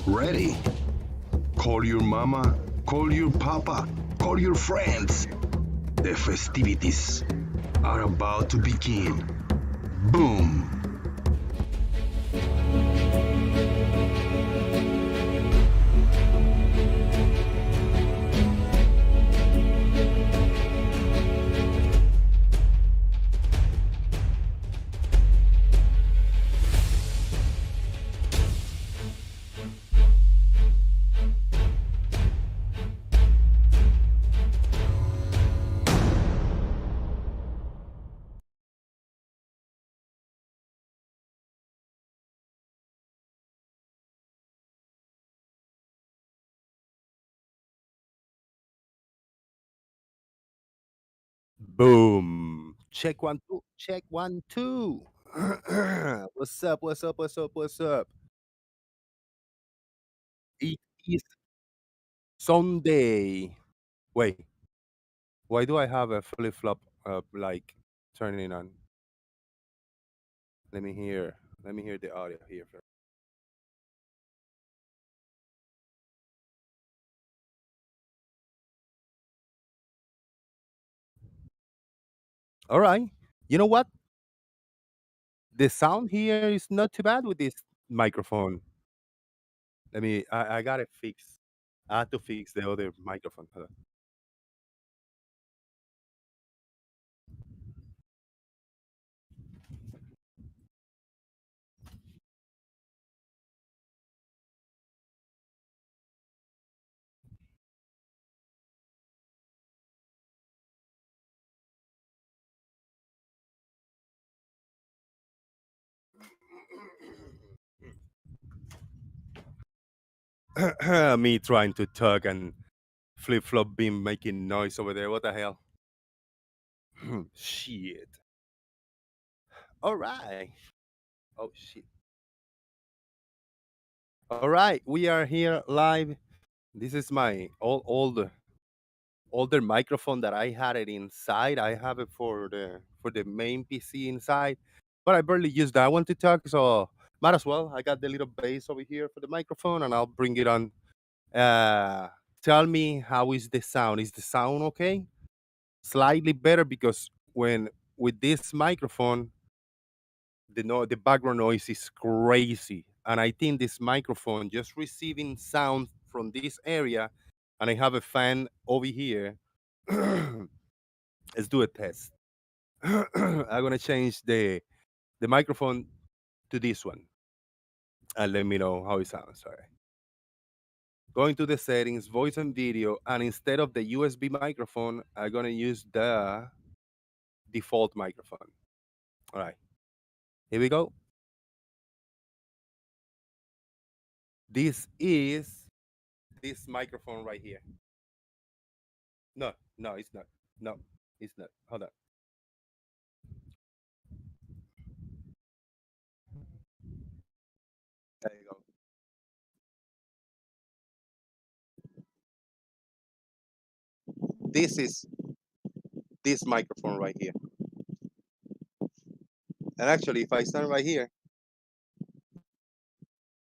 Ready? Call your mama, call your papa, call your friends. The festivities are about to begin. Boom! Boom. Check one, two. Check one, two. What's up? What's up? What's up? What's up? It is Sunday. Wait, why do I have a flip flop like turning on? Let me hear. Let me hear the audio here first. All right. You know what? The sound here is not too bad with this microphone. I got it fixed. I had to fix the other microphone. Hold on. Me trying to talk and flip flop being making noise over there. What the hell? Shit. All right. Oh shit. All right. We are here live. This is my older microphone that I had it inside. I have it for the main PC inside, but I barely use that one to talk. So might as well. I got the little base over here for the microphone, and I'll bring it on. Uh, Tell me how is the sound? Is the sound okay? Slightly better because when with this microphone, the background noise is crazy, and I think this microphone just receiving sound from this area, and I have a fan over here. Let's do a test. I'm gonna change the microphone to this one, and let me know how it sounds. Sorry. Going to the settings, voice and video, and instead of the USB microphone, I'm gonna use the default microphone. All right, here we go. This is this microphone right here. No, no, it's not. No, it's not. Hold on. There you go. This is this microphone right here. And actually, if I stand right here,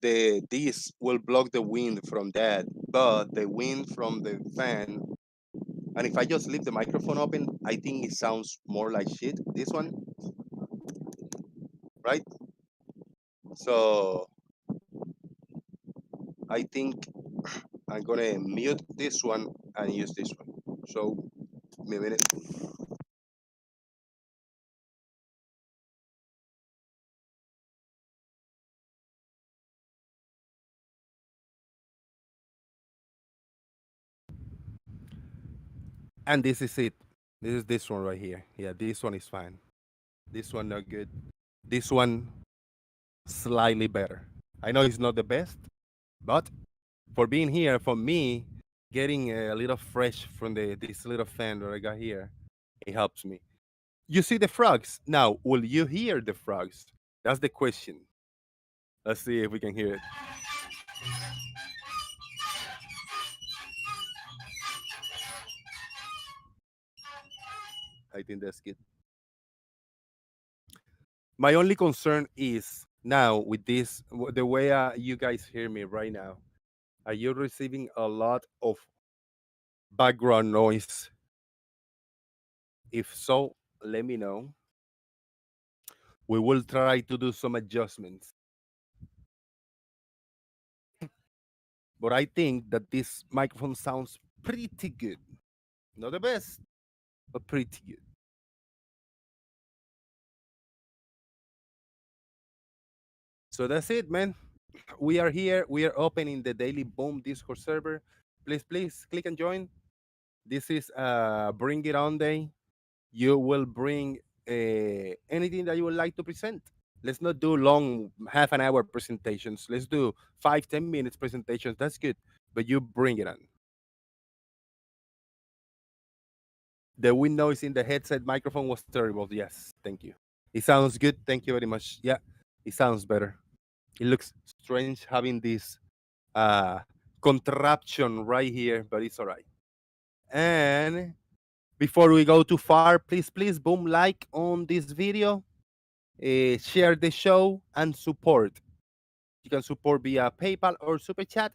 this will block the wind from that, but the wind from the fan. And if I just leave the microphone open, I think it sounds more like shit. This one, right? So I think I'm gonna mute this one and use this one. So, give me a minute. And this is it. This is this one right here. Yeah, this one is fine. This one not good. This one slightly better. I know it's not the best, but for being here, for me, getting a little fresh from this little fan that I got here, it helps me. You see the frogs. Now, will you hear the frogs? That's the question. Let's see if we can hear it. I think that's good. My only concern is Now, with this, the way you guys hear me right now, are you receiving a lot of background noise? If so, let me know. We will try to do some adjustments. But I think that this microphone sounds pretty good. Not the best, but pretty good. So that's it, man. We are here. We are opening the Daily Boom Discord server. Please click and join. This is Bring It On Day. You will bring anything that you would like to present. Let's not do long half an hour presentations. Let's do 5-10 minutes presentations. That's good. But you bring it on. The wind noise in the headset microphone was terrible. Yes, thank you. It sounds good. Thank you very much. Yeah, it sounds better. It looks strange having this contraption right here, but it's all right. And before we go too far, please boom like on this video, share the show, and support. You can support via PayPal or Super Chat.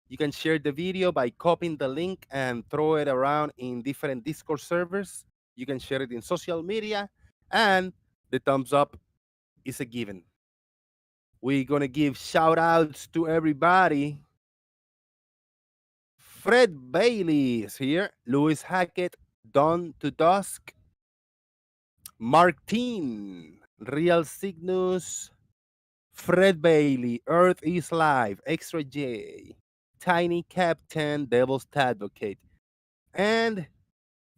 You can share the video by copying the link and throw it around in different Discord servers. You can share it in social media, and the thumbs up is a given. We're gonna give shout outs to everybody. Fred Bailey is here. Louis Hackett, Dawn to Dusk, Martin, Real Cygnus, Fred Bailey, Earth is Live, Extra J, Tiny Captain, Devil's Advocate. And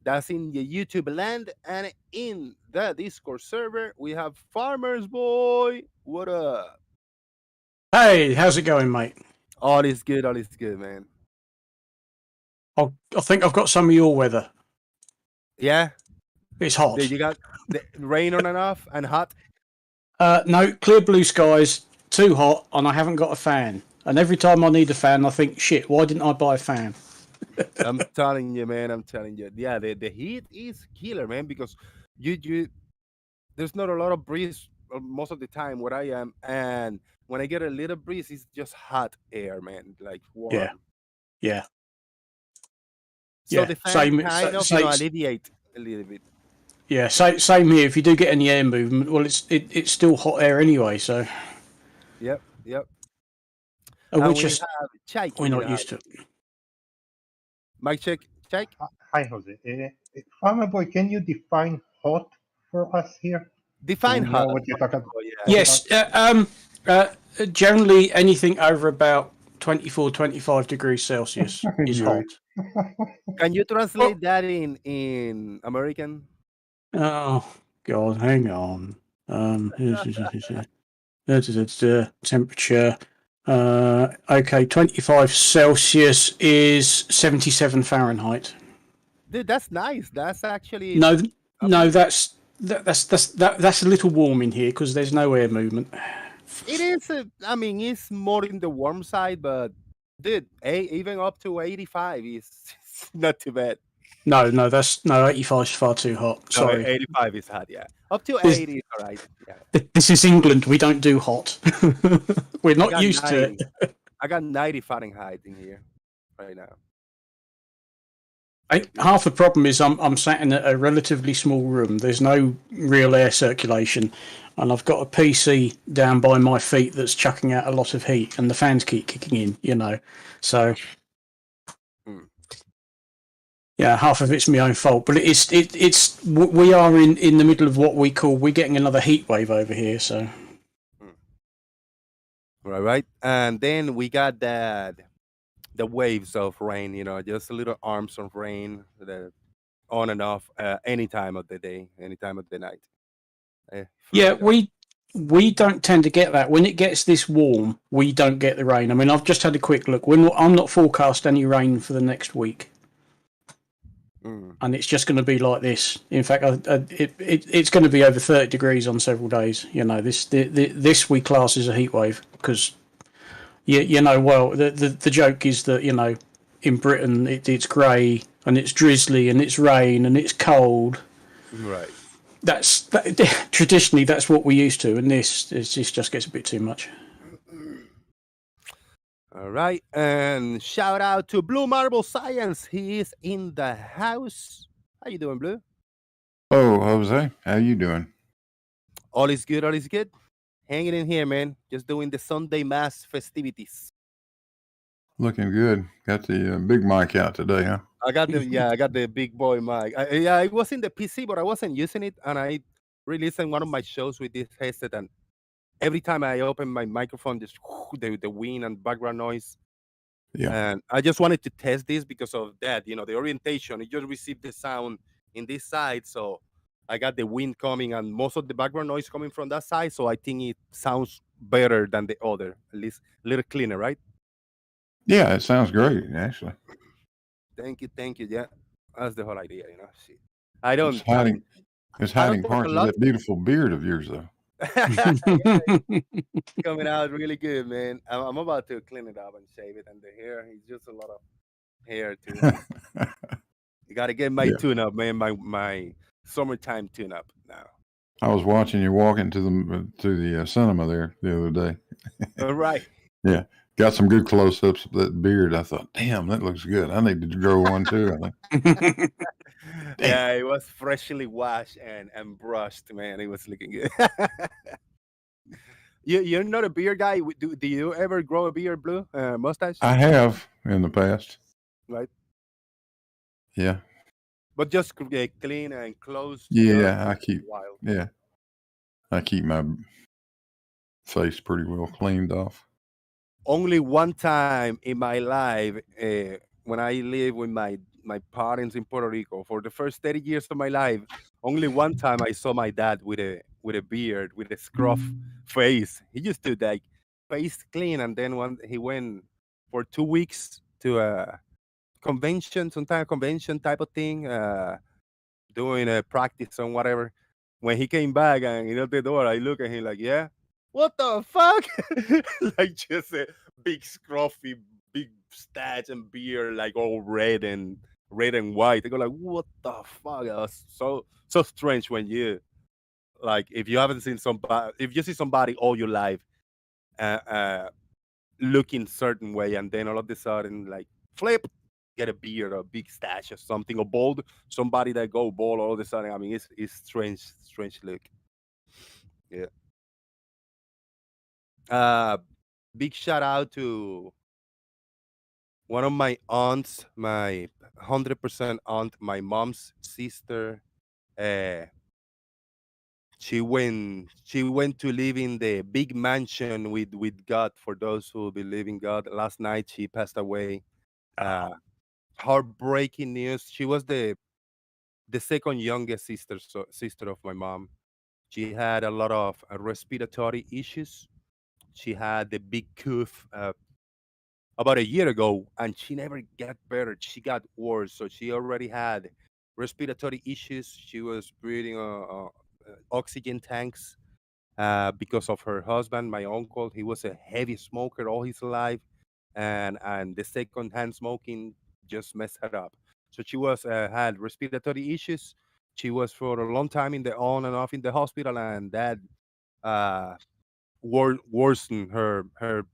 that's in the YouTube land. And in the Discord server, we have Farmer's Boy. What up? Hey, how's it going, mate? All is good, man. I think I've got some of your weather. Yeah? It's hot. You got the rain on and off and hot? No, clear blue skies, too hot, and I haven't got a fan. And every time I need a fan, I think, shit, why didn't I buy a fan? I'm telling you, man. I'm telling you. Yeah, the heat is killer, man, because you there's not a lot of breeze most of the time where I am, and when I get a little breeze, it's just hot air, man, like warm. Yeah. So the fan kind of alleviate a little bit. Yeah, same here. If you do get any air movement, well, it's still hot air anyway. So. Yep. We're not used to it. Mic check. Hi, Jose. Farmer Boy, can you define hot for us here? Define hot. What you're talking about? Yes. Generally, anything over about 24, 25 degrees Celsius is hot. Can you translate that in American? Oh God, hang on. Temperature. Okay, 25 Celsius is 77 Fahrenheit. Dude, that's nice. That's actually no. That's a little warm in here because there's no air movement. It is. It's more in the warm side, but dude, even up to 85 is not too bad. No, 85 is far too hot. Sorry. 85 is hot, yeah. Up to 80 is all right. Yeah. This is England. We don't do hot. We're not used to it. I got 90 Fahrenheit in here right now. Half the problem is I'm sat in a relatively small room. There's no real air circulation, and I've got a PC down by my feet that's chucking out a lot of heat, and the fans keep kicking in. So. Yeah, half of it's my own fault, but it's we are in the middle of what we're getting another heat wave over here. So, right, and then we got the waves of rain. Just little arms of rain, the on and off, any time of the day, any time of the night. Yeah, we don't tend to get that when it gets this warm. We don't get the rain. I mean, I've just had a quick look. I'm not forecast any rain for the next week. And it's just going to be like this. In fact, it's going to be over 30 degrees on several days. This we class as a heat wave because, well, the joke is that in Britain it's grey and it's drizzly and it's rain and it's cold. Right. Traditionally that's what we used to, and this just gets a bit too much. All right, and shout out to Blue Marble Science. He is in the house. How you doing, Blue? Oh, Jose, how you doing? All is good. All is good. Hanging in here, man. Just doing the Sunday Mass festivities. Looking good. Got the big mic out today, huh? I got the big boy mic. I was in the PC, but I wasn't using it, and I released one of my shows with this headset, and every time I open my microphone, just the wind and background noise. Yeah. And I just wanted to test this because of that, the orientation. It just received the sound in this side, so I got the wind coming and most of the background noise coming from that side. So I think it sounds better than the other, at least a little cleaner, right? Yeah, it sounds great, actually. Thank you. Yeah, that's the whole idea, Shit. I don't. It's hiding parts of that beautiful beard of yours, though. Coming out really good, man. I'm about to clean it up and shave it, and the hair is just a lot of hair too. You got to get my tune up, man. My summertime tune up now. I was watching you walking to the cinema there the other day. All right. Yeah, got some good close-ups of that beard. I thought, damn, that looks good. I need to grow one too. I think. Yeah, it was freshly washed and brushed, man. It was looking good. You're not a beard guy. Do you ever grow a beard, Blue? Mustache? I have in the past. Right. Yeah. But just clean and close. Yeah, I keep my face pretty well cleaned off. Only one time in my life, when I lived with my parents in Puerto Rico for the first 30 years of my life, only one time I saw my dad with a beard, with a scruff face. He used to like face clean, and then he went for 2 weeks to a convention, some kind of convention type of thing, doing a practice on whatever. When he came back and he opened the door, I look at him like, yeah, what the fuck? Like just a big scruffy, big stash and beard, like all red and white. I go like, what the fuck? That was so strange when you like if you haven't seen somebody, if you see somebody all your life looking certain way, and then all of a sudden like flip, get a beard or a big stash or something, or bald, somebody that go bald all of a sudden. I mean, it's strange look. Yeah. Big shout out to one of my aunts, my 100% aunt, my mom's sister. She went to live in the big mansion with God. For those who believe in God, last night she passed away. Heartbreaking news. She was the second youngest sister of my mom. She had a lot of respiratory issues. She had the big cough about a year ago, and she never got better. She got worse. So she already had respiratory issues. She was breathing oxygen tanks because of her husband, my uncle. He was a heavy smoker all his life, and the second-hand smoking just messed her up. So she was had respiratory issues. She was for a long time in the on and off in the hospital, and that worsened her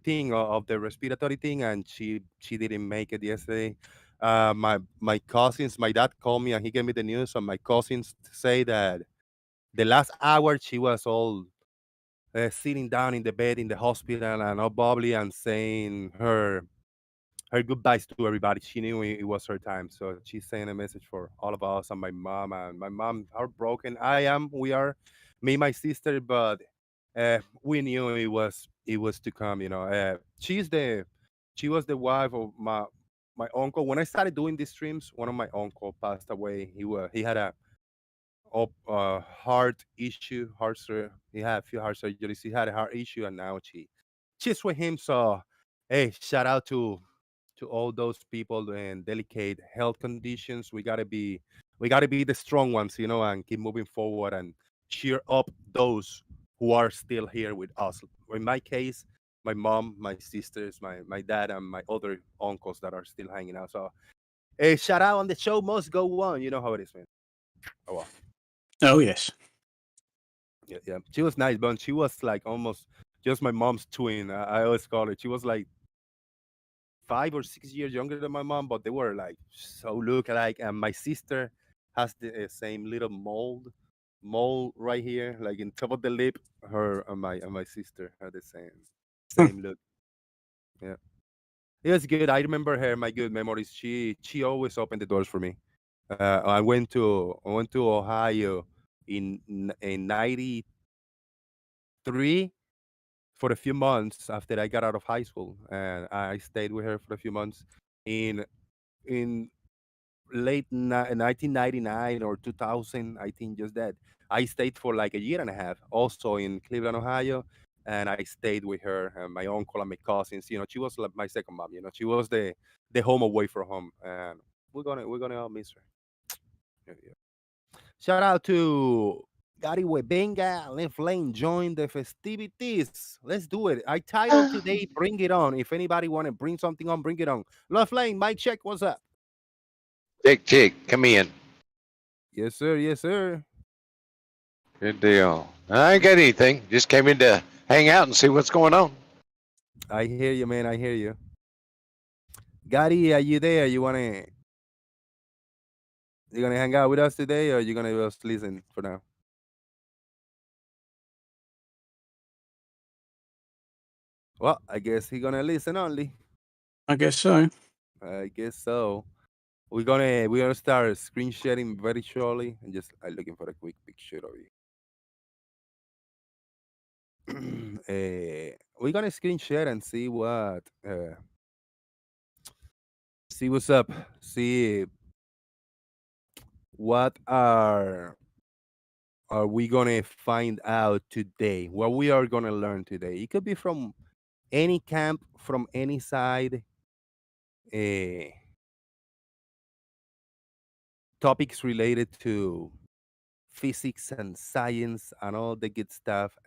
thing of the respiratory thing, and she didn't make it yesterday. My cousins, my dad called me and he gave me the news, and my cousins say that the last hour she was all sitting down in the bed in the hospital and all bubbly and saying her goodbyes to everybody. She knew it was her time, so she's saying a message for all of us and my mom. And my mom heartbroken. We are, me, my sister, but we knew it was to come. She was the wife of my uncle. When I started doing these streams, one of my uncle passed away. He had a heart issue, he had a few heart surgeries. He had a heart issue, and now she's with him. So, hey, shout out to all those people in delicate health conditions. We gotta be the strong ones, and keep moving forward and cheer up those who are still here with us. In my case, my mom, my sisters, my dad, and my other uncles that are still hanging out. So, hey, shout out on the show must go on. You know how it is, man. Oh, well. Oh yes. Yeah. She was nice, but she was like almost just my mom's twin. I always call it. She was like 5 or 6 years younger than my mom, but they were like so look alike. And my sister has the same little mole right here, like in top of the lip. Her and my sister are the same look. Yeah, it was good. I remember her. My good memories. She always opened the doors for me. I went to Ohio in '93 for a few months after I got out of high school, and I stayed with her for a few months in in 1999 or 2000. I think just that. I stayed for like a year and a half, also in Cleveland, Ohio, and I stayed with her and my uncle and my cousins. She was like my second mom. She was the home away from home, and we're gonna all miss her. Yeah. Shout out to Gary Webenga. Let Flame join the festivities. Let's do it. I titled today, Bring It On. If anybody want to bring something on, bring it on. Love Flame, mic check. What's up? Tick, come in. Yes, sir. Yes, sir. Good deal. I ain't got anything. Just came in to hang out and see what's going on. I hear you, man. I hear you. Gary, are you there? You gonna hang out with us today, or you gonna just listen for now? Well, I guess he gonna listen only. I guess so. I guess so. We're gonna start screen sharing very shortly, and just looking for a quick picture of you. We're gonna screen share and see what's up. See what are we gonna find out today? What we are gonna learn today? It could be from any camp, from any side. Uh, Topics related to physics and science and all the good stuff.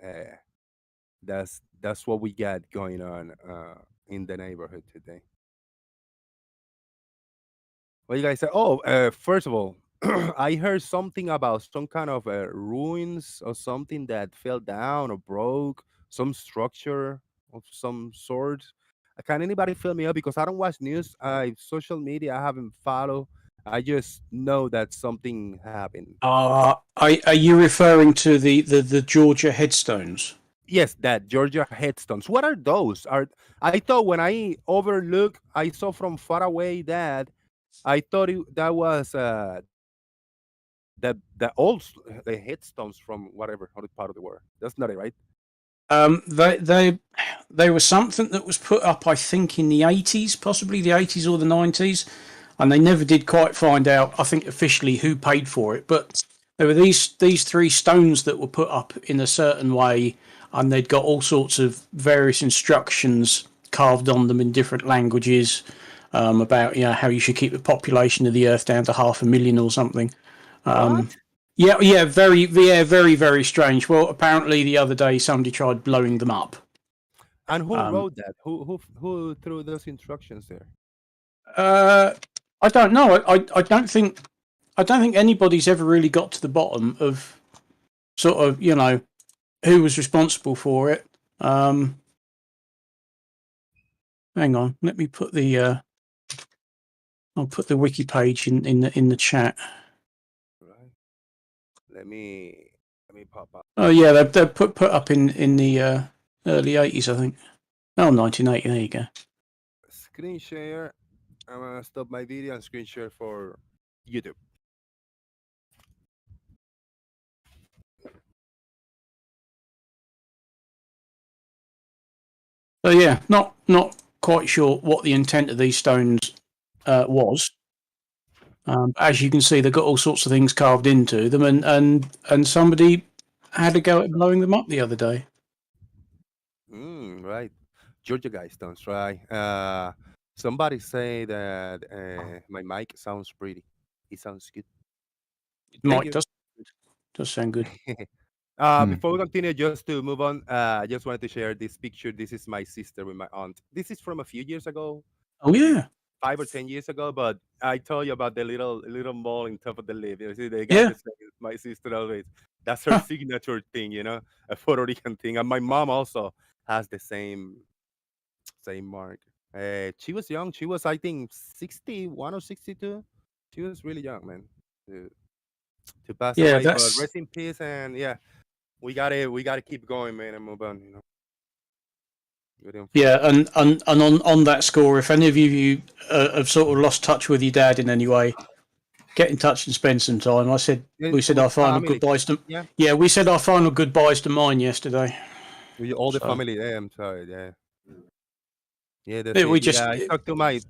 That's what we got going on in the neighborhood today. What you guys say? Oh, first of all, I heard something about some kind of ruins or something that fell down or broke, some structure of some sort. Can anybody fill me up? Because I don't watch news. Social media I haven't followed. I just know that something happened. Are you referring to the Georgia headstones? Yes, that Georgia headstones. What are those? I thought when I overlook, I saw from far away that I thought that was the old the headstones from whatever other part of the world. That's not it, right? They were something that was put up, I think, in the 80s, possibly the 80s or the 90s, and they never did quite find out, I think, officially who paid for it. But there were these three stones that were put up in a certain way, and they'd got all sorts of various instructions carved on them in different languages about how you should keep the population of the Earth down to 500,000 or something. What? Very, very strange. Well, apparently the other day somebody tried blowing them up. And who wrote that? Who threw those instructions there? I don't know. I don't think anybody's ever really got to the bottom of sort of who was responsible for it. Hang on, let me put the I'll put the wiki page in the chat. Right. Let me pop up. Oh yeah, they put up in the early 80s, I think. Oh, 1980. There you go. Screen share. I'm gonna stop my video and screen share for YouTube. So yeah, not quite sure what the intent of these stones was. As you can see, they've got all sorts of things carved into them, and somebody had a go at blowing them up the other day. Right. Georgia Guidestones, right? Somebody say that my mic sounds pretty. It sounds good. Mike does sound good. Before we continue, just to move on, I just wanted to share this picture. This is my sister with my aunt. This is from a few years ago. Oh yeah. 5 or 10 years ago, but I told you about the little mole in top of the lip. You see, they got Yeah. the same. My sister always. That's her signature thing, a Puerto Rican thing. And my mom also has the same mark. She was young. She was, I think, 61 or 62. She was really young, man, to, to pass Yeah, away. But that's rest in peace, and yeah, we gotta keep going, man, and move on. Very yeah, unfortunate. and on that score, if any of you have sort of lost touch with your dad in any way, get in touch and spend some time. We said With our the final family, goodbyes to yeah, we said our final goodbyes to mine yesterday. with all the So family. Yeah, I'm sorry. Yeah, yeah, that's yeah, we it. just Yeah,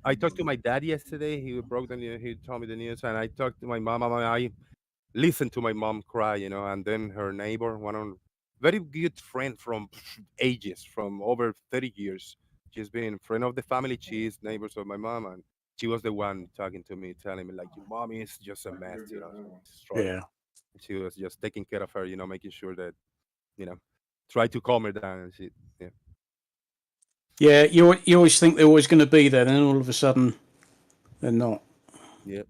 I talked to my dad yesterday. He broke the news. He told me the news, and I talked to my mom. I listened to my mom cry, and then her neighbor, one of very good friend from ages, from over 30 years. She's been friend of the family. She's neighbors of my mom, and she was the one talking to me, telling me like, your mom is just a mess, destroyed. yeah. She was just taking care of her, making sure that, you know, try to calm her down and shit. Yeah. Yeah, you always think they're always going to be there, then all of a sudden they're not. Yeah.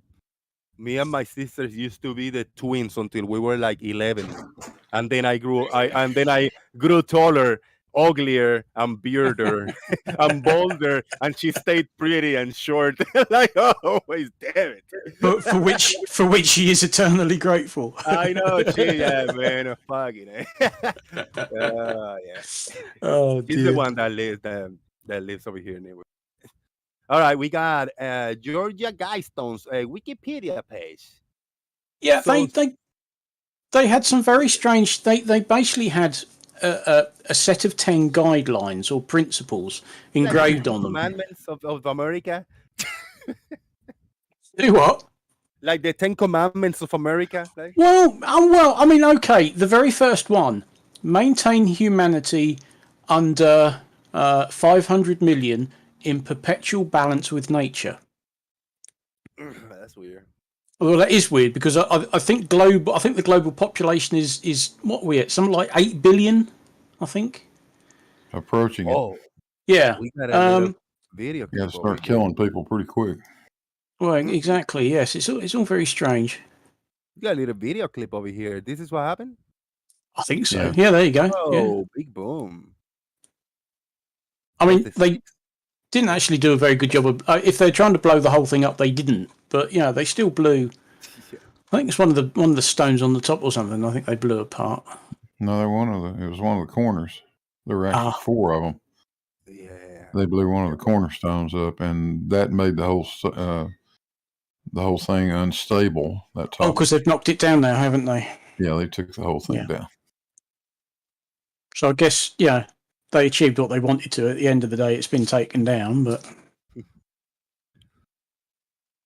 Me and my sisters used to be the twins until we were like 11, and then I grew taller, uglier, and bearder, and bolder, and she stayed pretty and short, like always. Damn it! But for which she is eternally grateful. I know yeah, man, fucking yeah. Oh She's the dear. one that lives over here near. All right, we got Georgia Guidestones, a Wikipedia page. Yeah, So they had some very strange. They basically had a set of 10 guidelines or principles like the engraved Ten on them. Commandments of America, Do what? like the Ten Commandments of America. Like, Well, I mean, okay. The very first one: maintain humanity under 500 million in perpetual balance with nature. that's weird. Well, that is weird because I think the global population is what we at something like 8 billion. I think. Approaching it. Oh, Yeah. we got a little video You got clip to over start here. killing people pretty quick. Well, exactly. Yes, it's all very strange. We got a little video clip over here. This is what happened. I think so. Yeah. Yeah, there you go. Yeah. Oh, big boom. I That's mean, the they didn't actually do a very good job of. If they're trying to blow the whole thing up, they didn't. But they still blew. I think it's one of the stones on the top or something. I think they blew apart. No, it was one of the corners. There were actually 4 of them. Yeah. They blew one of the cornerstones up, and that made the whole thing unstable. That top. Oh, because they've knocked it down now, haven't they? Yeah, they took the whole thing down. So I guess they achieved what they wanted to. At the end of the day, it's been taken down. But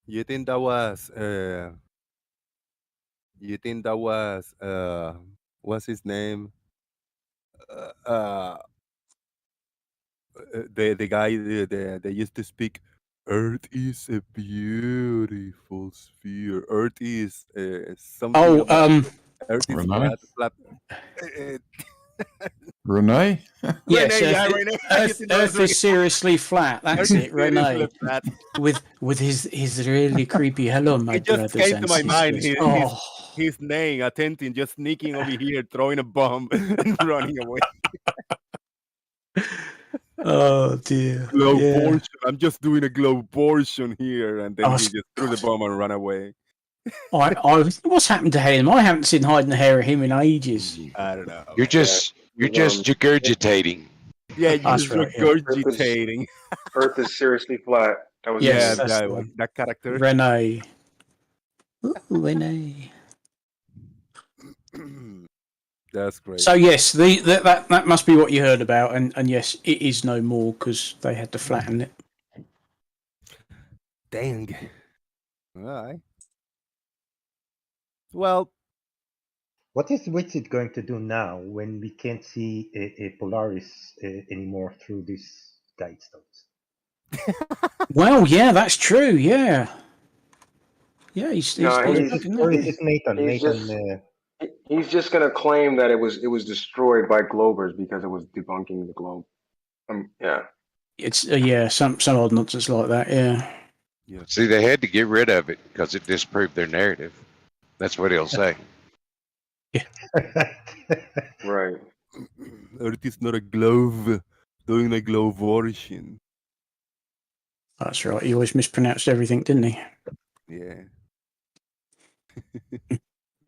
You think that was? You think that was? What's his name? Uh, uh the guy they used to speak. Earth is a beautiful sphere. Earth is something about Earth is Renee? flat. Uh, Renee? yes, Renee, yeah, Renee. Earth is seriously flat. That's Earth it, is seriously Renee. flat. With his really creepy hello, my It just brothers came and to my mind. sisters. His name, attempting, just sneaking over here, throwing a bomb and running away. Oh dear. Globortion. I'm just doing a globortion here, and then Oh, he just threw the bomb and ran away. What's happened to him? I haven't seen hide and hair of him in ages. I don't know. You're just regurgitating. Yeah, you're That's just right, yeah. regurgitating. Earth is seriously flat. That was Yes, Yeah, that's that the one. one. That character. Renee. Ooh, Renee. That's great. So yes, that must be what you heard about, and yes, it is no more because they had to flatten it. Dang. All right. Well, What is Witsit going to do now when we can't see a Polaris anymore through these Guidestones? Well, yeah, that's true. Yeah, he's No, Or he's- is it Nathan? he's Nathan, just- He's just gonna claim that it was destroyed by Globers because it was debunking the globe. Yeah. it's some odd nonsense like that. Yeah. Yeah. See, they had to get rid of it because it disproved their narrative. That's what he'll say. Right. Earth is not a globe doing a globe origin. That's right. He always mispronounced everything, didn't he? Yeah.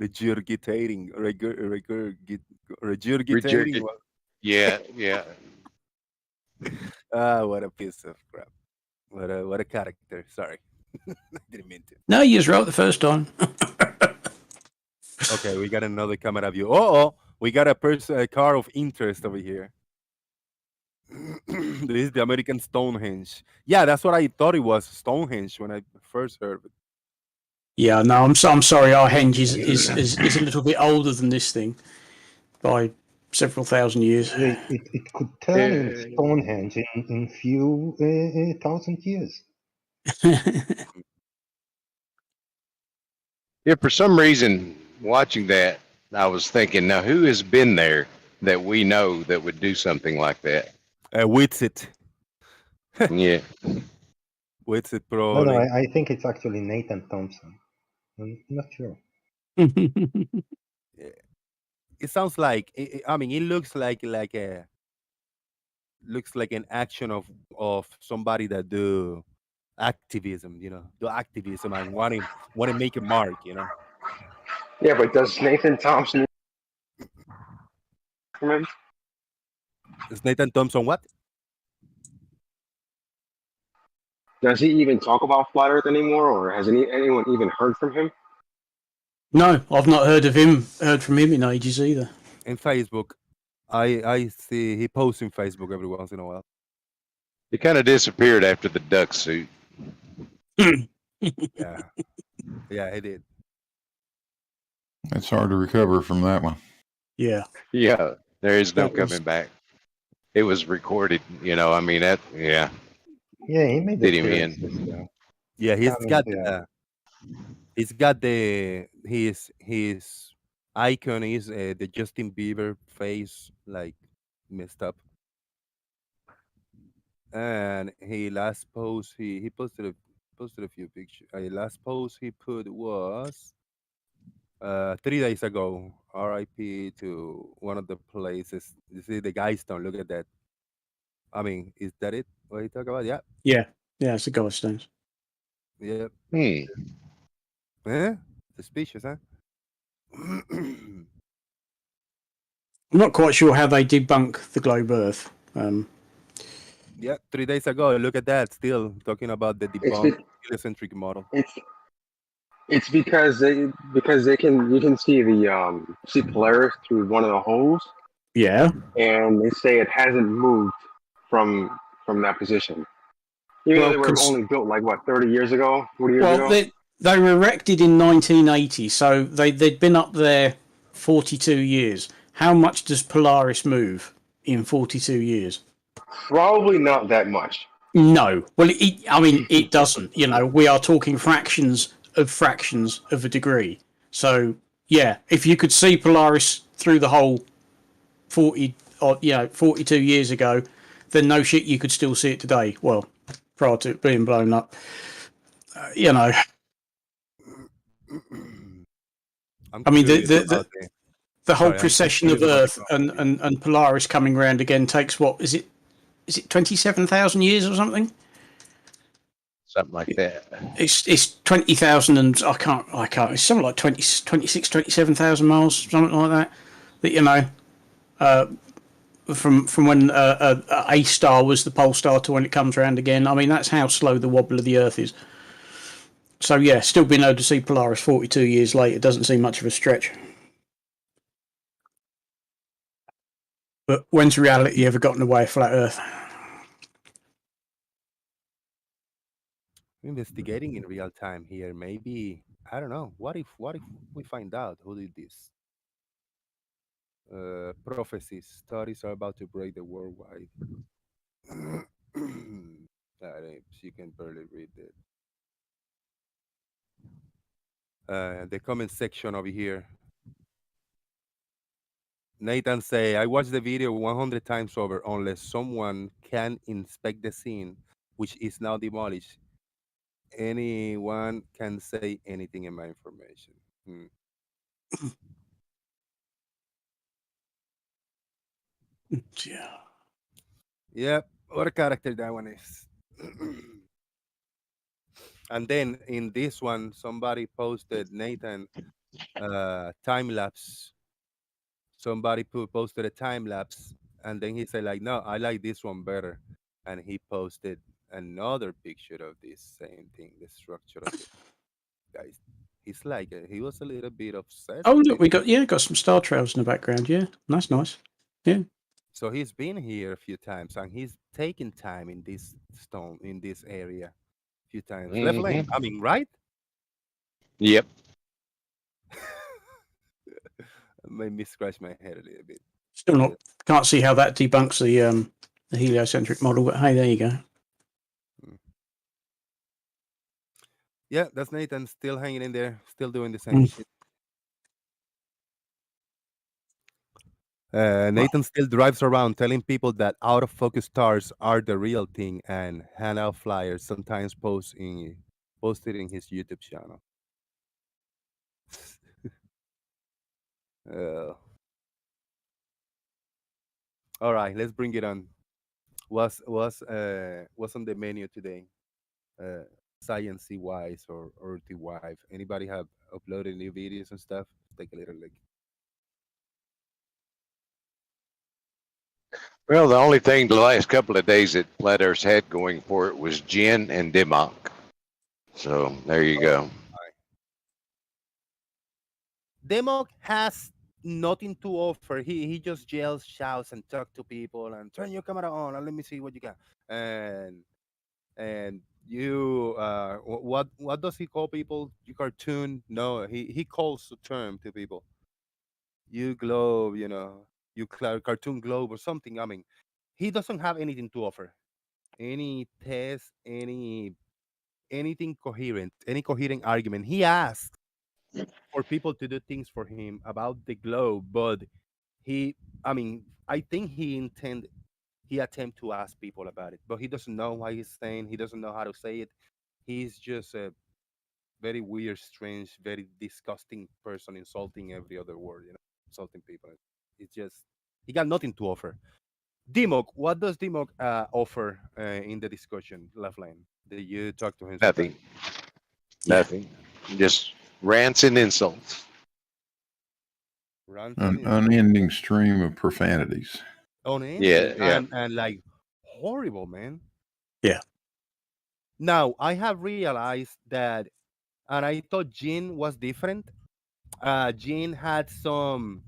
Regurgitating. Regurgitating. Regurgit- Yeah, yeah. What a piece of crap. What a character. Sorry. I didn't mean to. No, you was right the first time. Okay, we got another camera view. Oh, we got a car of interest over here. This is the American Stonehenge. Yeah, that's what I thought it was, Stonehenge, when I first heard it. Yeah, no, I'm sorry. Our henge is a little bit older than this thing by several thousand years. It could turn in Stonehenge in few thousand years. Yeah, for some reason, watching that, I was thinking, now who has been there that we know that would do something like that? Witsit. Yeah. Witsit, No, probably. I think it's actually Nathan Thompson. I'm not sure. It sounds like, I mean, it looks like an action of somebody that do activism, do activism and want to make a mark, Yeah, but does Nathan Thompson from him? Is Nathan Thompson what? Does he even talk about flat Earth anymore, or has anyone even heard from him? No, I've not heard from him in ages either. In Facebook, I see he posts in Facebook every once in a while. He kind of disappeared after the duck suit. Yeah, he did. It's hard to recover from that one. Yeah. Yeah, there is no That was- coming back. It was recorded, I mean, yeah, Yeah, he made did him appearances, in. though. Yeah, he's Coming, got yeah. his icon is the Justin Bieber face, like messed up. And he last post he posted a few pictures. Last post he put was 3 days ago. R.I.P. to one of the places. You see the Guidestone. Look at that. I mean, is that it? What you talk about? Yeah. Yeah, it's the Guidestones. Yeah. Suspicious, huh? I'm not quite sure how they debunk the globe Earth. Yeah, 3 days ago. Look at that. Still talking about the debunked heliocentric model. It's because you can see see Polaris through one of the holes. Yeah. And they say it hasn't moved from that position. Even though they were only built like 30 years ago, 40 years ago. Well, they were erected in 1980, so they'd been up there 42 years. How much does Polaris move in 42 years? Probably not that much. No. Well, it doesn't. We are talking fractions of a degree. So, yeah, if you could see Polaris through the hole 42 years ago, then no shit, you could still see it today. Well, prior to it being blown up. The whole precession of Earth and Polaris coming around again takes what is it 27,000 years or something? Something like that. It's 20,000 and I can't. It's something like 26, 27,000 miles, something like that. From when a star was the pole star to when it comes around again. I mean, that's how slow the wobble of the Earth is. So yeah, still being able to see Polaris 42 years later doesn't seem much of a stretch. But when's reality ever got in the way of flat Earth? Investigating in real time here. Maybe, I don't know. What if we find out who did this? Prophecies. Studies are about to break the worldwide. She can barely read it. The comment section over here. Nathan say, I watched the video 100 times over unless someone can inspect the scene, which is now demolished. Anyone can say anything in my information. Hmm. Yeah. Yep. What a character that one is. And then in this one, somebody posted Nathan time lapse. Somebody posted a time lapse, and then he said like, "No, I like this one better," and he posted another picture of this same thing, the structure of it. Guys, he's like he was a little bit obsessed Oh with look, this. we got some star trails in the background. Yeah, that's nice. Yeah. So he's been here a few times, and he's taken time in this stone in this area a few times. Left lane, Hmm. I mean, right? Yep. Made me scratch my head a little bit. Still Yeah. not can't see how that debunks the heliocentric model, but hey, there you go. Mm. Yeah, that's Nathan still hanging in there, still doing the same Mm. shit. Well, Nathan still drives around telling people that out of focus stars are the real thing and hand out flyers, sometimes posted in his YouTube channel. Uh, all right, let's bring it on. What's on the menu today? Uh, Sciencey wise or earthy wife? Anybody have uploaded new videos and stuff? Take a little look. Well, the only thing the last couple of days that Flat Earth's had going for it was gin and Dimmock. So there you Oh, go. Demok has nothing to offer. He just yells, shouts, and talk to people and turn your camera on and let me see what you got. And you what does he call people? You cartoon? No, he calls a term to people. You globe, you cartoon globe or something. I mean, he doesn't have anything to offer. Any test, anything coherent, any coherent argument. He asks for people to do things for him about the globe, but he, I mean, I think he attempt to ask people about it, but he doesn't know what he's saying. He doesn't know how to say it. He's just a very weird, strange, very disgusting person, insulting every other word, insulting people. It's just he got nothing to offer. Dimok, what does Dimok offer in the discussion, left lane? Did you talk to him sometime? Nothing. yeah. Nothing. Just rants and insults. Ranting An is unending stream of profanities. unending Yeah, yeah. and like horrible, man. Yeah. Now I have realized that, and I thought Jin was different. Jin had some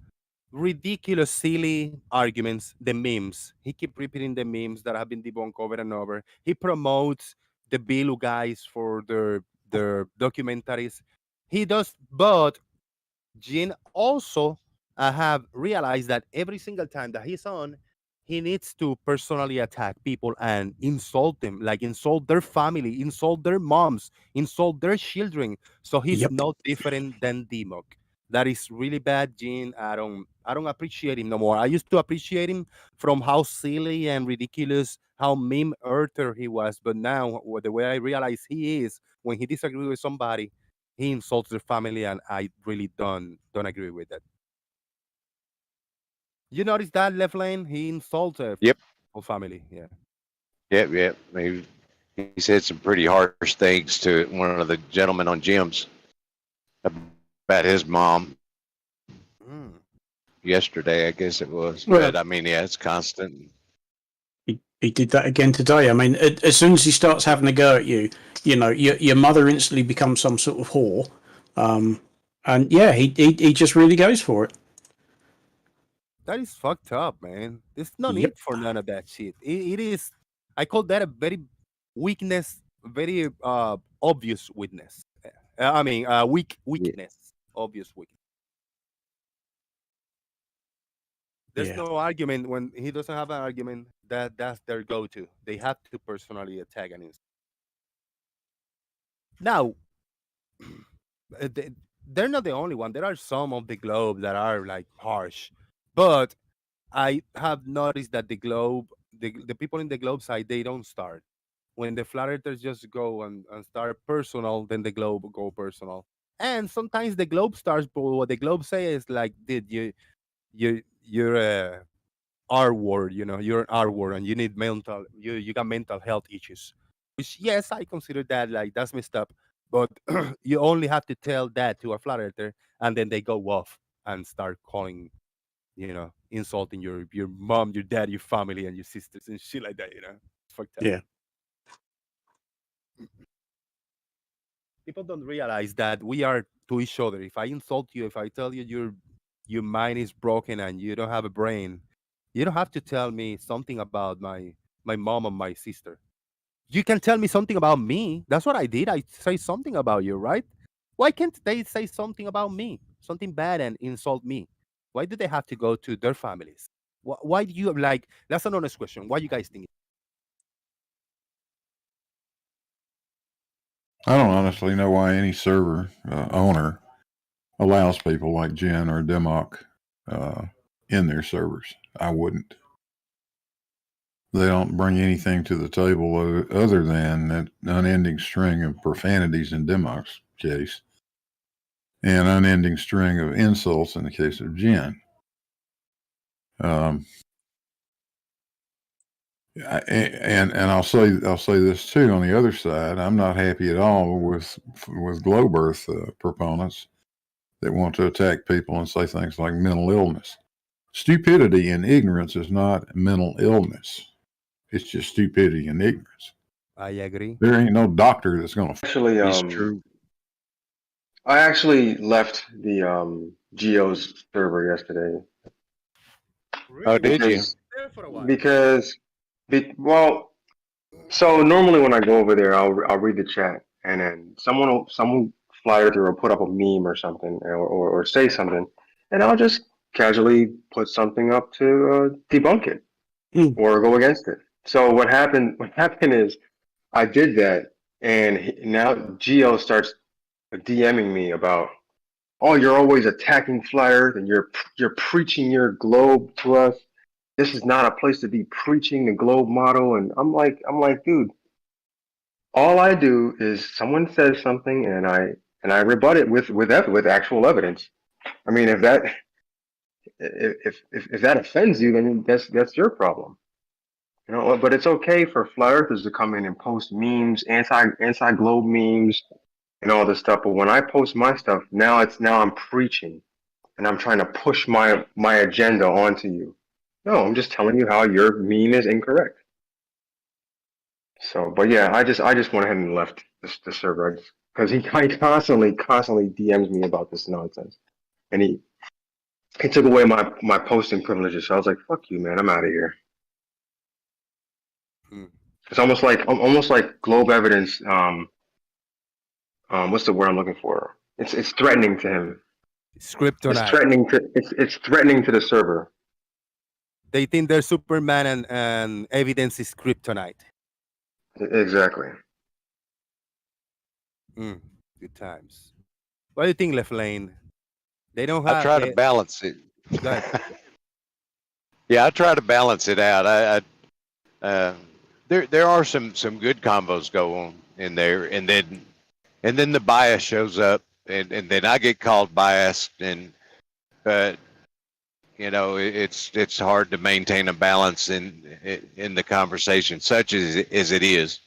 ridiculous, silly arguments, the memes. He keep repeating the memes that have been debunked over and over. He promotes the Bilu guys for their documentaries. He does, but Jin also have realized that every single time that he's on, he needs to personally attack people and insult them, like insult their family, insult their moms, insult their children. So he's Yep. no different than Dimok. That is really bad, Jin. I don't appreciate him no more. I used to appreciate him from how silly and ridiculous, how meme earther he was. But now, the way I realize he is, when he disagrees with somebody, he insults their family, and I really don't agree with that. You notice that left lane? He insults Yep. whole family. Yeah. Yep. Yep. He said some pretty harsh things to one of the gentlemen on gyms about his mom Mm. yesterday, I guess it was. Well, But I mean, yeah, it's constant. he did that again today. I mean, as soon as he starts having a go at you, your mother instantly becomes some sort of whore. And yeah, he just really goes for it. That is fucked up, man. There's no Yep. need for none of that shit. It is. I call that a very weakness, very obvious weakness. I mean, Yeah. weakness, obvious weakness. There's Yeah. no argument when he doesn't have an argument. That's their go-to. They have to personally attack an insult. Now, they're not the only one. There are some of the globe that are like harsh, but I have noticed that the globe, the people in the globe side, they don't start. When the flat earthers just go and start personal, then the globe go personal. And sometimes the globe starts, but what the globe say is like, "Did you're a R word, you're an R word, and you need you got mental health issues." Which, yes, I consider that like that's messed up, but you only have to tell that to a flat earther, and then they go off and start calling, insulting your mom, your dad, your family, and your sisters and shit like that. It's fucked up. Yeah. People don't realize that we are to each other. If I insult you, if I tell you your mind is broken and you don't have a brain, you don't have to tell me something about my mom and my sister. You can tell me something about me. That's what I did. I say something about you, right? Why can't they say something about me, something bad, and insult me? Why do they have to go to their families? Why do you like? That's an honest question. Why you guys think? I don't honestly know why any server owner allows people like Jen or Demok in their servers. I wouldn't. They don't bring anything to the table other than that unending string of profanities in Demok's case, and unending string of insults in the case of Jen. And I'll say this too. On the other side, I'm not happy at all with globe Earth proponents that want to attack people and say things like mental illness. Stupidity and ignorance is not mental illness. It's just stupidity and ignorance. I agree. There ain't no doctor that's going to. Actually, It's true. I actually left the Geo's server yesterday. Oh, did you? There for a while. Well, so normally when I go over there, I'll read the chat, and then some flyer through or put up a meme or something, or say something, and I'll just casually put something up to debunk it or go against it. So what happened is I did that, and now Geo starts DMing me about, "Oh, you're always attacking flat Earth, and you're preaching your globe to us. This is not a place to be preaching the globe model." And I'm like, dude, all I do is someone says something, and I rebut it with actual evidence. I mean, if that offends you, then that's your problem. But it's okay for flat earthers to come in and post memes, anti globe memes, and all this stuff. But when I post my stuff, now I'm preaching, and I'm trying to push my agenda onto you. No, I'm just telling you how your meme is incorrect. So, but yeah, I just went ahead and left the server because he constantly DMs me about this nonsense, and he took away my posting privileges. So I was like, "Fuck you, man! I'm out of here." It's almost like globe evidence. What's the word I'm looking for? It's threatening to him. Kryptonite. It's threatening to the server. They think they're Superman, and evidence is kryptonite. Exactly. Good times. What do you think, Left Lane? They don't have. I try to balance it. Go ahead. Yeah, I try to balance it out. There are some good combos go on in there, and then the bias shows up, and then I get called biased, but it's hard to maintain a balance in the conversation, such as it is,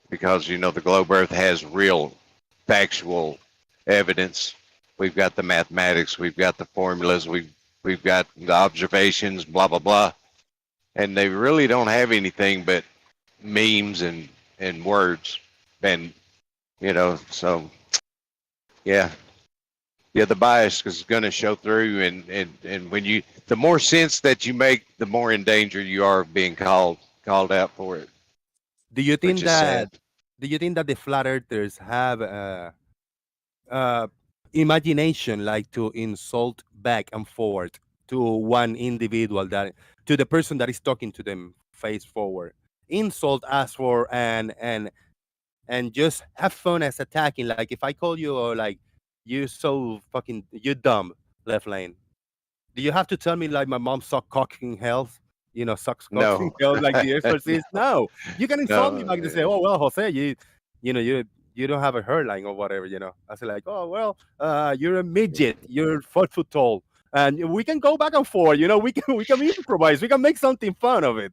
because the globe Earth has real factual evidence. We've got the mathematics, we've got the formulas, we've got the observations, blah blah blah, and they really don't have anything but memes and words, and so yeah, the bias is going to show through, and when the more sense that you make, the more in danger you are of being called out for it. Do you think that the flat earthers have imagination, like to insult back and forth to one individual, to the person that is talking to them face forward, insult, ask for, and just have fun as attacking? Like if I call you, or like, you're so fucking, you're dumb, Left Lane, do you have to tell me like my mom sucked cock in hell? sucks cocks and No. girls like the exorcist. No, you can insult me No. back and say, oh well, Jose, you don't have a hairline or whatever. I say like, oh well, you're a midget, you're 4 foot tall, and we can go back and forth. We can improvise, we can make something fun of it.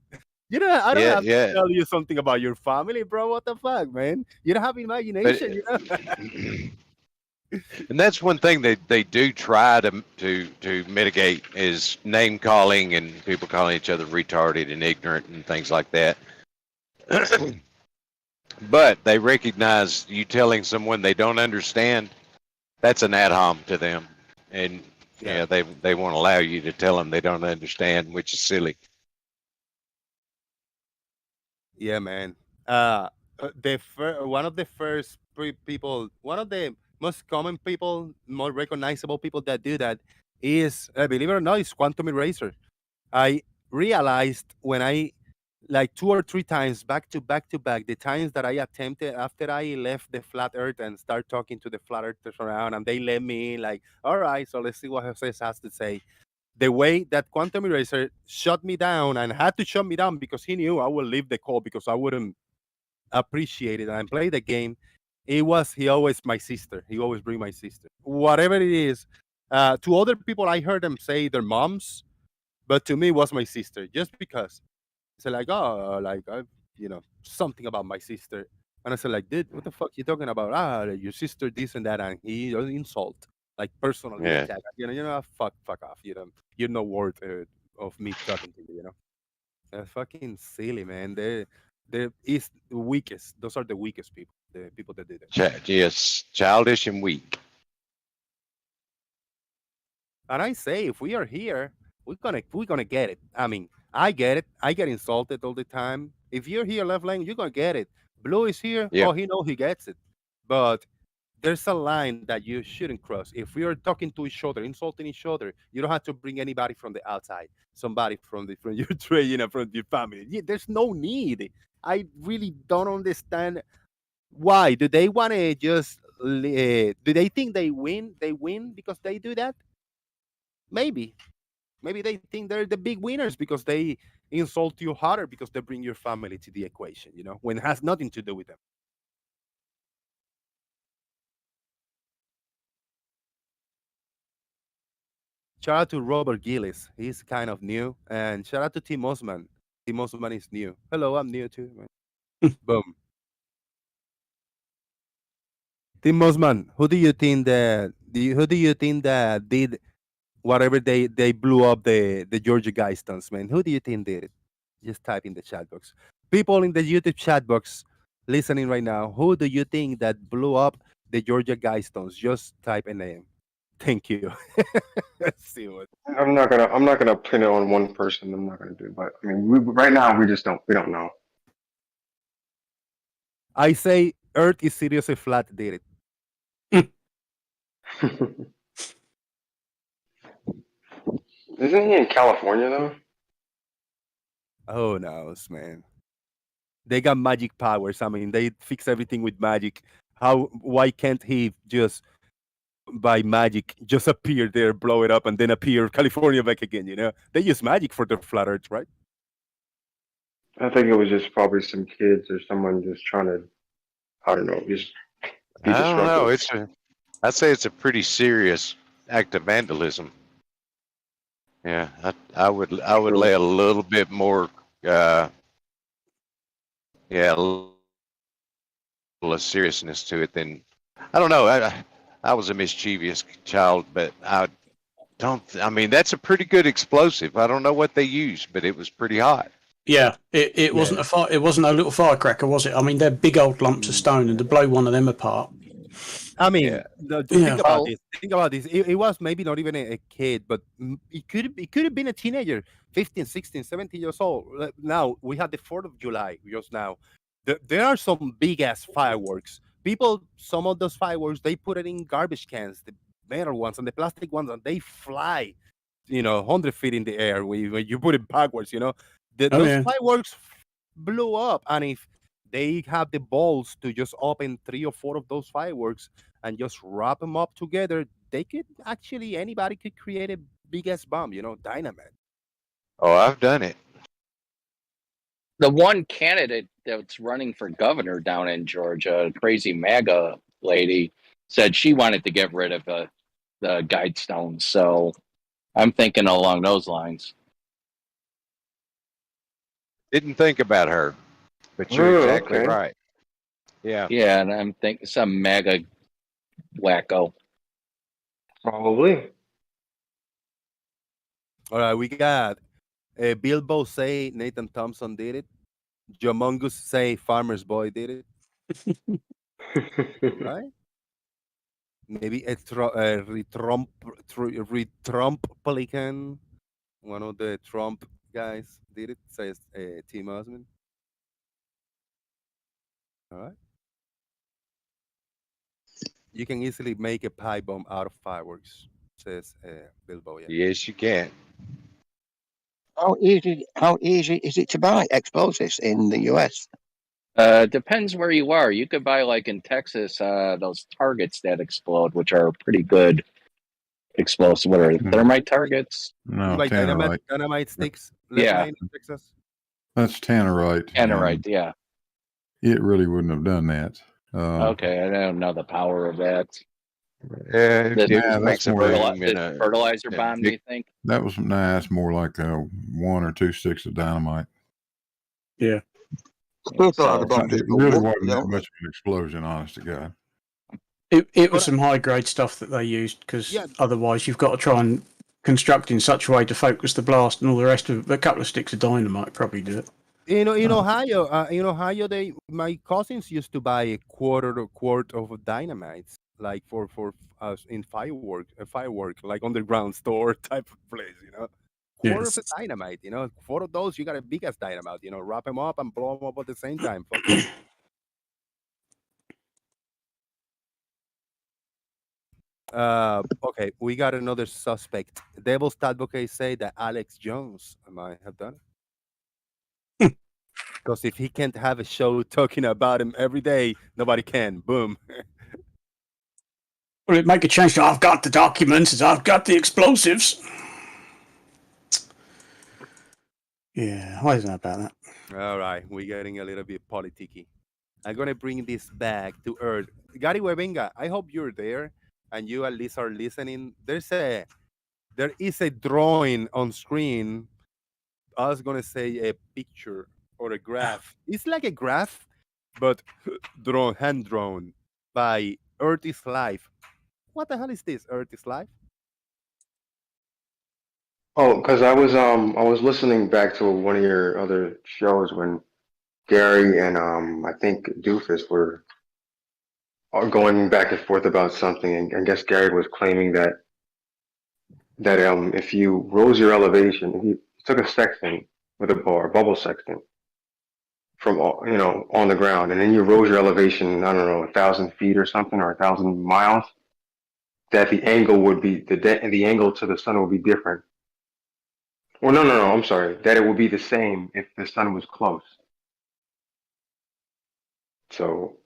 I don't Yeah, have to yeah. tell you something about your family, bro. What the fuck, man? You don't have But imagination. and that's one thing they do try to mitigate is name calling and people calling each other retarded and ignorant and things like that. But they recognize you telling someone they don't understand, that's an ad hom to them, and Yeah. they won't allow you to tell them they don't understand, which is silly. Yeah, man. One of the first people, one of the most common people, more recognizable people that do that is, believe it or not, is Quantum Eraser. I realized when I like 2 or 3 times back to back to back, the times that I attempted after I left the flat earth and start talking to the flat earthers around, and they let me in, like, all right, so let's see what Jose has to say. The way that Quantum Eraser shut me down and had to shut me down because he knew I would leave the call because I wouldn't appreciate it and play the game. He always my sister. He always bring my sister. Whatever it is. To other people, I heard them say their moms, but to me, it was my sister. Just because. So like, oh, like something about my sister. And I said, like, dude, what the fuck you talking about? Your sister, this and that, and he insult, like personally Yeah. attack. Fuck off. You're no worth of me talking to you. That's fucking silly, man. They're is the weakest. Those are the weakest people. The people that do that. Yes, childish and weak. And I say, if we are here, we're gonna get it. I mean, I get it. I get insulted all the time. If you're here, left lane, you're gonna get it. Blue is here. Yep. Oh, he knows he gets it. But there's a line that you shouldn't cross. If we are talking to each other, insulting each other, you don't have to bring anybody from the outside. Somebody from your trade, from your family. There's no need. I really don't understand why. Do they want to just? Do they think they win? They win because they do that? Maybe. Maybe they think they're the big winners because they insult you harder because they bring your family to the equation. When it has nothing to do with them. Shout out to Robert Gillis. He's kind of new. And shout out to Tim Osman. Tim Osman is new. Hello, I'm new too. Man. Boom. Tim Osman, who do you think that did whatever they blew up the Georgia Guidestones, man? Who do you think did it? Just type in the chat box. People in the YouTube chat box listening right now, who do you think that blew up the Georgia Guidestones? Just type a name. Thank you. Let's see what. I'm not gonna pin it on one person. I'm not gonna do it. But I mean, right now we don't know. I say Earth is seriously flat. Did it? Isn't he in California though? Oh no, man. They got magic powers. I mean, they fix everything with magic. Why can't he just by magic just appear there, blow it up, and then appear California back again? They use magic for the flat Earth, right? I think it was just probably some kids or someone just trying to, I don't know, just be I don't know. destructive. I'd say it's a pretty serious act of vandalism. Yeah, I would True. lay a little bit more, a little of seriousness to it than, I don't know. I was a mischievous child, but I mean, that's a pretty good explosive. I don't know what they used, but it was pretty hot. Yeah, it wasn't it wasn't a little firecracker, was it? I mean, they're big old lumps of stone, and to blow one of them apart. I mean, Yeah. think about this. Think about this. It was maybe not even a kid, but it could have been a teenager, 15, 16, 17 years old. Now we had the 4th of July just now. There are some big ass fireworks. Some of those fireworks, they put it in garbage cans, the metal ones and the plastic ones, and they fly, 100 feet in the air when you put it backwards. Those fireworks blew up, and if they have the balls to just open 3 or 4 of those fireworks and just wrap them up together, anybody could create a big ass bomb, dynamite. Oh, I've done it. The one candidate that's running for governor down in Georgia, crazy MAGA lady, said she wanted to get rid of the Guidestones. So I'm thinking along those lines. Didn't think about her, but you're exactly okay. right. Yeah. Yeah, and I'm thinking some MAGA wacko. Probably. All right, we got Bilbo say Nathan Thompson did it. Jomongus say Farmer's Boy did it. Right? Maybe a Trump Pelican, one of the Trump guys did it, says Tim Osmond. All right. You can easily make a pie bomb out of fireworks, says Bilbo. Yeah. Yes, you can. How easy is it to buy explosives in the US? Depends where you are. You could buy, like in Texas, those targets that explode, which are pretty good explosive. What are thermite targets? No, Like tannerite. dynamite sticks. Yeah. In Texas. That's tannerite. Tannerite, yeah. It really wouldn't have done that. Okay, I don't know the power of that. Yeah, That it that's makes a more boom in the a fertilizer bomb, do you think? That was that's more like 1 or 2 sticks of dynamite. Yeah. Fertilizer bombs It just go really whoop, wasn't that don't they? much of an explosion, honest to God. It was some high grade stuff that they used because otherwise you've got to try and construct in such a way to focus the blast and all the rest of it. A couple of sticks of dynamite probably do it. In Ohio, my cousins used to buy a quart of dynamite, like for us in firework, like underground store type of place, Quarter of a dynamite, 4 of those, you got a big ass dynamite, wrap them up and blow them up at the same time. Fuck it. Okay, we got another suspect. Devil's advocate say that Alex Jones might have done it. Because if he can't have a show talking about him every day, nobody can. Boom. Well, it make a change to I've got the documents, I've got the explosives. Yeah, I don't know about that. All right, we're getting a little bit politicky. I'm gonna bring this back to Earth. Gary Webenga, I hope you're there and you at least are listening. There is a drawing on screen. I was gonna say a picture or a graph. It's like a graph, but hand drawn by Earth is Life. What the hell is this? Earth is Life? Oh, because I was listening back to one of your other shows when Gary and I think Doofus were going back and forth about something, and I guess Gary was claiming that if you rose your elevation, if you took a sextant with a bar, bubble sextant from on the ground, and then you rose your elevation, I don't know, 1,000 feet or something, or 1,000 miles, that the angle would be the angle to the sun would be different. Well, no, I'm sorry, that it would be the same if the sun was close. So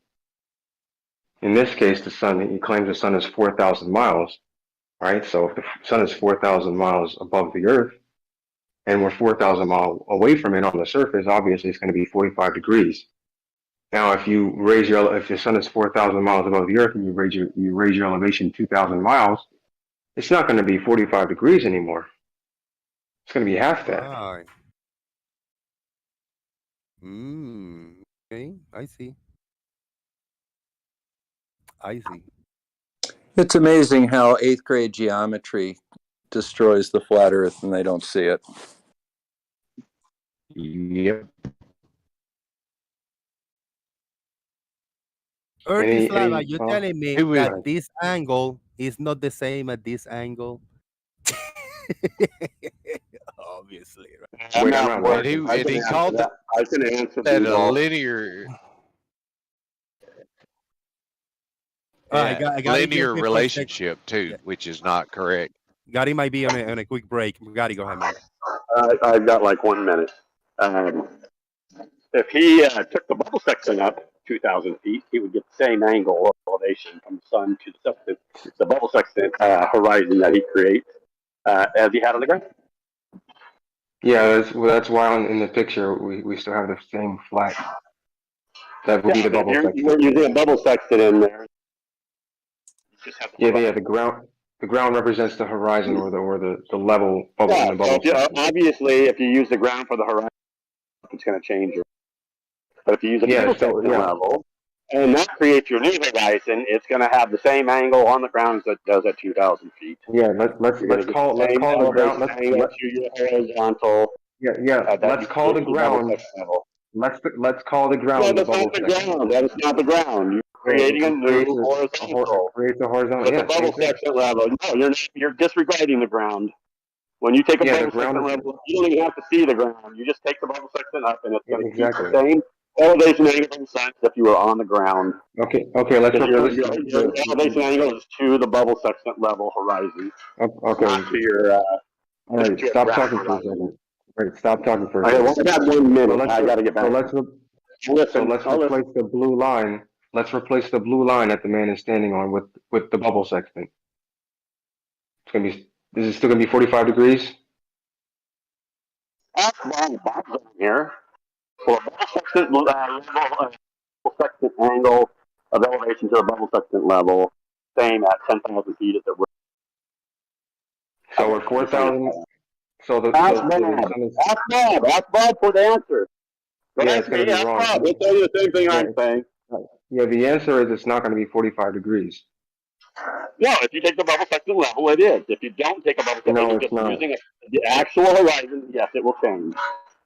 in this case, he claims the sun is 4,000 miles, right? So if the sun is 4,000 miles above the Earth, and we're 4,000 miles away from it on the surface, obviously it's going to be 45 degrees. Now, if the sun is 4,000 miles above the Earth and you raise your elevation 2,000 miles, it's not going to be 45 degrees anymore. It's going to be half that. Right. Okay, I see. It's amazing how 8th grade geometry destroys the flat Earth and they don't see it. Yep. Earth is Life, are you telling me that this angle is not the same as this angle? Obviously, right? Wait, I'm not working. And he called that I was going to answer a the linear. I got linear relationship too, which is not correct. Gotti might be on a quick break. Gotti, go ahead, man. I've got like 1 minute. If he took the bubble section up 2,000 feet, he would get the same angle of elevation from the sun to the bubble section horizon that he creates as he had on the ground. Yeah, that's why in the picture we still have the same flat. That would be the bubble sextant. You're using a bubble sextant in there. You just have the Yeah, the ground represents the horizon or the level bubble in the bubble sextant. Obviously, if you use the ground for the horizon, it's going to change it. But if you use a bubble sextant level, and that creates your new horizon, it's going to have the same angle on the ground as it does at 2,000 feet. Yeah, let's call the ground. Let's your horizontal. Let's call the ground. Let's call the ground the bubble sextant. That is not the ground. You're creating a new horizontal. Creates a horizontal. At the bubble sextant level, no, you're disregarding the ground. When you take a bubble sextant level, you don't even have to see the ground. You just take the bubble sextant up, and it's going to keep the same elevation angle in the sun as if you were on the ground. Okay. Let's replace your elevation angle is to the bubble sextant level horizon. Okay. Not to your. All right. Stop talking for a second. Right. Stop talking for a second. second. I got 1 minute. I got to get back. Let's replace the blue line. Let's replace the blue line that the man is standing on with the bubble sextant. It's gonna be. Is it still gonna be 45 degrees? That's wrong. Bob's on here. For a bubble sextant angle of elevation to a bubble sextant level, same at 10,000 feet as it would. So we're 4,000. So Ask Bob for the answer. Yeah, it's going to be wrong. Bob. He'll tell you the same thing I'm saying. Yeah, the answer is it's not going to be 45 degrees. No, if you take the bubble sextant level, it is. If you don't take a bubble sextant, you're just using the actual horizon, yes, it will change.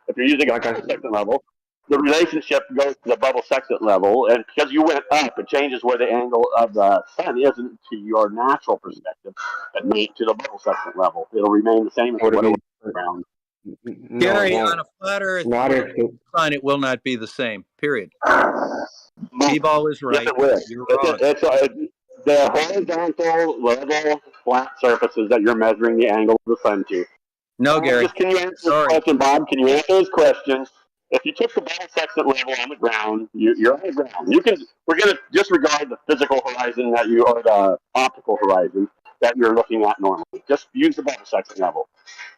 If you're using a bubble sextant level, the relationship goes to the bubble sextant level, and because you went up, it changes where the angle of the sun isn't to your natural perspective, but not to the bubble sextant level. It'll remain the same as what it was around. Gary, on a flat Earth sun, it will not be the same. Period. B-ball is right. Yes, it will. You're wrong. The horizontal level flat surfaces that you're measuring the angle of the sun to. No, Gary. Can you answer this question, Bob? Can you answer his question? If you took the bubble sextant level on the ground, you're on the ground. We're going to disregard the physical horizon or the optical horizon that you're looking at normally. Just use the bubble sextant level.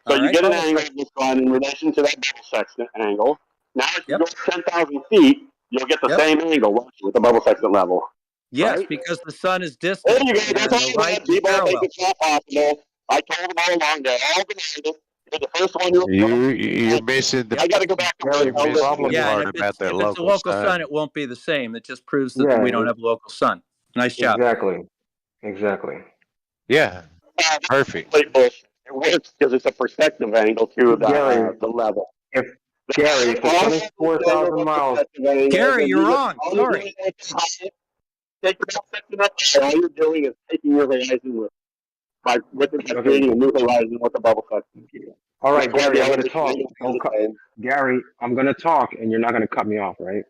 So you get an angle of the sun in relation to that bubble sextant angle. Now, if you go 10,000 feet, you'll get the same angle with the bubble sextant level. Yes, right? because the sun is distant. There you go. That's all light is parallel. It's not possible. I told them all along. They're all denied it. You're the first one You're missing the. I got to go back to problem part if about that it's a local sun, it won't be the same. It just proves that we don't have a local sun. Nice job. Exactly. Yeah. Perfect. It works because it's a perspective angle to the level. Gary, if the sun is 4,000 miles. Gary, you're wrong. Sorry. Take the ball section up. All you're doing is taking your horizon creating a new horizon with the bubble section. All right, Gary, I'm going to talk. Gary, I'm going to talk, and you're not going to cut me off, right?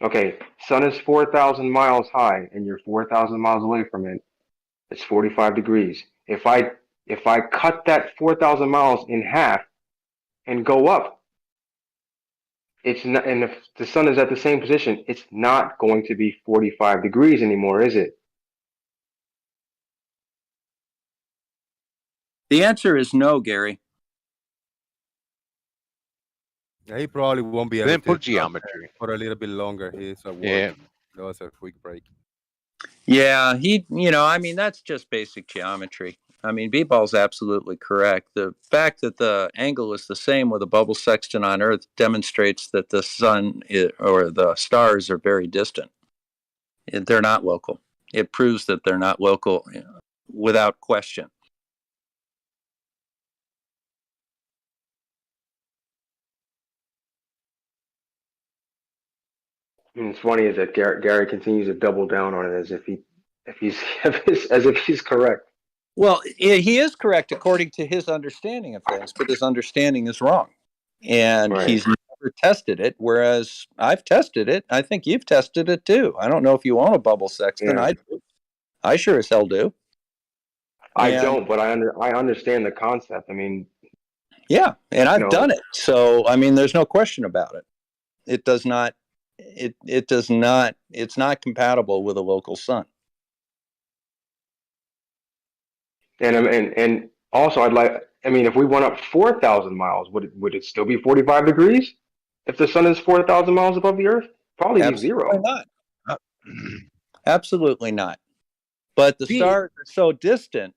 Okay, sun is 4,000 miles high, and you're 4,000 miles away from it. It's 45 degrees. If I cut that 4,000 miles in half and go up, it's not, and if the sun is at the same position, it's not going to be 45 degrees anymore, is it? The answer is no, Gary. Yeah, he probably won't be able Then to put geometry for a little bit longer. He's at work. Yeah. That was a quick break. Yeah, that's just basic geometry. B-ball's absolutely correct. The fact that the angle is the same with a bubble sextant on Earth demonstrates that the sun or the stars are very distant. They're not local. It proves that they're not local without question. And it's funny is that Gary continues to double down on it as if he's correct. Well, he is correct according to his understanding of things, but his understanding is wrong. And he's never tested it, whereas I've tested it. I think you've tested it too. I don't know if you own a bubble sextant. Yeah. I sure as hell do. I don't, but I understand the concept. Yeah, and I've done it. So, there's no question about it. It does not, it's not compatible with a local sun. And also I'd like, I mean, if we went up 4,000 miles, would it still be 45 degrees? If the sun is 4,000 miles above the Earth, probably be Absolutely zero. not. Absolutely not. But the stars are so distant,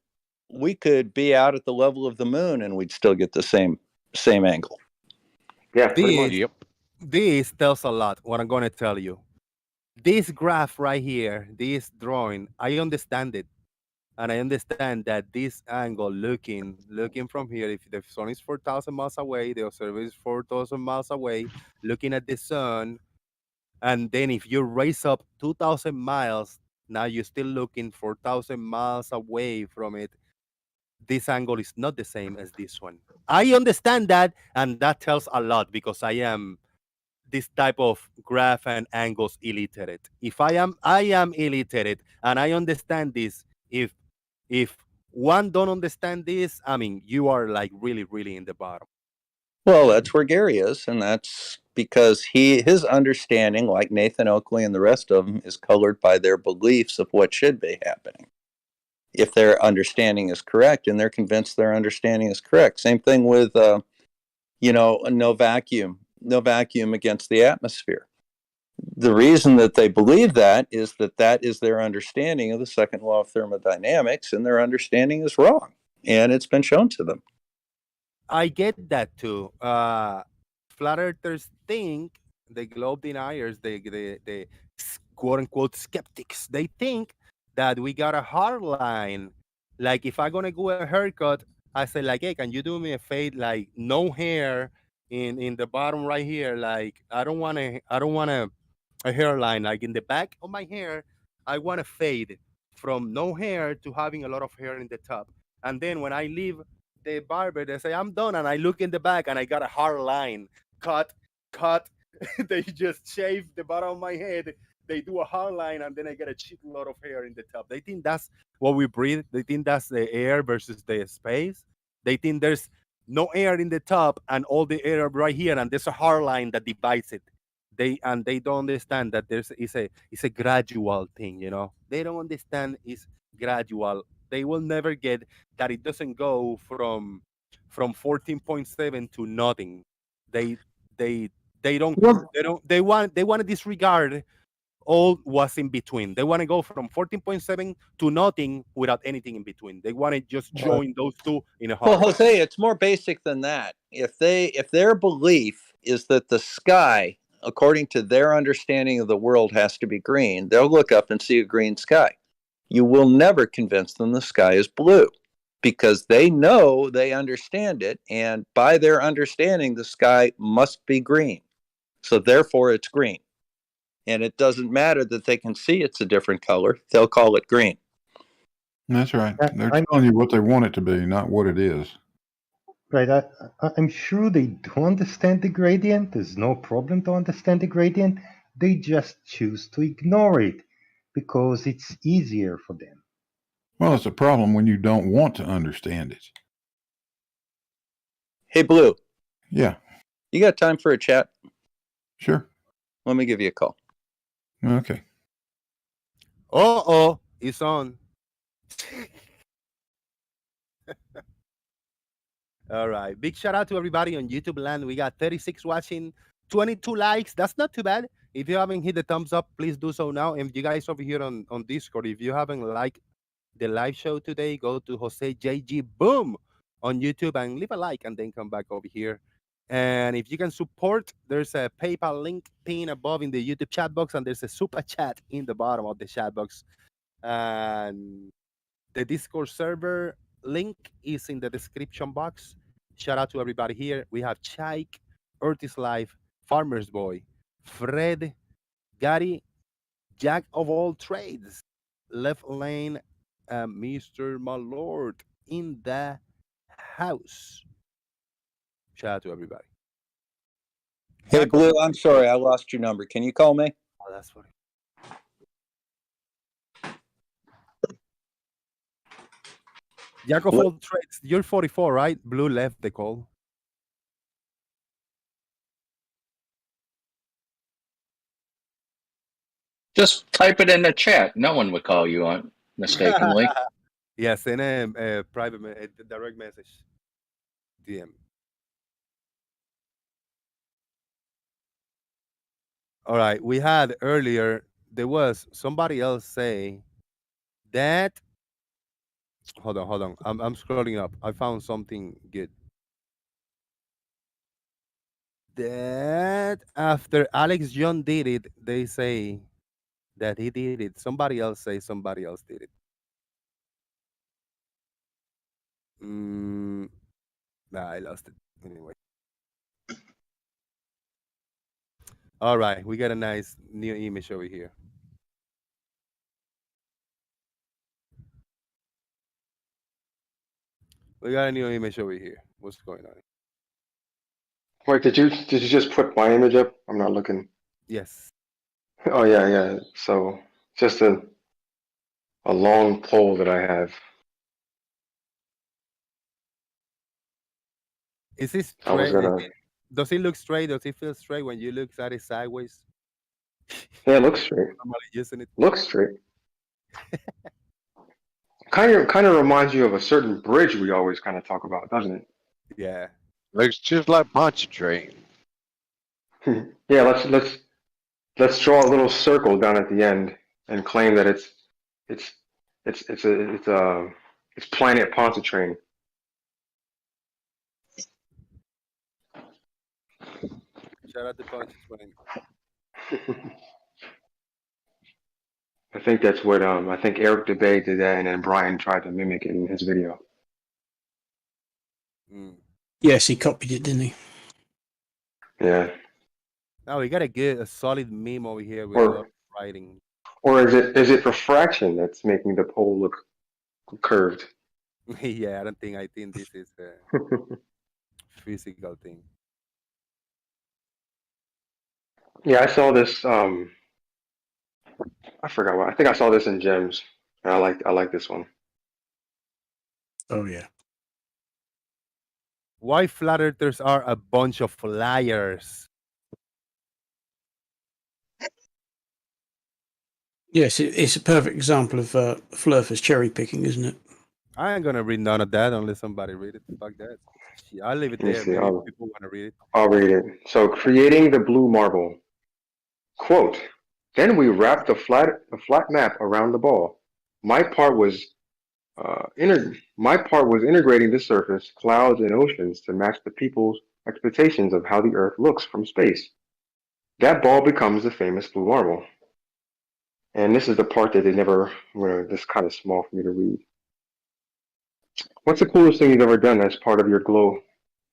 we could be out at the level of the moon and we'd still get the same angle. Yeah, pretty much. This, this tells a lot. What I'm going to tell you. This graph right here, this drawing, I understand it. And I understand that this angle looking from here, if the sun is 4,000 miles away, the observer is 4,000 miles away, looking at the sun. And then if you raise up 2,000 miles, now you're still looking 4,000 miles away from it. This angle is not the same as this one. I understand that, and that tells a lot because I am this type of graph and angles illiterate. If I am illiterate, and I understand this. If one don't understand this, I mean, you are like really, really in the bottom. Well, that's where Gary is, and that's because his understanding, like Nathan Oakley and the rest of them, is colored by their beliefs of what should be happening. If their understanding is correct, and they're convinced their understanding is correct. Same thing with, no vacuum against the atmosphere. The reason that they believe that is their understanding of the second law of thermodynamics, and their understanding is wrong, and it's been shown to them. I get that too. Flat earthers think, the globe deniers, the quote unquote skeptics, they think that we got a hard line. Like if I'm gonna go a haircut, I say like, hey, can you do me a fade, like no hair in the bottom right here? Like I don't want a hairline like in the back of my hair. I want to fade from no hair to having a lot of hair in the top. And then when I leave the barber, they say I'm done, and I look in the back and I got a hard line. Cut. They just shave the bottom of my head. They do a hard line, and then I get a shitload of hair in the top. They think that's what we breathe. They think that's the air versus the space. They think there's no air in the top and all the air right here, and there's a hard line that divides it. They don't understand that it's a gradual thing. They don't understand it's gradual. They will never get that it doesn't go from 14.7 to nothing. They don't they want to disregard all what's in between. They want to go from 14.7 to nothing without anything in between. They want to just join those two in a hard. Well, Jose, it's more basic than that. If their belief is that the sky, according to their understanding of the world, has to be green, they'll look up and see a green sky. You will never convince them the sky is blue because they know, they understand it, and by their understanding, the sky must be green. So therefore, it's green. And it doesn't matter that they can see it's a different color. They'll call it green. That's right. They're telling you what they want it to be, not what it is. Right. I'm sure they do understand the gradient. There's no problem to understand the gradient. They just choose to ignore it because it's easier for them. Well, it's a problem when you don't want to understand it. Hey, Blue. Yeah. You got time for a chat? Sure. Let me give you a call. Okay. It's on. All right. Big shout out to everybody on YouTube land. We got 36 watching, 22 likes. That's not too bad. If you haven't hit the thumbs up, please do so now. And you guys over here on Discord, if you haven't liked the live show today, go to Jose JG Boom on YouTube and leave a like and then come back over here. And if you can support, there's a PayPal link pinned above in the YouTube chat box, and there's a super chat in the bottom of the chat box. And the Discord server link is in the description box. Shout out to everybody here. We have Chaik, Ortiz Life, Farmer's Boy, Fred, Gary, Jack of all trades, Left Lane, Mr. Malord in the house. Shout out to everybody. Hey, Blue, I'm sorry, I lost your number. Can you call me? Oh, that's funny. Jack of all trades. You're 44, right? Blue left the call. Just type it in the chat. No one would call you on mistakenly. Yeah, send a private, a direct message. DM. All right, we had earlier. There was somebody else say that. Hold on, hold on. I'm scrolling up. I found something good. That after Alex John did it, they say that he did it. Somebody else say somebody else did it. Mm, nah, I lost it anyway. All right, we got a nice new image over here. We got a new image over here. What's going on? Wait, did you just put my image up? I'm not looking. Yes. Oh yeah. So just a long pole that I have. Is it I was straight? gonna. Does it look straight? Does it feel straight when you look at it sideways? Yeah, it looks straight. Normally using it. Looks straight. Kind of reminds you of a certain bridge we always kind of talk about, doesn't it? Yeah. Looks just like Pontchartrain. Yeah. Let's draw a little circle down at the end and claim that it's Planet Pontchartrain. Shout out to Pontchartrain. I think that's what I think Eric DeBay did that, and then Brian tried to mimic it in his video. Yes, he copied it, didn't he? Yeah. Now we gotta get a solid meme over here with a lot of writing. Or is it refraction that's making the pole look curved? Yeah, I think this is a physical thing. Yeah, I saw this. I forgot what. I think I saw this in Gems, and I like this one. Oh yeah. Why flat earthers are a bunch of liars? Yes, it's a perfect example of Flurfers cherry picking, isn't it? I ain't gonna read none of that unless somebody read it. Fuck that. I'll leave it Let me there. see, Maybe people want to read it. I'll read it. So, creating the blue marble. Quote, then we wrapped a flat map around the ball. My part was integrating the surface, clouds, and oceans to match the people's expectations of how the Earth looks from space. That ball becomes the famous blue marble. And this is the part that they never, this is kind of small for me to read. What's the coolest thing you've ever done as part of your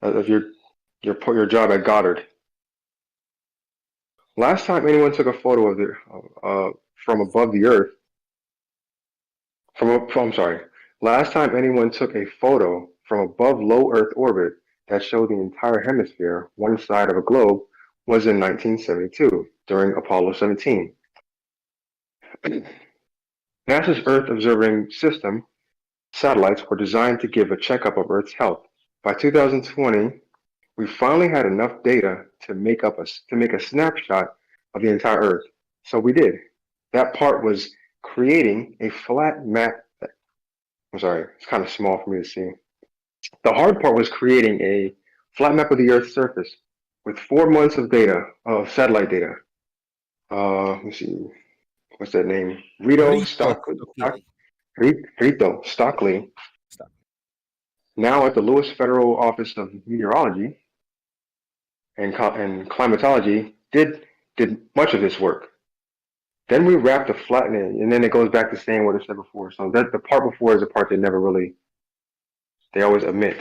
of your job at Goddard? Last time anyone took a photo of from above the Earth, last time anyone took a photo from above low Earth orbit that showed the entire hemisphere, one side of a globe, was in 1972 during Apollo 17. NASA's Earth Observing System satellites were designed to give a checkup of Earth's health. By 2020, we finally had enough data to make a snapshot of the entire Earth. So we did. That part was creating a flat map. I'm sorry, it's kind of small for me to see. The hard part was creating a flat map of the Earth's surface with 4 months of data, of satellite data. Let's see, what's that name? Rito Stockley. Now at the Lewis Federal Office of Meteorology and Climatology, did much of this work. Then we wrapped the flat, and then it goes back to saying what I said before. So that the part before is the part they always omit.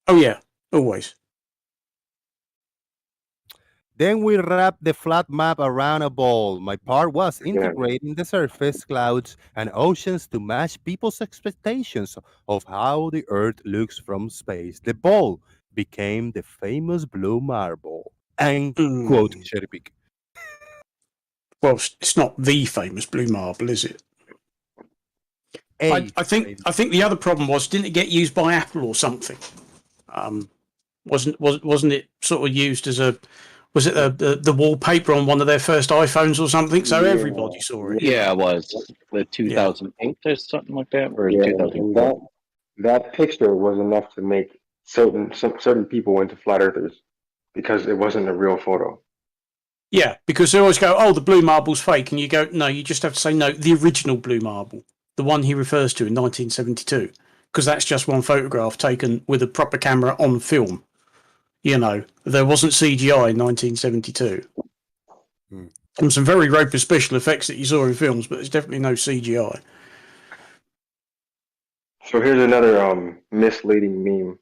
Oh yeah, always. Then we wrapped the flat map around a ball. My part was integrating the surface, clouds, and oceans to match people's expectations of how the Earth looks from space. The ball became the famous blue marble. And quote, cherry pick. Well, it's not the famous blue marble, is it? I think the other problem was, didn't it get used by Apple or something? Wasn't it sort of used as was it the wallpaper on one of their first iPhones or something? So everybody saw it. Yeah, it was the 2008 or something like that, or 2004. That picture was enough to make certain people went to flat earthers because it wasn't a real photo. Yeah, because they always go, "Oh, the blue marble's fake," and you go, "No, you just have to say no, the original blue marble, the one he refers to in 1972, because that's just one photograph taken with a proper camera on film. You know, there wasn't CGI in 1972. Mm. And some very rapid special effects that you saw in films, but there's definitely no CGI." So here's another misleading meme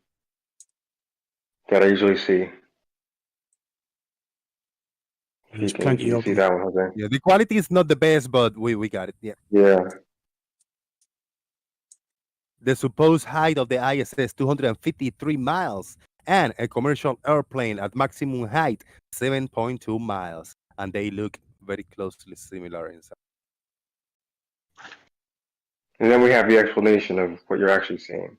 that I usually see. There's If plenty you of see them. that one, Jose. Yeah, the quality is not the best, but we got it. Yeah. Yeah. The supposed height of the ISS 253 miles, and a commercial airplane at maximum height 7.2 miles, and they look very closely similar inside. And then we have the explanation of what you're actually seeing.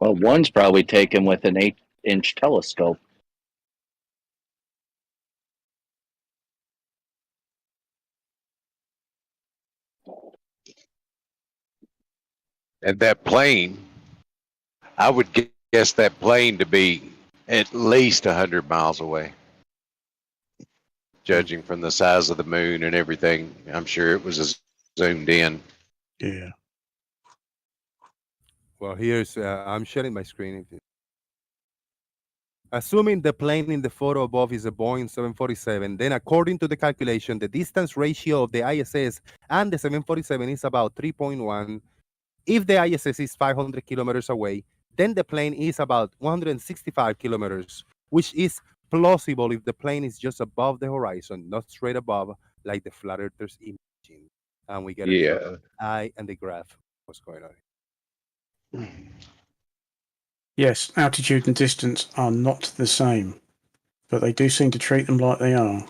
Well, one's probably taken with an 8-inch telescope. And that plane, I would guess that plane to be at least 100 miles away. Judging from the size of the moon and everything, I'm sure it was zoomed in. Yeah. Well, here's I'm sharing my screen. Assuming the plane in the photo above is a Boeing 747, then according to the calculation, the distance ratio of the ISS and the 747 is about 3.1. If the ISS is 500 kilometers away, then the plane is about 165 kilometers, which is plausible if the plane is just above the horizon, not straight above, like the flat earthers imagine. And we get it from Yeah. the eye and the graph. What's going on? Yes, altitude and distance are not the same, but they do seem to treat them like they are.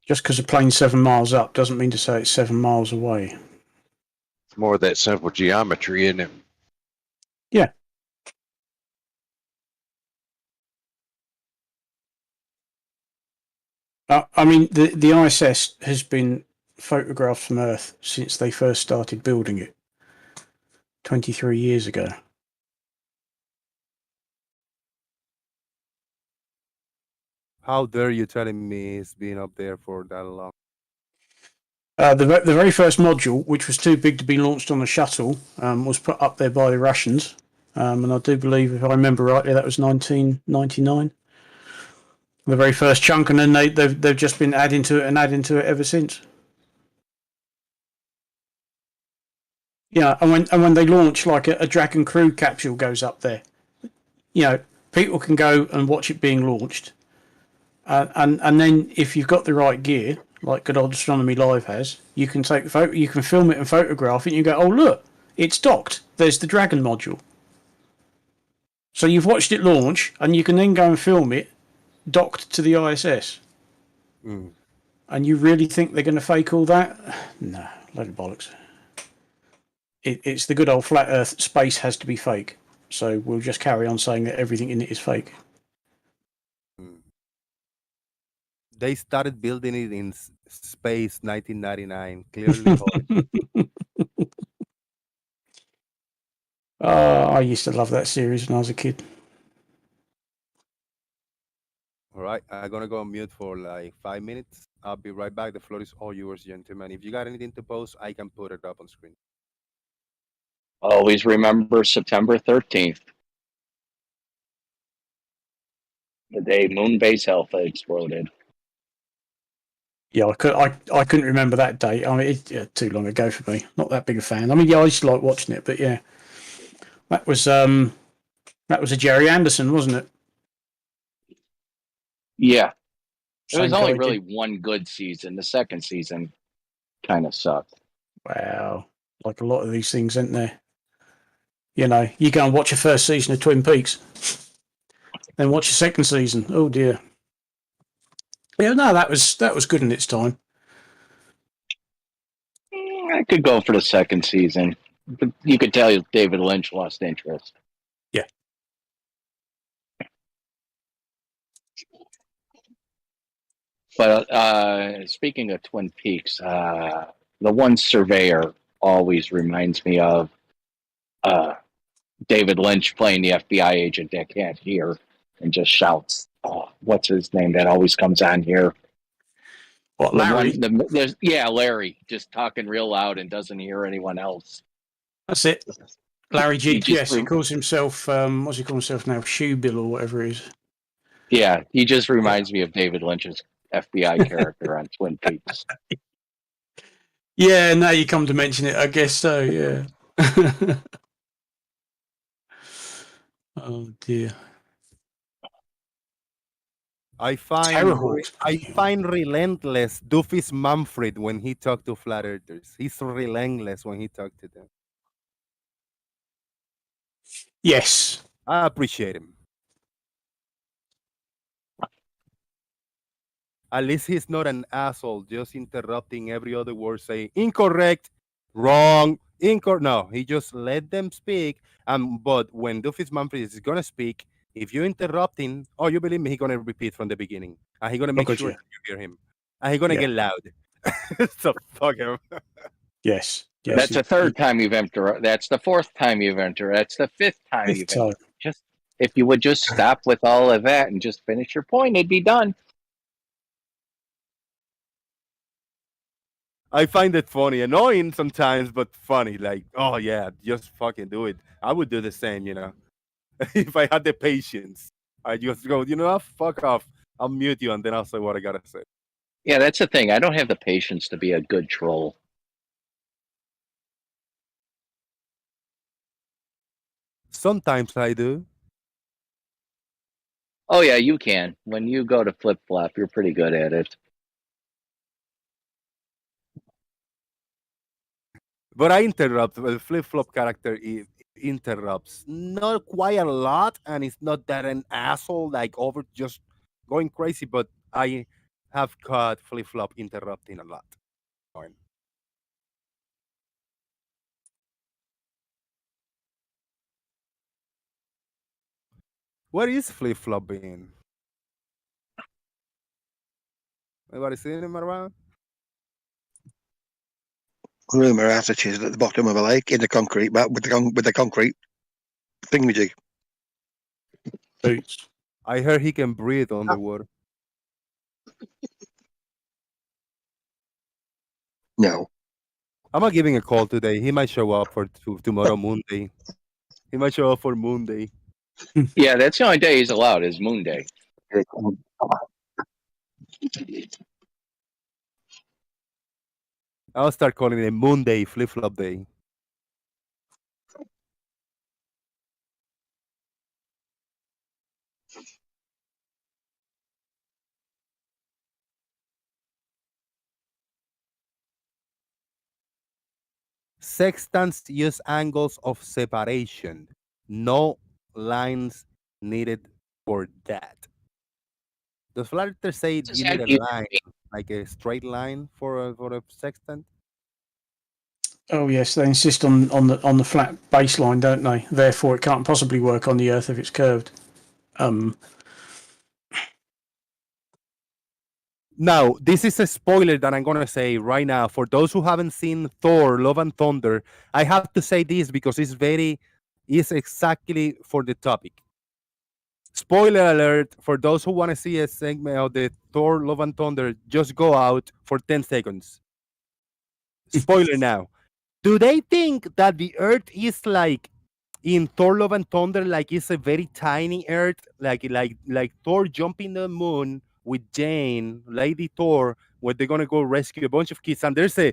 Just because a plane's 7 miles up doesn't mean to say it's 7 miles away. It's more of that simple geometry, isn't it? Yeah. I mean, the ISS has been photographed from Earth since they first started building it 23 years ago. How dare you telling me it's been up there for that long? The very first module, which was too big to be launched on a shuttle, was put up there by the Russians. And I do believe, if I remember rightly, that was 1999. The very first chunk, and then they've just been adding to it ever since. Yeah, and when they launch, like a Dragon Crew capsule goes up there, you know, people can go and watch it being launched, and then if you've got the right gear, like Good Old Astronomy Live has, you can take you can film it and photograph it, and you go, oh look, it's docked. There's the Dragon module. So you've watched it launch, and you can then go and film it docked to the ISS. Mm. And you really think they're going to fake all that? No, load of bollocks. It's the good old flat Earth. Space has to be fake. So we'll just carry on saying that everything in it is fake. They started building it in space 1999. Clearly, I used to love that series when I was a kid. all right, I'm gonna go on mute for like 5 minutes. I'll be right back. The floor is all yours, gentlemen. If you got anything to post, I can put it up on screen. Always remember September 13th, the day Moonbase Alpha exploded. Yeah, I couldn't remember that date. I mean, it's too long ago for me. Not that big a fan. I mean, yeah, I used to like watching it, but yeah, that was a Jerry Anderson, wasn't it? Yeah. It Same was only guy really did- one good season. The second season kind of sucked. Wow, like a lot of these things, isn't there? You know, you go and watch a first season of Twin Peaks, then watch a second season. Oh dear. Yeah, no, that was good in its time. I could go for the second season, but you could tell David Lynch lost interest. Yeah. But speaking of Twin Peaks, the one surveyor always reminds me of David Lynch playing the FBI agent that can't hear and just shouts, oh, what's his name that always comes on here? What, Larry? Larry, just talking real loud and doesn't hear anyone else. That's it. Larry He GPS. just He calls himself, what's he call himself now? Shoe Bill or whatever it is. Yeah, he just reminds me of David Lynch's FBI character on Twin Peaks. Yeah, now you come to mention it, I guess so, yeah. Oh, dear. I find relentless Doofus Manfred when he talked to flat earthers. He's relentless when he talked to them. Yes. I appreciate him. At least he's not an asshole, just interrupting every other word, saying incorrect, wrong, incorrect. No, he just let them speak. But when Doofus Manfred is gonna speak, if you interrupt him, oh, you believe me, he's gonna repeat from the beginning, and he's gonna make sure you hear him, and he's gonna get loud. So fuck him. Yes. That's the third time you've entered. That's the fourth time you've entered. That's the fifth time you've entered. Just if you would just stop with all of that and just finish your point, it'd be done. I find it funny, annoying sometimes, but funny. Like, oh yeah, just fucking do it. I would do the same, if I had the patience. I just go, you know what? Fuck off. I'll mute you and then I'll say what I gotta say. Yeah, that's the thing. I don't have the patience to be a good troll. Sometimes I do. Oh yeah, you can. When you go to flip flop, you're pretty good at it. But I interrupt. The flip flop character interrupts not quite a lot, and it's not that an asshole like over just going crazy. But I have caught flip flop interrupting a lot. Where is flip flop being? Anybody seen him around? Rumour has it is at the bottom of a lake in the concrete, but with the concrete thingamajig. Boots. I heard he can breathe underwater. No. I'm not giving a call today. He might show up for tomorrow, Moon Day. He might show up for Moon Day. Yeah, that's the only day he's allowed is Moon Day. I'll start calling it Moon Day, Flip Flop Day. Sextants use angles of separation. No lines needed for that. Does flat earthers say you need a line, like a straight line for a sextant? Oh yes, they insist on the flat baseline, don't they? Therefore, it can't possibly work on the Earth if it's curved. Now, this is a spoiler that I'm going to say right now. For those who haven't seen Thor, Love and Thunder, I have to say this because it's exactly for the topic. Spoiler alert, for those who want to see a segment of the Thor, Love and Thunder, just go out for 10 seconds. Spoiler now. Do they think that the Earth is like in Thor, Love and Thunder, like it's a very tiny Earth, like Thor jumping the moon with Jane, Lady Thor, where they're gonna go rescue a bunch of kids, and there's a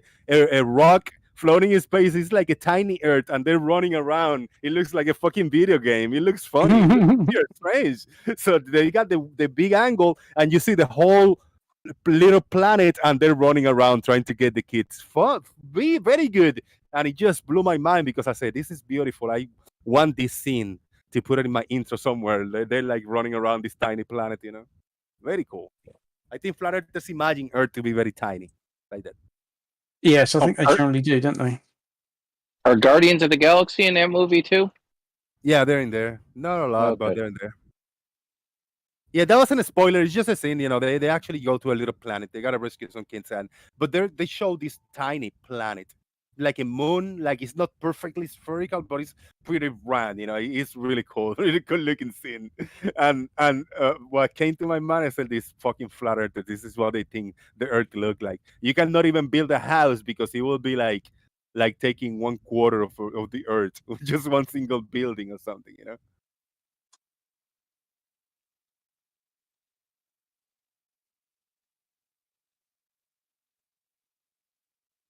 rock floating in space. It's like a tiny Earth, and they're running around. It looks like a fucking video game. It looks funny. It's strange. So they got the big angle, and you see the whole little planet, and they're running around trying to get the kids. Fun, very good. And it just blew my mind because I said, this is beautiful. I want this scene to put it in my intro somewhere. They're like running around this tiny planet, Very cool. I think flat earthers imagine Earth to be very tiny, like that. Yes, I think they generally do, don't they? Are Guardians of the Galaxy in that movie too? Yeah, they're in there. Not a lot, but they're in there. Yeah, that wasn't a spoiler. It's just a scene. They actually go to a little planet. They gotta rescue some kids, but they show this tiny planet. like a moon. Like it's not perfectly spherical, but it's pretty round. It's really cool, really cool looking scene. And what came to my mind, I said, "This fucking flat Earth. This is what they think the Earth look like. You cannot even build a house because it will be like taking 1/4 of the Earth, just one single building or something.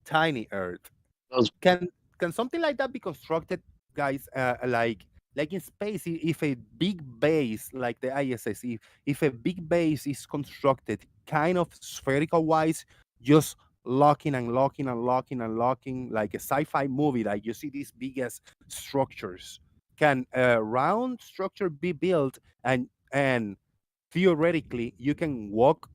Tiny Earth. Those Can something like that be constructed, guys? Like in space, if a big base like the ISS, if a big base is constructed kind of spherical wise, just locking and locking and locking and locking, like a sci-fi movie, like you see these biggest structures. Can a round structure be built and theoretically you can walk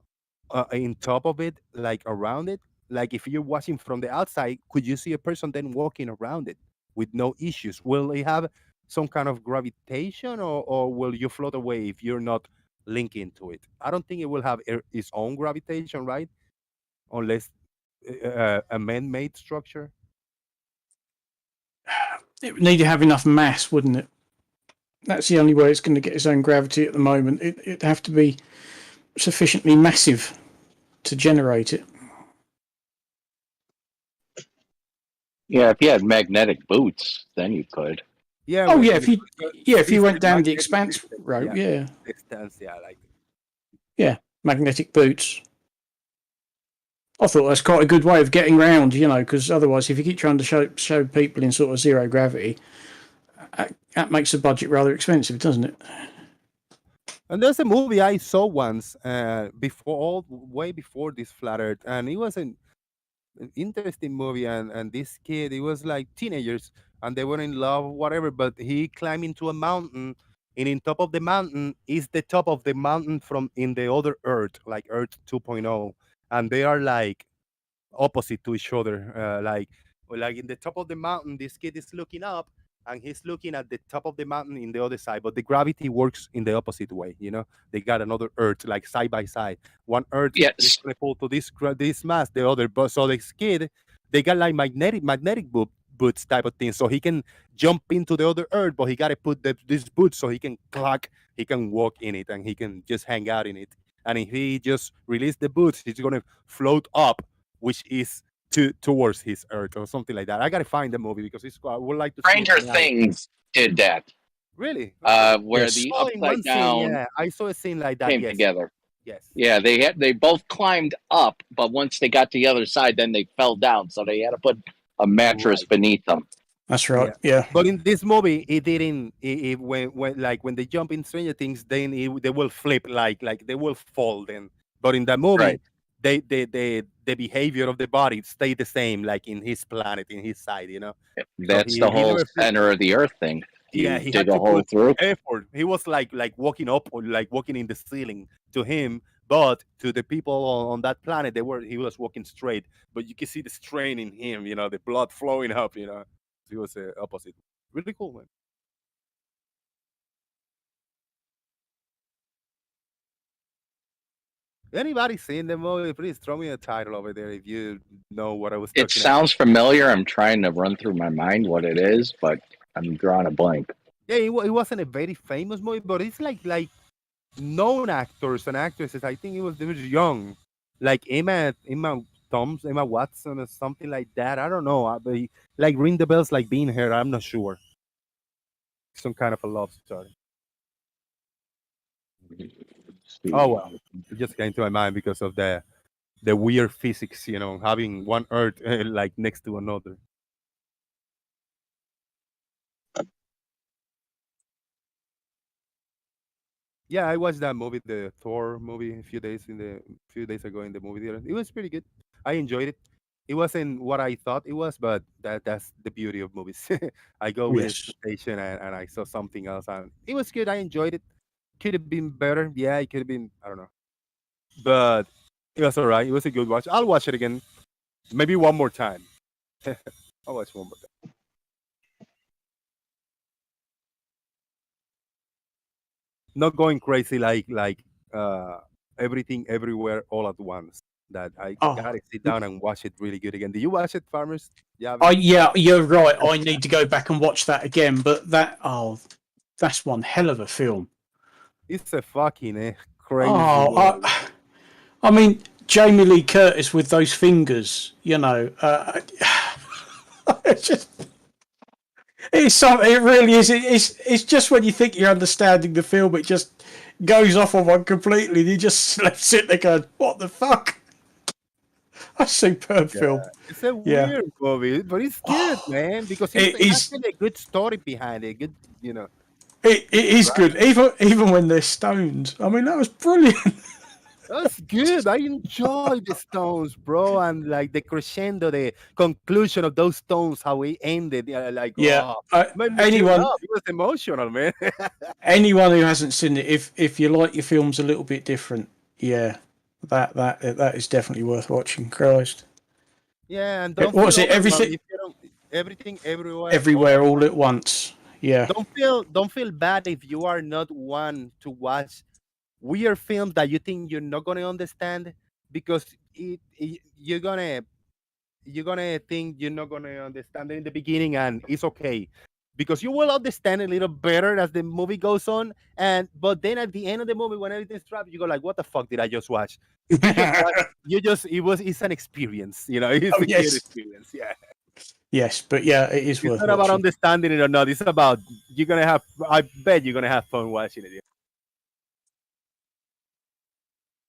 in top of it, like around it? Like if you're watching from the outside, could you see a person then walking around it with no issues? Will it have some kind of gravitation, or will you float away if you're not linking to it? I don't think it will have its own gravitation, right? Unless a man-made structure. It would need to have enough mass, wouldn't it? That's the only way it's going to get its own gravity at the moment. It'd have to be sufficiently massive to generate it. Yeah, if you had magnetic boots, then you could. Yeah. Oh well, yeah, if you went down the magnetic expanse system, route, yeah, Distance, yeah, like magnetic boots. I thought that's quite a good way of getting around, because otherwise, if you keep trying to show people in sort of zero gravity, that makes the budget rather expensive, doesn't it? And there's a movie I saw once, way before this flat Earth, and it was an interesting movie. And this kid, it was like teenagers, and they were in love, whatever. But he climbed into a mountain, and in top of the mountain is the top of the mountain from in the other Earth, like Earth 2.0, and they are like opposite to each other. Like in the top of the mountain, this kid is looking up, and he's looking at the top of the mountain in the other side. But the gravity works in the opposite way. They got another Earth like side by side. One Earth is Yes. gonna pull to this mass, the other. But so this kid, they got like magnetic boots type of thing, so he can jump into the other Earth, but he got to put this boots so he can he can walk in it, and he can just hang out in it. And if he just release the boots, he's gonna float up, which is towards his Earth or something like that. I gotta find the movie because I would like to see Stranger it now. Things did that. Really? Where Yes. the Oh, in one upside scene, down yeah, I saw a scene like that. came Yes, together. yes. Yeah, they both climbed up, but once they got to the other side, then they fell down. So they had to put a mattress Right. beneath them. That's right. Yeah. But in this movie, it didn't. When they jump in Stranger Things, then they will flip like they will fall. Then, but in that movie, Right. the behavior of the body stayed the same, like in his planet, in his side. So That's the he whole never flipped. center of the earth thing. Yeah, You he dig had a to hole put through. effort. He was like walking up or like walking in the ceiling to him, but to the people on that planet, he was walking straight. But you can see the strain in him, the blood flowing up. He was opposite. Really cool, man. Anybody seen the movie? Please throw me a title over there if you know what I was It talking sounds familiar. I'm trying to run through my mind what it is, but I'm drawing a blank. Yeah, it wasn't a very famous movie, but it's like known actors and actresses. I think they was young, like Emma Watson or something like that. I don't know. But like ring the bells, like being her. I'm not sure. Some kind of a love story. Oh well, it just came to my mind because of the weird physics. Having one Earth like next to another. Yeah, I watched that movie, the Thor movie, a few days ago in the movie theater. It was pretty good. I enjoyed it. It wasn't what I thought it was, but that's the beauty of movies. I go with Yes. expectation, and I saw something else, and it was good. I enjoyed it. Could have been better. Yeah, it could have been. I don't know, but it was all right. It was a good watch. I'll watch it again, maybe one more time. I'll watch one more time. Not going crazy like everything everywhere all at once. that I Oh, gotta sit down and watch it really good again. Do you watch it, Farmers? Yeah, yeah, you're right. I need to go back and watch that again. But that's one hell of a film. it's a fucking crazy Oh, movie. I mean, Jamie Lee Curtis with those fingers, it's just, it's something. It really is. It's just when you think you're understanding the film, it just goes off on one completely. And you just sit there going, "What the fuck?" A superb Yeah, film. it's a Yeah, weird movie, but it's good, man, because it it has is. really a good story behind it. Good, you know. It is Right. good, even when they're stoned. I mean, that was brilliant. That's good. I enjoy the Stones, bro, and like the crescendo, the conclusion of those Stones, how it ended. Yeah, like, Yeah, oh, made me tear anyone up. It was emotional, man. anyone who hasn't seen it, if you like your films a little bit different, yeah, that is definitely worth watching. Christ, Yeah, and don't what feel was it? overwhelmed Everything, if you don't everything everywhere all everywhere, at all once. at once. Yeah, Don't feel bad if you are not one to watch weird films that you think you're not gonna understand, because you're gonna think you're not gonna understand it in the beginning, and it's okay, because you will understand a little better as the movie goes on. And but then at the end of the movie, when everything's trapped, you go like, "What the fuck did I just watch?" You just watch. You just it's an experience. It's oh a good yes, experience. Yeah, yes, but yeah, it is it's worth not about watching. understanding it or not. It's about you're gonna have. I bet you're gonna have fun watching it.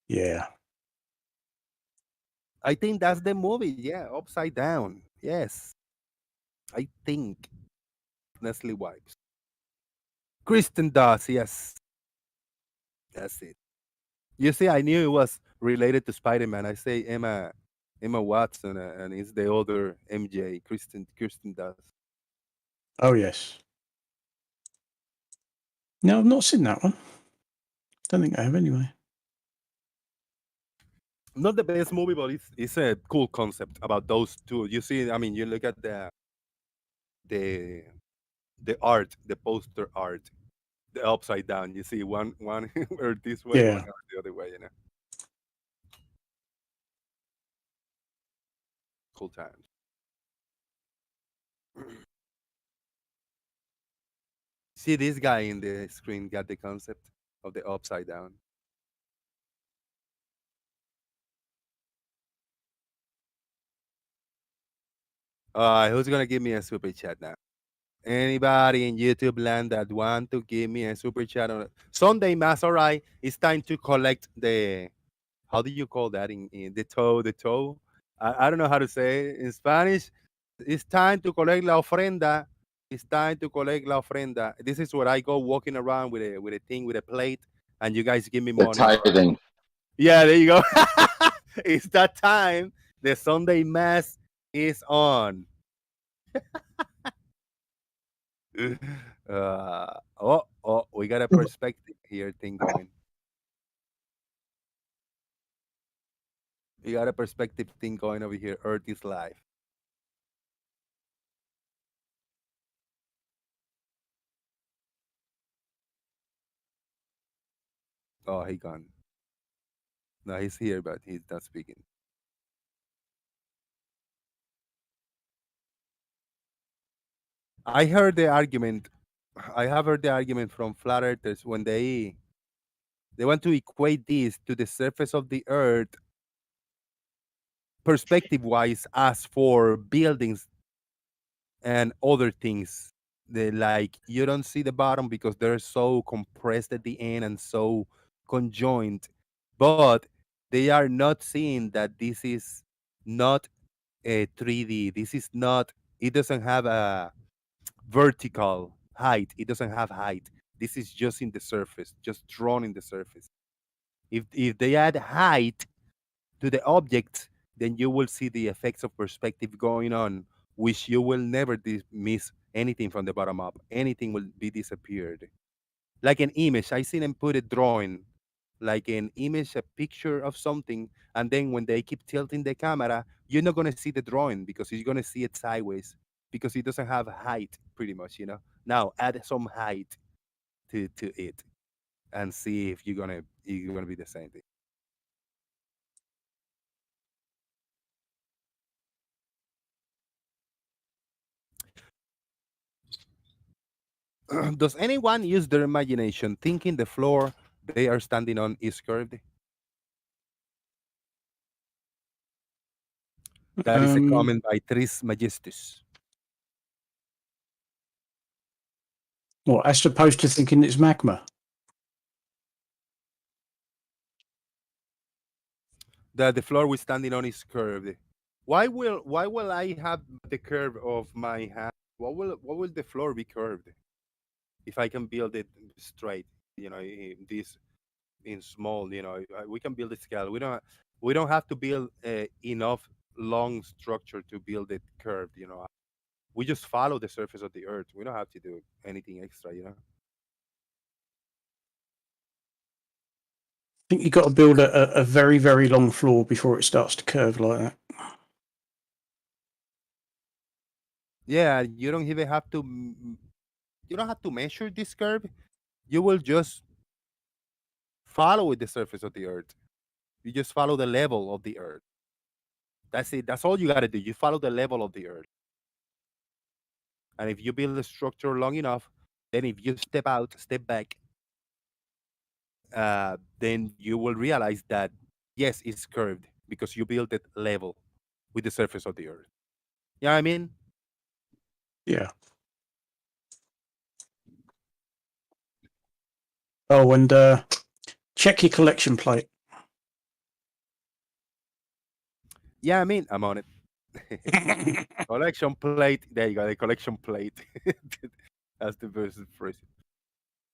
Yeah, I think that's the movie. Yeah, Upside Down. Yes, I think Nestle wipes. Kristen does. Yes, that's it. You see, I knew it was related to Spider Man. I say Emma Watson, and it's the older MJ. Kristen does. oh yes. No, I've not seen that one. Don't think I have anyway. Not the best movie, but it's a cool concept about those two. You see, I mean, you look at the the art, the poster art, the upside down. You see one or this way, one Yeah, or the other way. Cool times. See, this guy in the screen got the concept of the upside down. Who's gonna give me a super chat now? Anybody in YouTube land that want to give me a super chat on Sunday mass? All right, it's time to collect the. How do you call that in the toe? The toe. I don't know how to say it in Spanish. It's time to collect la ofrenda. It's time to collect la ofrenda. This is where I go walking around with a thing with a plate, and you guys give me The money. All right. tithing. Yeah, there you go. It's that time. The Sunday mass is on. We got a perspective here thing going. We got a perspective thing going over here. Earth is life. Oh, he gone. No, he's here, but he's not speaking. I heard the argument. I have heard the argument from flat earthers when they want to equate this to the surface of the earth perspective wise as for buildings and other things. They like you don't see the bottom because they're so compressed at the end and so conjoined, but they are not seeing that this is not a 3D. This is not. It doesn't have a vertical height. It doesn't have height. This is just in the surface, just drawn in the surface. If they add height to the object, then you will see the effects of perspective going on, which you will never miss anything from the bottom up. Anything will be disappeared. Like an image, I seen them put a drawing, like an image, a picture of something, and then when they keep tilting the camera, you're not gonna see the drawing because you're gonna see it sideways because it doesn't have height, pretty much. Now add some height to it and see if you're gonna be the same thing. Does anyone use their imagination thinking the floor they are standing on is curved? That is a comment by Tris Majestus. What, as opposed to thinking it's magma? That the floor we're standing on is curved. Why will I have the curve of my hand? What will the floor be curved if I can build it straight? This in small. We can build a scale. We don't have to build enough long structure to build it curved. We just follow the surface of the earth. We don't have to do anything extra. I think you've got to build a very, very long floor before it starts to curve like that. Yeah, you don't even have to. You don't have to measure this curve. You will just follow the surface of the earth. You just follow the level of the earth. That's it. That's all you got to do. You follow the level of the earth. And if you build a structure long enough, then if you step back, then you will realize that, yes, it's curved because you built it level with the surface of the earth. You know what I mean? Yeah. Oh, and check your collection plate. Yeah, I mean, I'm on it. Collection plate. There you go. The collection plate. That's the version phrase.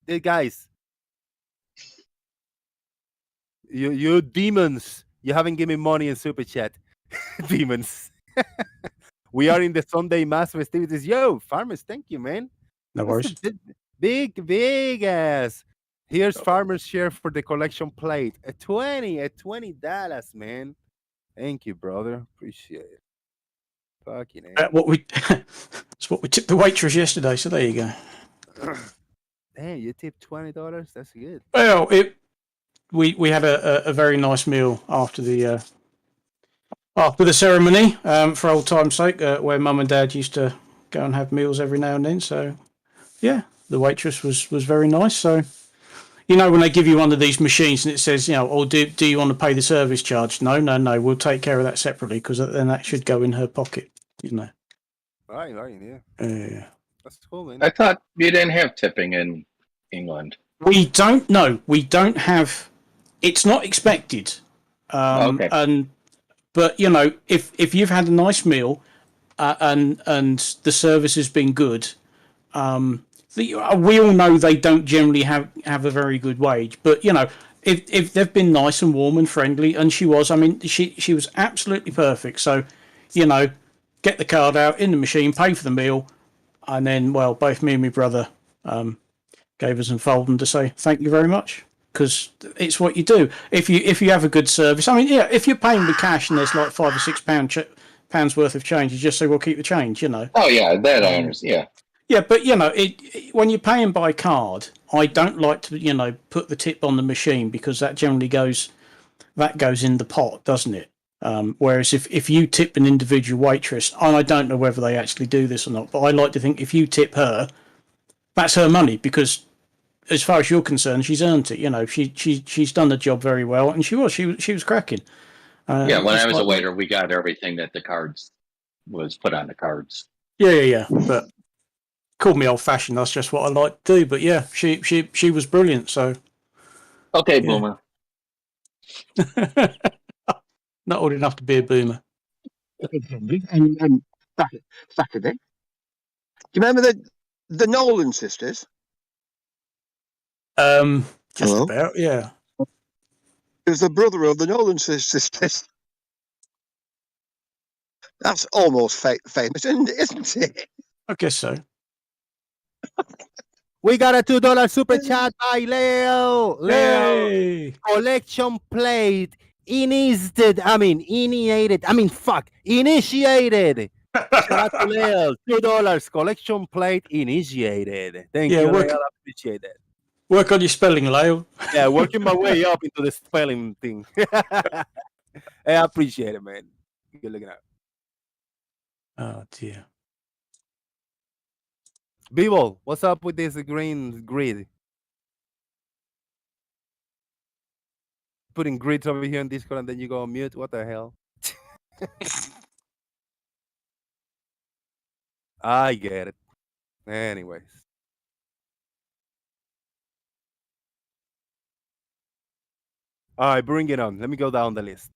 Hey, guys, you demons. You haven't given me money in super chat, demons. We are in the Sunday mass festivities. Yo, farmers, thank you, man. No worries. Big ass. Here's farmers share for the collection plate. A $20, man. Thank you, brother. Appreciate it. Fucking hell. That's what we tipped the waitress yesterday. So there you go. Damn, you tipped $20. That's good. Well, we had a very nice meal after the ceremony, for old time's sake, where Mum and Dad used to go and have meals every now and then. So yeah, the waitress was very nice. So when they give you one of these machines and it says, oh, do you want to pay the service charge? No, we'll take care of that separately because then that should go in her pocket. Right, yeah. Yeah. That's cool, man. I thought you didn't have tipping in England. We don't know. We don't have. It's not expected. Okay. But if you've had a nice meal and the service has been good, we all know they don't generally have a very good wage. But if they've been nice and warm and friendly, and she was, she was absolutely perfect. So, get the card out in the machine, pay for the meal, and then both me and my brother gave us some folding to say thank you very much. Because it's what you do. If you have a good service, if you're paying with cash and there's like £5 or £6 pounds worth of change, you just say, "Well, keep the change," Oh yeah, that I understand. Yeah. Yeah, but when you're paying by card, I don't like to put the tip on the machine because that generally goes in the pot, doesn't it? Whereas if you tip an individual waitress, and I don't know whether they actually do this or not, but I like to think if you tip her, that's her money because, as far as you're concerned, she's earned it. She's done the job very well, and she was cracking. Yeah, when I was a waiter, we got everything that the cards was put on the cards. Yeah. But called me old fashioned. That's just what I like to do. But yeah, she was brilliant. So okay, yeah. Boomer. Not old enough to be a boomer. And Saturday. Do you remember the Nolan sisters? Just Hello? about, yeah. It was the brother of the Nolan sisters. That's almost famous, isn't it? I guess so. We got a $2 super chat by Leo. Yay! Collection plate initiated. Shout out to Leo. $2 collection plate initiated. Thank you, Leo. I appreciate that. Work on your spelling, Leo. Yeah, working my way up into the spelling thing. I appreciate it, man. Good looking out. Oh dear. B-Ball, what's up with this green grid? Putting grids over here in Discord and then you go on mute. What the hell? I get it. Anyways. All right, bring it on. Let me go down the list.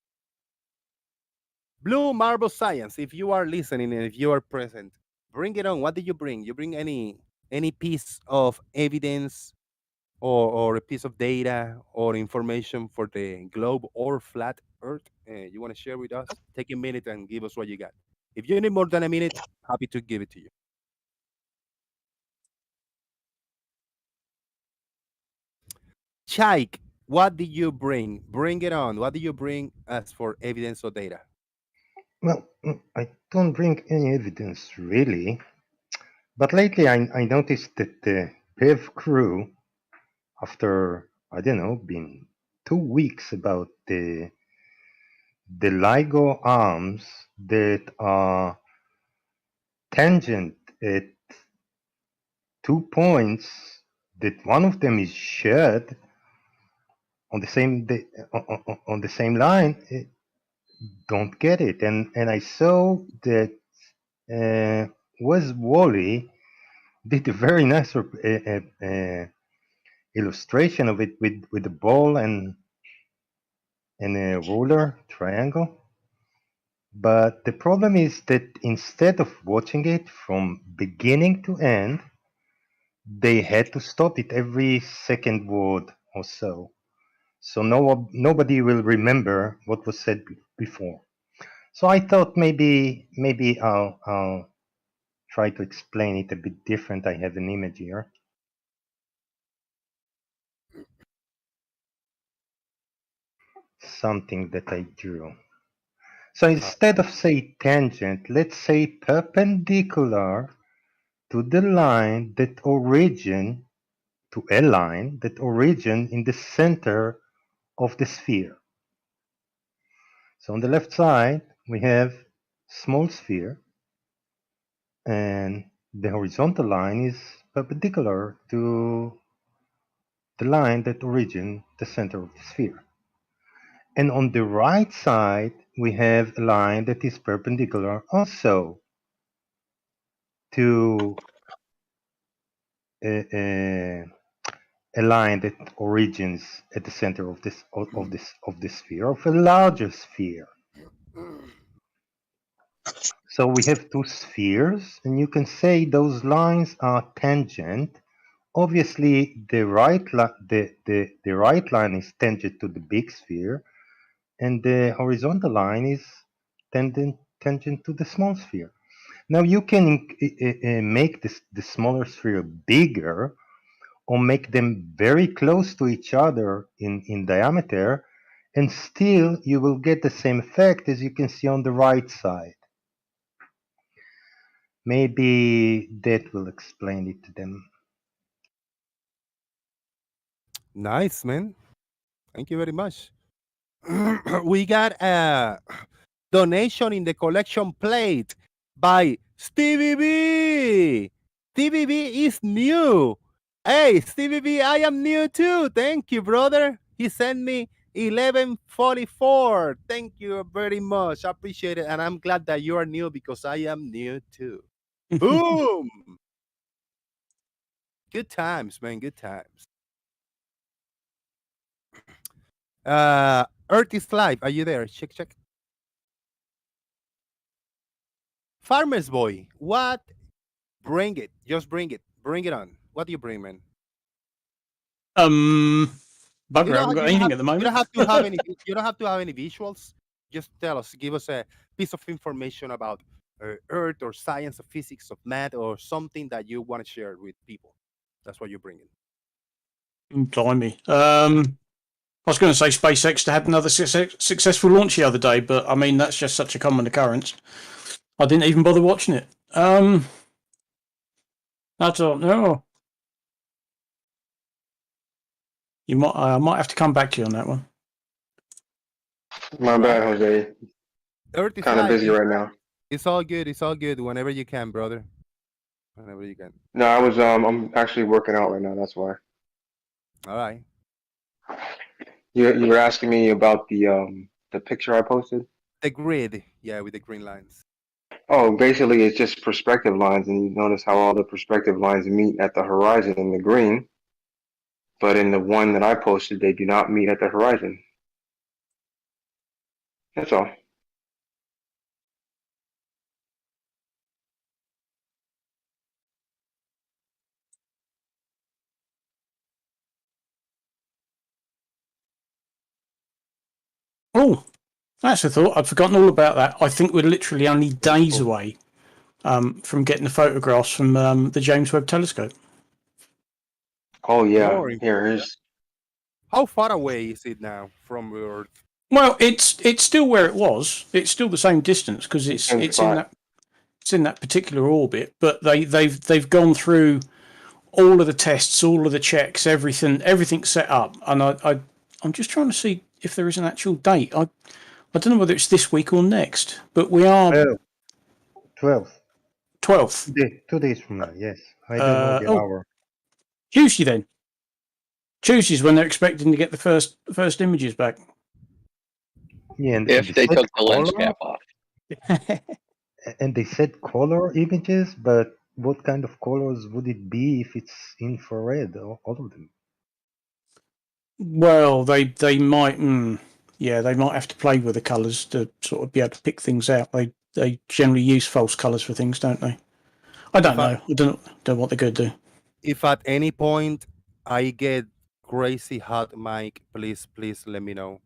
Blue Marble Science, if you are listening and if you are present, bring it on. What did you bring? You bring any piece of evidence or a piece of data or information for the globe or flat Earth you want to share with us? Take a minute and give us what you got. If you need more than a minute, happy to give it to you. Chaik, what did you bring? Bring it on. What did you bring as for evidence or data? Well, I don't bring any evidence really, but lately I noticed that the PEV crew, after I don't know, been 2 weeks about the LIGO arms that are tangent at 2 points, that one of them is shared on the same line, don't get it. And I saw that Wes Wally did a very nice illustration of it with the ball and a ruler triangle. But the problem is that instead of watching it from beginning to end, they had to stop it every second word or so. So nobody will remember what was said before. So I thought maybe I'll try to explain it a bit different. I have an image here. Something that I drew. So instead of say tangent, let's say perpendicular to the line that origin, to a line that origin in the center of the sphere. So on the left side, we have small sphere, and the horizontal line is perpendicular to the line that origin the center of the sphere. And on the right side, we have a line that is perpendicular also to a line that origins at the center of this sphere, of a larger sphere. So we have two spheres, and you can say those lines are tangent. Obviously, the right line is tangent to the big sphere, and the horizontal line is tangent to the small sphere. Now you can make the smaller sphere bigger, or make them very close to each other in diameter, and still you will get the same effect as you can see on the right side. Maybe that will explain it to them. Nice, man. Thank you very much. We got a donation in the collection plate by Stevie B. Stevie B is new. Hey, Stevie B, I am new too. Thank you, brother. He sent me 1144. Thank you very much. I appreciate it. And I'm glad that you are new because I am new too. Boom. Good times, man. Good times. Earth is live. Are you there? Check. Farmer's boy, what? Bring it. Just bring it. Bring it on. What do you bring, man? Bugger, I haven't got anything at the moment. You don't have to have any. You don't have to have any visuals. Just tell us. Give us a piece of information about Earth or science or physics or math or something that you want to share with people. That's what you're bringing. Blimey. I was going to say SpaceX had another successful launch the other day, but I mean that's just such a common occurrence. I didn't even bother watching it. I don't know. I might have to come back to you on that one. My bad, Jose. Earth is kind of busy right now. It's all good. It's all good. Whenever you can, brother. whenever you can. No, I'm actually working out right now. That's why. All right. You were asking me about the picture I posted. The grid, yeah, with the green lines. Oh, basically it's just perspective lines, and you notice how all the perspective lines meet at the horizon in the green, but in the one that I posted, they do not meet at the horizon. That's all. Oh, that's a thought. I'd forgotten all about that. I think we're literally only days away from getting the photographs from the James Webb Telescope. Oh yeah, More here's. How far away is it now from Earth? Well, it's still where it was. It's still the same distance because it's in that particular orbit. But they've gone through all of the tests, all of the checks, everything's set up, and I'm just trying to see if there is an actual date. I don't know whether it's this week or next, but we are 12th. 12th. 2 days from now, yes. I don't know the hour. Tuesday then. Tuesday's when they're expecting to get the first images back. Yeah, and If they took the lens cap off. And they said color images, but what kind of colors would it be if it's infrared? All of them. Well, they might, they might have to play with the colours to sort of be able to pick things out. They generally use false colours for things, don't they? I don't know. I don't know what they're going to do. If at any point I get crazy hot mic, please let me know.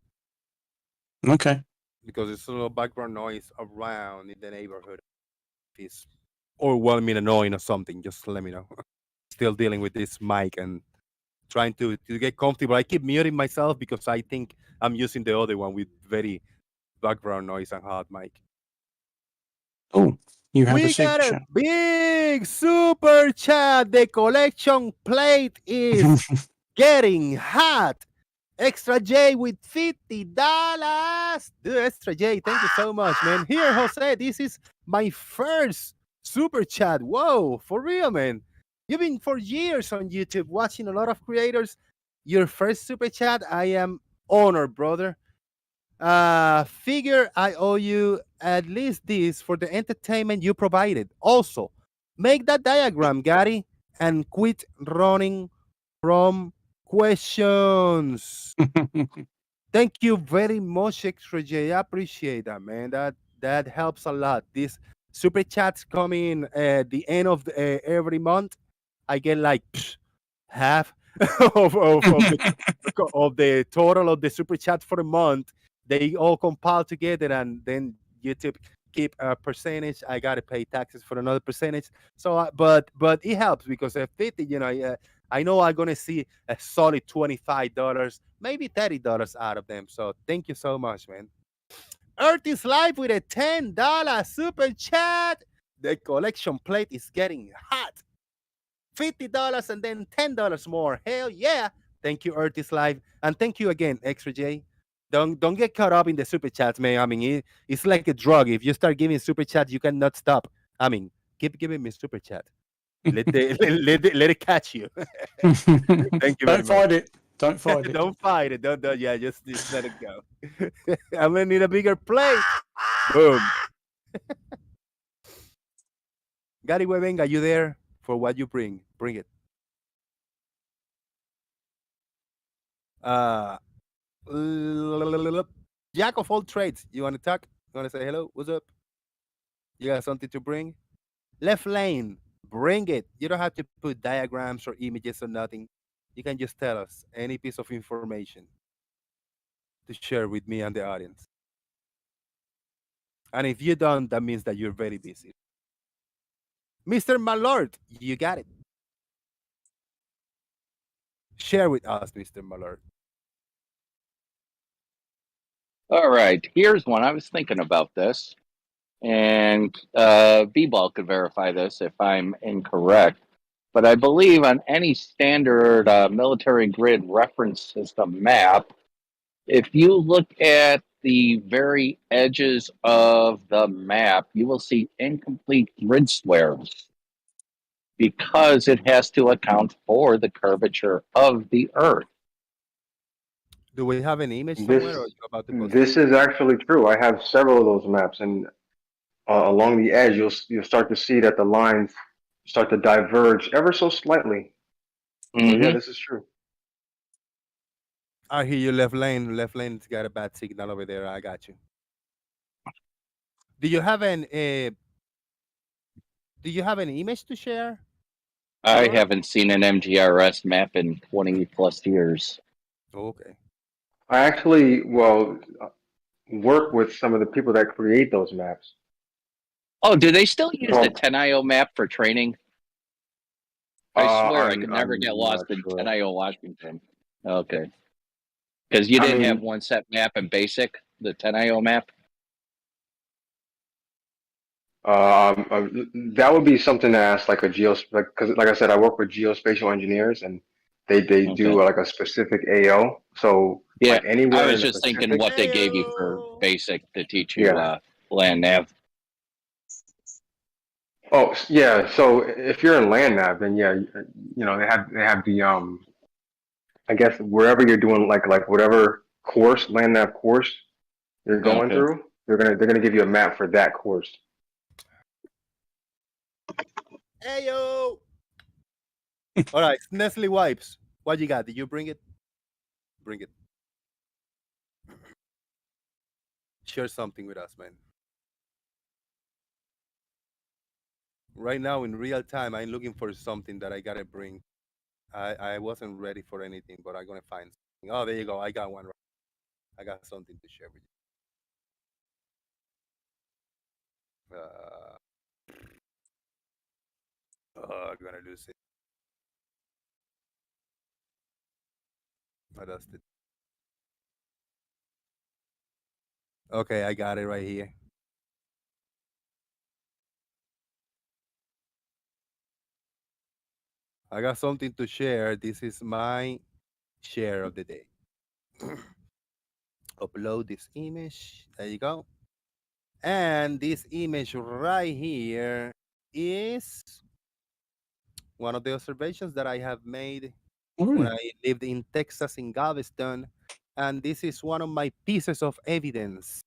Okay. Because it's a little background noise around in the neighborhood. If it's overwhelming, annoying, or something, just let me know. Still dealing with this mic and trying to get comfortable. I keep muting myself because I think I'm using the other one with very background noise and hot mic. Oh, you have We got a big super chat. The collection plate is getting hot. Extra J with $50. Dude, Extra J, thank you so much, man. Here, Jose, this is my first super chat. Whoa, for real, man. You've been for years on YouTube watching a lot of creators. Your first super chat, I am honored, brother. Figure I owe you at least this for the entertainment you provided. Also, make that diagram, Gary, and quit running from questions. Thank you very much, Extra J. I appreciate that, man. That helps a lot. These super chats come in at the end of every month. I get like half of the total of the super chat for the month. They all compile together, and then YouTube keep a percentage. I gotta pay taxes for another percentage. So, but it helps because at 50, I know I'm gonna see a solid $25, maybe $30 out of them. So thank you so much, man. Earth is live with a $10 super chat. The collection plate is getting hot. $50 and then $10 more. Hell yeah. Thank you, Earth is live. And thank you again, Extra J. Don't get caught up in the super chats, man. I mean, it's like a drug. If you start giving super chats, you cannot stop. I mean, keep giving me super chat. Let it catch you. Thank you. Don't fight it. Don't fight it. Don't fight it. Don't. Yeah, just let it go. I'm gonna need a bigger plate. Boom. Gary Webenga, you there for what you bring? Bring it. Jack of all trades. You want to talk? You want to say hello? What's up? You got something to bring? Left lane. Bring it. You don't have to put diagrams or images or nothing. You can just tell us any piece of information to share with me and the audience. And if you don't, that means that you're very busy. Mr. Malord, you got it. Share with us, Mr. Malord. All right, here's one. I was thinking about this, and B-Ball could verify this if I'm incorrect. But I believe on any standard military grid reference system map, if you look at the very edges of the map, you will see incomplete grid squares. because it has to account for the curvature of the Earth. Do we have an image somewhere, or This you about to post it? this is actually true. I have several of those maps, and along the edge, you'll start to see that the lines start to diverge ever so slightly. So yeah, Hmm. this is true. I hear you. Left lane. Left lane's got a bad signal over there. I got you. Do you have an Do you have an image to share, I George? haven't seen an MGRS map in 20 plus years. Okay. I actually, work with some of the people that create those maps. Oh, do they still use the Well, 10IO map for training? I swear I could never get I'm lost not in sure. 10IO Washington. Okay. Because you I didn't have mean, one set map in basic, the 10IO map? that would be something to ask like a because like I said, I work with geospatial engineers, and they Okay. do like a specific AO. So Yeah, like I anywhere in was the just thinking Pacific, what they gave you for Heyo. basic to teach you yeah. land nav. Oh, yeah. So if you're in land nav, then yeah, they have the I guess wherever you're doing like whatever course land nav course you're going Okay. through, they're gonna give you a map for that course. Heyo. All right. Nestle wipes. What you got? Did you bring it? Bring it. Share something with us, man. Right now, in real time, I'm looking for something that I gotta bring. I wasn't ready for anything, but I'm gonna find something. Oh, there you go. I got one. Right. I got something to share with you. I'm gonna lose it. I lost it. Okay, I got it right here. I got something to share. This is my share of the day. Upload this image. There you go. And this image right here is one of the observations that I have made when Oh, I lived in Texas in Galveston. And this is one of my pieces of evidence.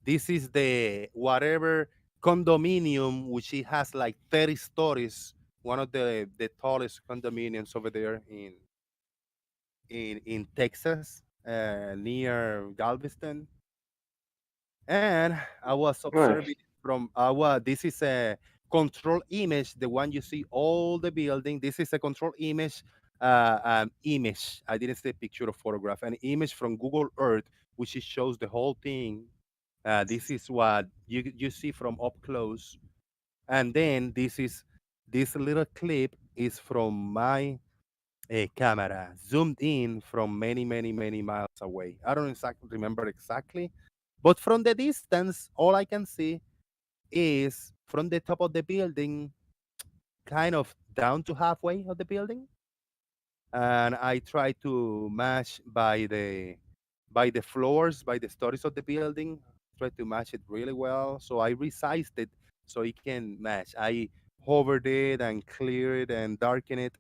This is the whatever condominium, which it has like 30 stories, one of the tallest condominiums over there in Texas, near Galveston. And I was Nice. observing from this is a control image, the one you see all the building. This is a control image, image. I didn't say picture or photograph, an image from Google Earth, which it shows the whole thing. This is what you see from up close, and then this little clip is from my camera, zoomed in from many, many, many miles away. I don't exactly remember exactly, but from the distance, all I can see is from the top of the building, kind of down to halfway of the building, and I try to match by the floors, by the stories of the building. Try to match it really well. So I resized it so it can match. I hovered it and cleared it and darken it.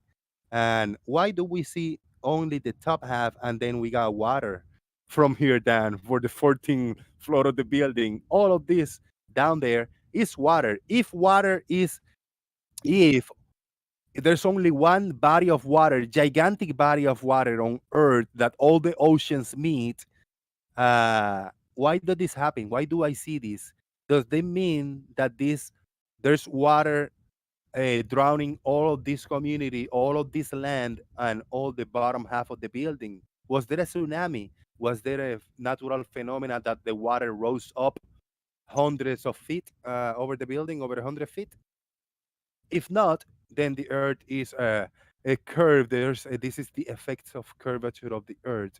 And why do we see only the top half and then we got water from here down for the 14th floor of the building? All of this down there is water. If there's only one body of water, gigantic body of water on Earth that all the oceans meet, why did this happen? Why do I see this? Does that mean that there's water drowning all of this community, all of this land, and all the bottom half of the building? Was there a tsunami? Was there a natural phenomena that the water rose up hundreds of feet over the building, over 100 feet? If not, then the Earth is a curve. This is the effects of curvature of the Earth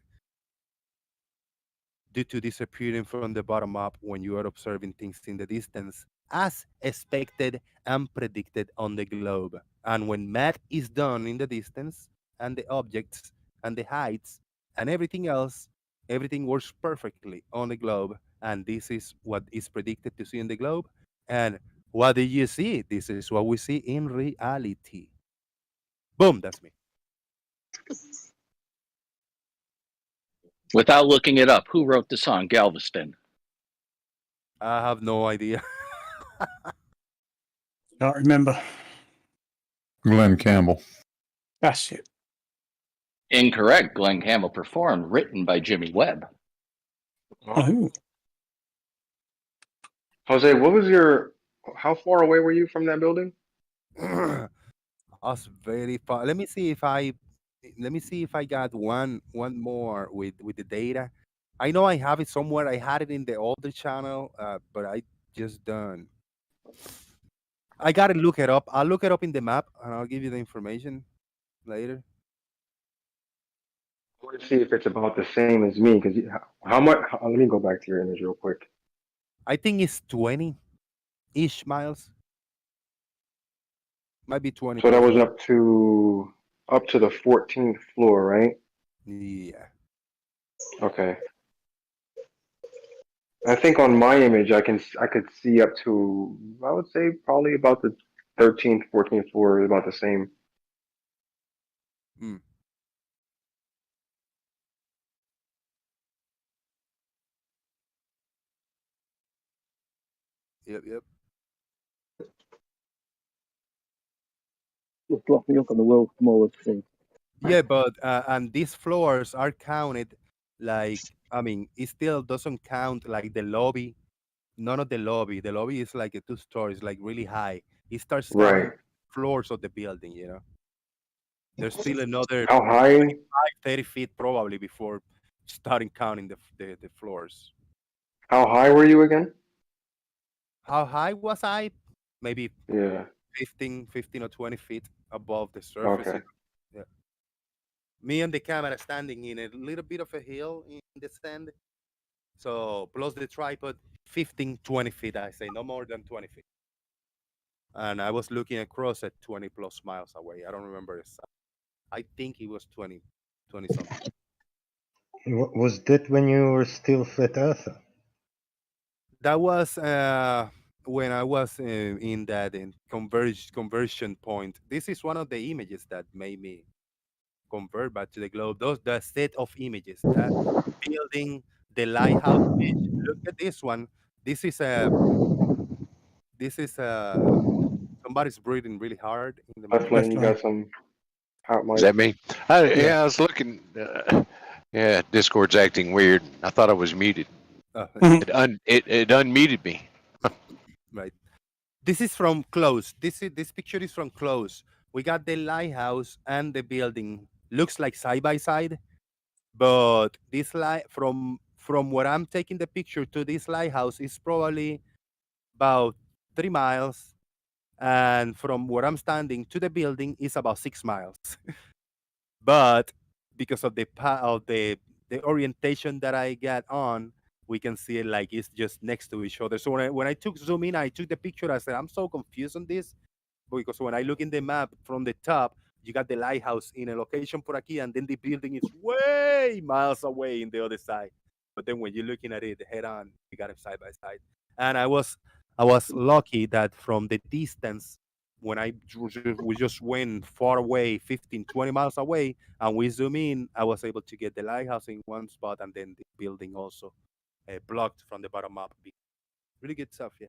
due to disappearing from the bottom up when you are observing things in the distance, as expected and predicted on the globe. And when math is done in the distance, and the objects, and the heights, and everything else, everything works perfectly on the globe. And this is what is predicted to see in the globe. And What did you see? This is what we see in reality. Boom, that's me. Without looking it up, who wrote the song Galveston? I have no idea. Can't remember. Glenn Campbell. That's it. Incorrect. Glenn Campbell performed, written by Jimmy Webb. Oh, Jose, what was your? How far away were you from that building? I was very far. Let me see if I got one more with the data. I know I have it somewhere. I had it in the older channel, but I just done. I gotta look it up. I'll look it up in the map and I'll give you the information later. I want to see if it's about the same as me. Because how much? Let me go back to your image real quick. I think it's 20-ish miles. Might be 20 So that plus. was up to the 14th floor, right? Yeah. Okay. I think on my image, I could see up to, I would say probably about the 13th, 14th floor is about the same. Mm. Yep. Just drop me up on the world's smallest thing. Yeah, but and these floors are counted like, I mean, it still doesn't count like the lobby. None of the lobby. The lobby is like a two stories, like really high. It starts Right. counting floors of the building. There's still another How high? 30 feet probably before starting counting the floors. How high were you again? How high was I? Maybe Yeah. 15 or 20 feet above the surface. Okay. Yeah. Me and the camera standing in a little bit of a hill in the sand. So plus the tripod, 15, 20 feet, I say, no more than 20 feet. And I was looking across at 20 plus miles away. I don't remember exactly. I think it was 20 something. Was that when you were still flat earther? That was when I was in that conversion point. This is one of the images that made me convert back to the globe. The set of images, that building, the lighthouse image. Look at this one. This is a somebody's breathing really hard in the Left lane, left you lane. got some hot Is mics. that me? Yeah. I was looking. Yeah, Discord's acting weird. I thought I was muted. Mhm. It unmuted me. right. This is from close. This picture is from close. We got the lighthouse and the building. Looks like side by side, but this light from where I'm taking the picture to this lighthouse is probably about 3 miles, and from where I'm standing to the building is about 6 miles. But because of the orientation that I got on, we can see it like it's just next to each other. So when I took zoom in, I took the picture. I said, I'm so confused on this because when I look in the map from the top, you got the lighthouse in a location por aquí, and then the building is way miles away in the other side. But then when you're looking at it head on, you got it side by side. And I was lucky that from the distance, when we just went far away, 15, 20 miles away, and we zoom in, I was able to get the lighthouse in one spot and then the building also blocked from the bottom up. Really good stuff, yeah.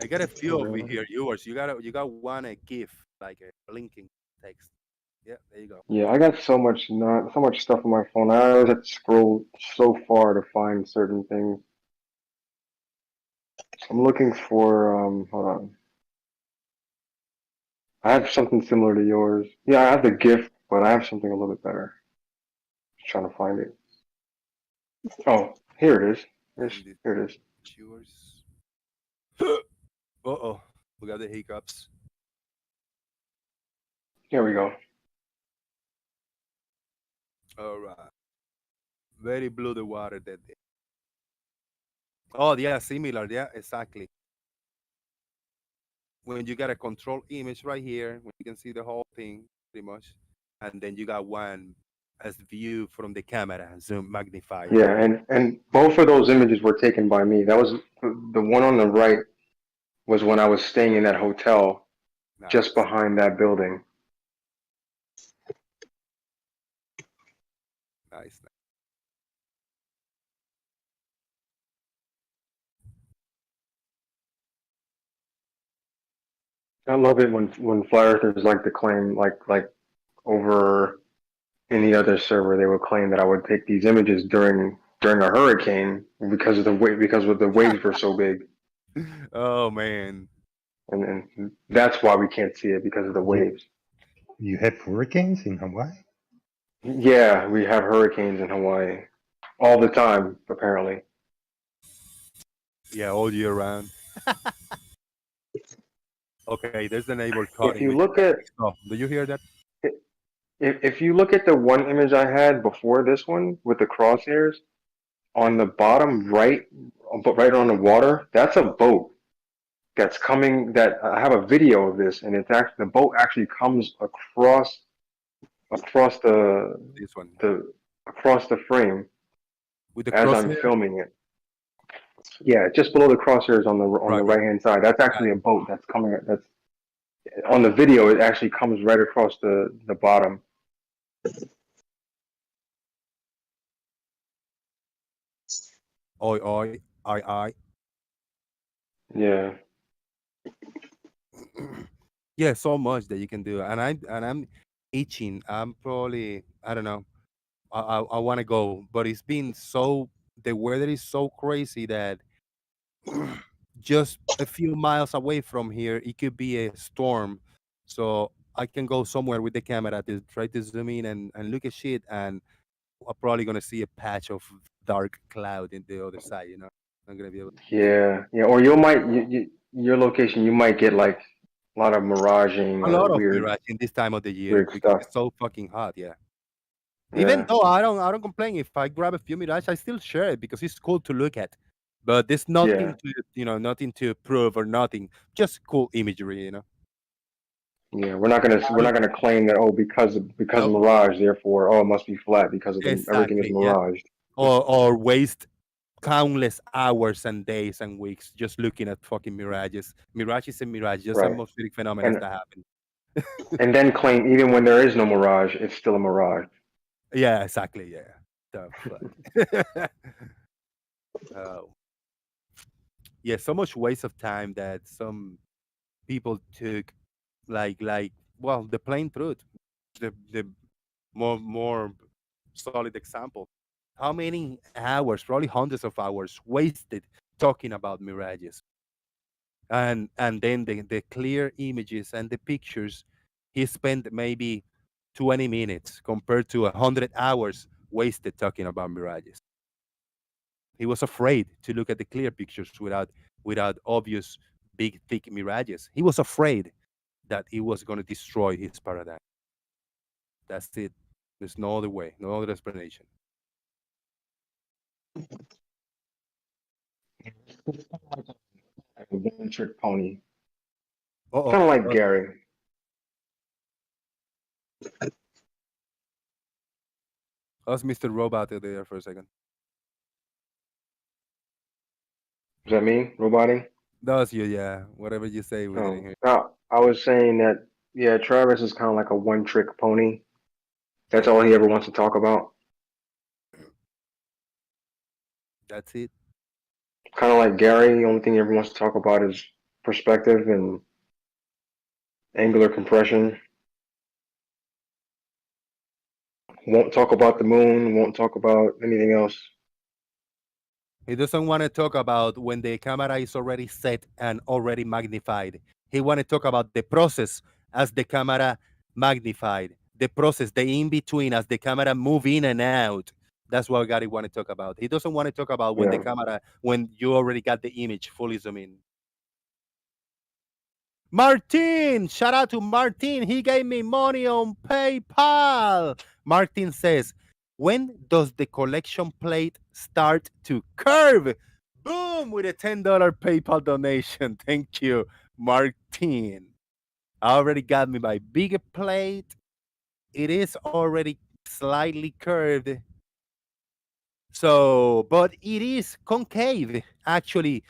I got a few over here, yours. You got one a GIF, like a blinking text. Yeah, there you go. Yeah, I got so much stuff on my phone. I always have to scroll so far to find certain things. I'm looking for hold on. I have something similar to yours. Yeah, I have the gift, but I have something a little bit better. Just trying to find it. Oh, here it is. And this Here it is. is yours. Uh-oh, we got the hiccups. Here we go. All right. Very blue the water that day. Oh, yeah, similar. Yeah, exactly. When you got a control image right here, when you can see the whole thing pretty much, and then you got one as view from the camera, zoom magnified. Yeah, and both of those images were taken by me. That was the one on the right was when I was staying in that hotel just Nice. behind that building. Nice. I love it when flat earthers like to claim like over any other server they would claim that I would take these images during a hurricane because of the waves were so big, Oh man. and that's why we can't see it because of the waves. You have hurricanes in Hawaii? Yeah, we have hurricanes in Hawaii all the time apparently. Yeah, all year round. Okay, there's the neighbor If cutting. you look at Oh, do you hear that? if you look at the one image I had before this one with the crosshairs on the bottom right, but right on the water, that's a boat that's coming. That I have a video of this, and it's actually the boat actually comes across This one the across the frame with the as I'm crosshair. filming it. Yeah, just below the crosshairs on the Right. right hand side. That's actually a boat that's coming. That's on the video. It actually comes right across the bottom. Oi, oi, I. Yeah. Yeah, so much that you can do, and I'm itching. I'm probably, I don't know. I want to go, but it's been so, the weather is so crazy that just a few miles away from here, it could be a storm. So I can go somewhere with the camera to try to zoom in and look at shit, and I'm probably gonna see a patch of dark cloud in the other side. I'm gonna be able. Yeah, yeah, or your location, you might get like a lot of miraging A or lot of mirage in this time of the year weird because stuff. it's so fucking hot. Yeah. Even Yeah, though I don't complain if I grab a few mirage, I still share it because it's cool to look at. But there's yeah, nothing to nothing to prove or nothing. Just cool imagery. yeah. We're not gonna claim that because of Nope. mirage, therefore it must be flat because of everything is Exactly. Yeah. miraged. Or waste countless hours and days and weeks just looking at fucking mirages. Mirage is a mirage, just Right, atmospheric phenomena and that happen. and then claim even when there is no mirage, it's still a mirage. Yeah, exactly. Yeah. The fuck. Oh. Yeah, so much waste of time that some people took, like well, the plain truth, the more solid example. How many hours, probably hundreds of hours, wasted talking about mirages, and then the clear images and the pictures, he spent maybe 20 minutes compared to 100 hours wasted talking about mirages. He was afraid to look at the clear pictures without obvious big thick mirages. He was afraid that it was going to destroy his paradigm. That's it. There's no other way, no other explanation. Like a one trick pony, Uh-oh. kind of like Gary. Us Mr. Robot there for a second. Does that mean roboting? That was you, yeah. Whatever you say, we didn't Oh, hear. no, I was saying that yeah, Travis is kind of like a one trick pony. That's all he ever wants to talk about. That's it. Kind of like Gary, the only thing he ever wants to talk about is perspective and angular compression. Won't talk about the moon, won't talk about anything else. He doesn't want to talk about when the camera is already set and already magnified. He want to talk about the process as the camera magnified, the process, the in between as the camera move in and out. That's what Gary want to talk about. He doesn't want to talk about when the Yeah. camera, when you already got the image fully zoom in. Martin, shout out to Martin. He gave me money on PayPal. Martin says, when does the collection plate start to curve? Boom, with a $10 PayPal donation. Thank you, Martin. I already got me my bigger plate. It is already slightly curved. So, but it is concave actually.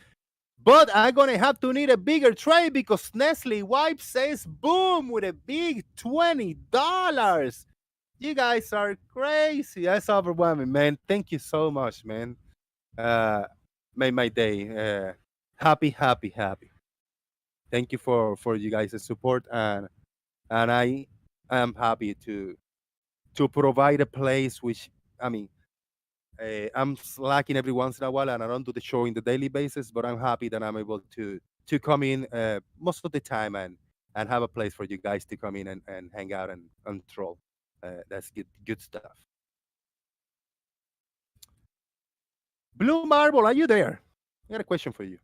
But I'm gonna have to need a bigger tray because Nestle Wipe says boom with a big $20. You guys are crazy. That's overwhelming, man. Thank you so much, man. Made my day. Happy, happy, happy. Thank you for you guys' support, and I am happy to provide a place which, I mean, I'm slacking every once in a while, and I don't do the show in the daily basis, but I'm happy that I'm able to come in most of the time and have a place for you guys to come in and hang out and troll. That's good stuff. Blue Marble, are you there? I got a question for you.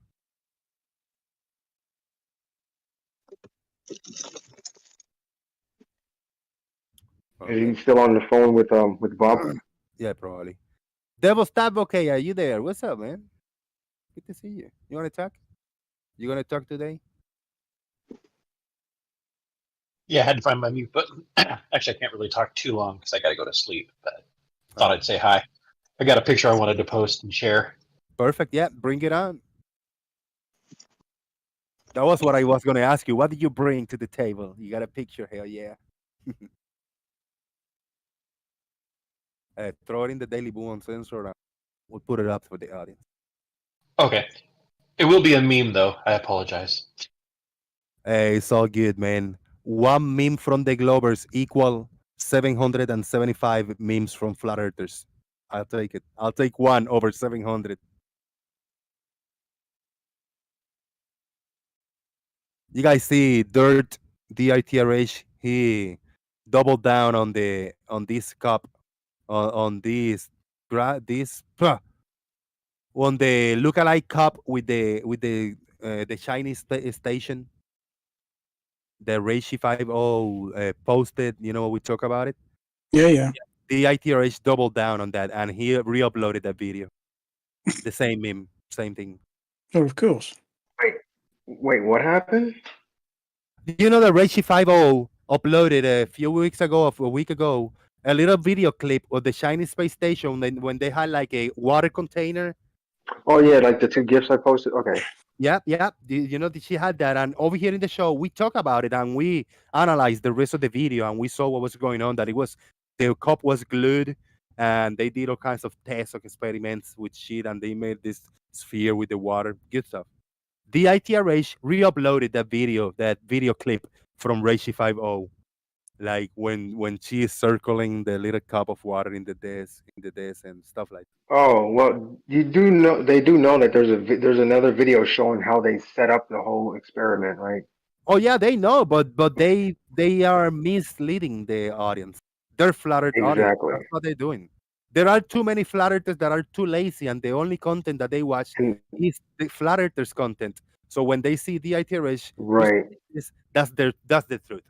Is he still on the phone with Bob? Yeah, probably. Devil's Advocate, are you there? What's up, man? Good to see you. You want to talk? You gonna talk today? Yeah, I had to find my mute button. Actually, I can't really talk too long because I got to go to sleep, but thought I'd say hi. I got a picture I wanted to post and share. Perfect. Yeah, bring it on. That was what I was going to ask you. What did you bring to the table? You got a picture? Hell yeah. Throw it in the Daily Boom Uncensored. And we'll put it up for the audience. Okay. It will be a meme, though. I apologize. Hey, it's all good, man. One meme from the Globers equal 775 memes from Flat Earthers. I'll take it. I'll take one over 700. You guys see Dirt DITRH? He doubled down on this cup, on this on the lookalike cup with the Chinese station. The Reishi 50 posted. You know, we talk about it. Yeah. The ITRH doubled down on that, and he re-uploaded that video. The same meme, same thing. Oh, of course. Wait, what happened? You know that Reishi 50 uploaded a few weeks ago, a week ago, a little video clip of the Chinese space station when they had like a water container. Oh yeah, like the two gifts I posted. Okay. Yeah. You know, she had that, and over here in the show, we talk about it and we analyzed the rest of the video, and we saw what was going on. That it was the cup was glued, and they did all kinds of tests of experiments with shit, and they made this sphere with the water. Good stuff. The ITRH re-uploaded that video clip from Reishi 50, like when she is circling the little cup of water in the desk and stuff like that. Oh well, you do know they do know that there's another video showing how they set up the whole experiment, right? Oh yeah, they know, but they are misleading the audience. They're flat earth audience. Exactly. That's what they're doing. There are too many flat earthers that are too lazy, and the only content that they watch is the flat earthers content. So when they see the ITRH, Right. that's the truth.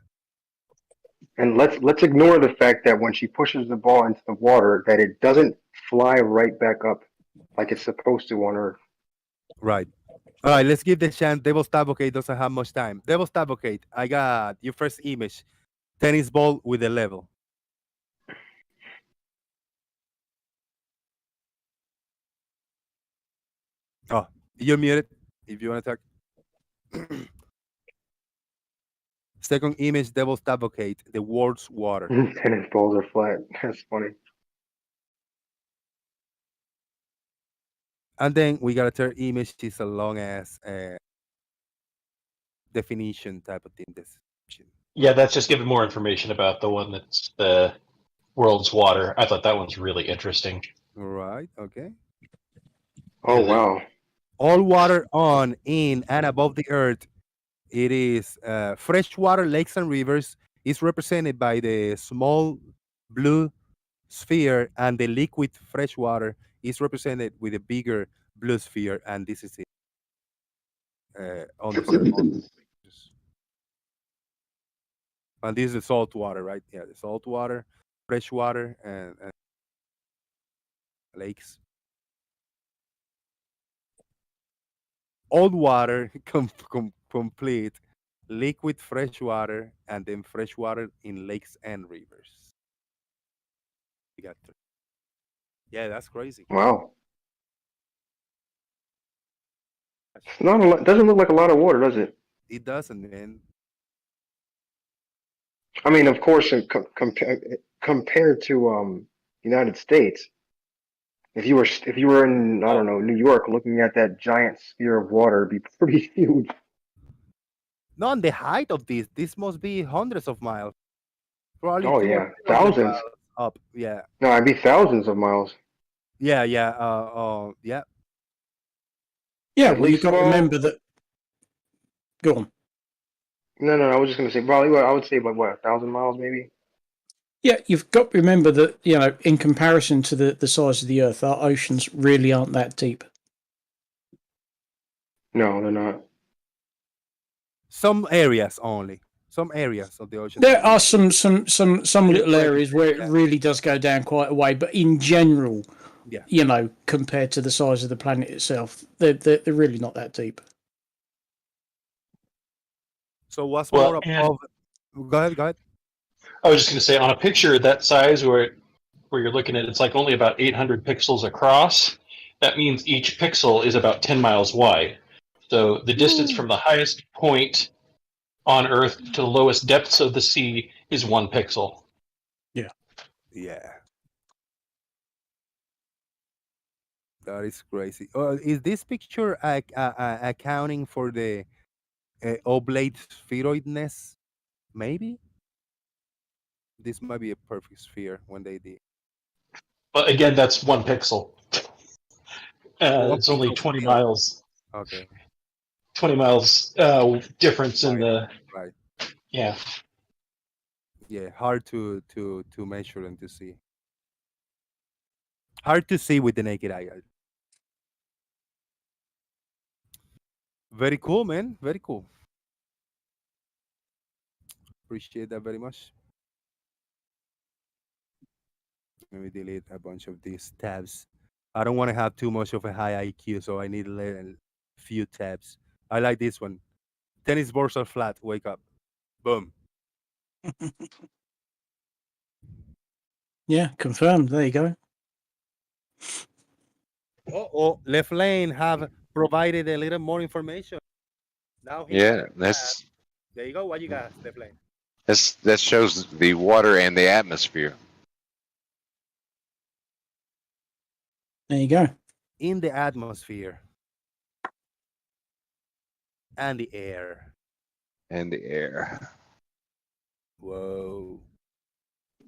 And let's ignore the fact that when she pushes the ball into the water, that it doesn't fly right back up like it's supposed to on Earth. Right. All right, let's give the chance. Devil's Advocate doesn't have much time. Devil's Advocate, I got your first image. Tennis ball with a level. Oh, you're muted if you want to talk. Second image, Devil's Advocate, the world's water. Tennis balls are flat. That's funny. And then we got a third image. It's a long ass definition type of thing. Description. Yeah, that's just giving more information about the one that's the world's water. I thought that one's really interesting. Right. Okay. Oh wow. All water on, in, and above the earth. It is freshwater lakes and rivers is represented by the small blue sphere, and the liquid freshwater is represented with a bigger blue sphere, and this is it. On the surface. And this is the salt water, right? Yeah, the salt water, fresh water, and lakes. Old water complete, liquid fresh water, and then fresh water in lakes and rivers. You got 3. Yeah, that's crazy. Wow. Not a lot. Doesn't look like a lot of water, does it? It doesn't, man. I mean, of course, compared to United States, if you were in I don't know New York, looking at that giant sphere of water, it'd be pretty huge. No, on the height of this must be hundreds of miles. Probably Oh 2 or yeah, 300 thousands. miles up. Yeah, No, it'd be thousands of miles. yeah. Yeah. Yeah, At well, you've least, got to well, remember that. Go on. no. I was just gonna say probably. I would say about what 1,000 miles, maybe. Yeah, you've got to remember that, in comparison to the size of the Earth, our oceans really aren't that deep. No, they're not. Some areas only. Some areas of the ocean. There are some little areas where it Yeah. really does go down quite a way, but in general, Yeah. Compared to the size of the planet itself, they're really not that deep. So what's Well, more and- above? Go ahead. I was just going to say, on a picture that size where you're looking at, it's like only about 800 pixels across. That means each pixel is about 10 miles wide. So the distance from the highest point on Earth to the lowest depths of the sea is 1 pixel. Yeah. That is crazy. Is this picture accounting for the oblate spheroidness? Maybe. This might be a perfect sphere when they did. But again, that's 1 pixel. One It's only pixel 20 still. miles. Okay. 20 miles difference in the. Right. Yeah. Yeah. Hard to measure and to see. Hard to see with the naked eye. Very cool, man. Very cool. Appreciate that very much. Let me delete a bunch of these tabs. I don't want to have too much of a high IQ, so I need a few tabs. I like this one. Tennis balls are flat. Wake up. Boom. Yeah, confirmed. There you go. Oh, Left Lane have provided a little more information. Now Yeah, there you go. What you got, Left Lane? that shows the water and the atmosphere. There you go. In the atmosphere and the air. And the air. Whoa.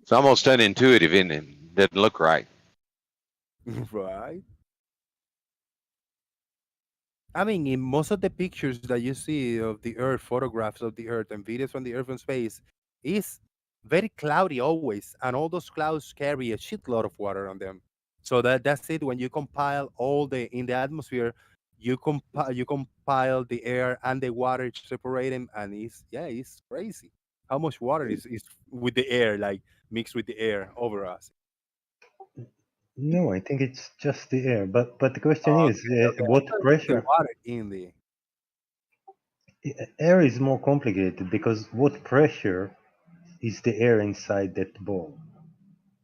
It's almost unintuitive, isn't it? Doesn't look right. Right. I mean, in most of the pictures that you see of the Earth, photographs of the Earth and videos from the Earth from space, is very cloudy always, and all those clouds carry a shitload of water on them. So that's it. When you compile all in the atmosphere, you compile the air and the water, separate them, and it's crazy how much water is with the air, like mixed with the air over us. No, I think it's just the air. But the question is, what The pressure? water in the Air is more complicated because what pressure is the air inside that ball?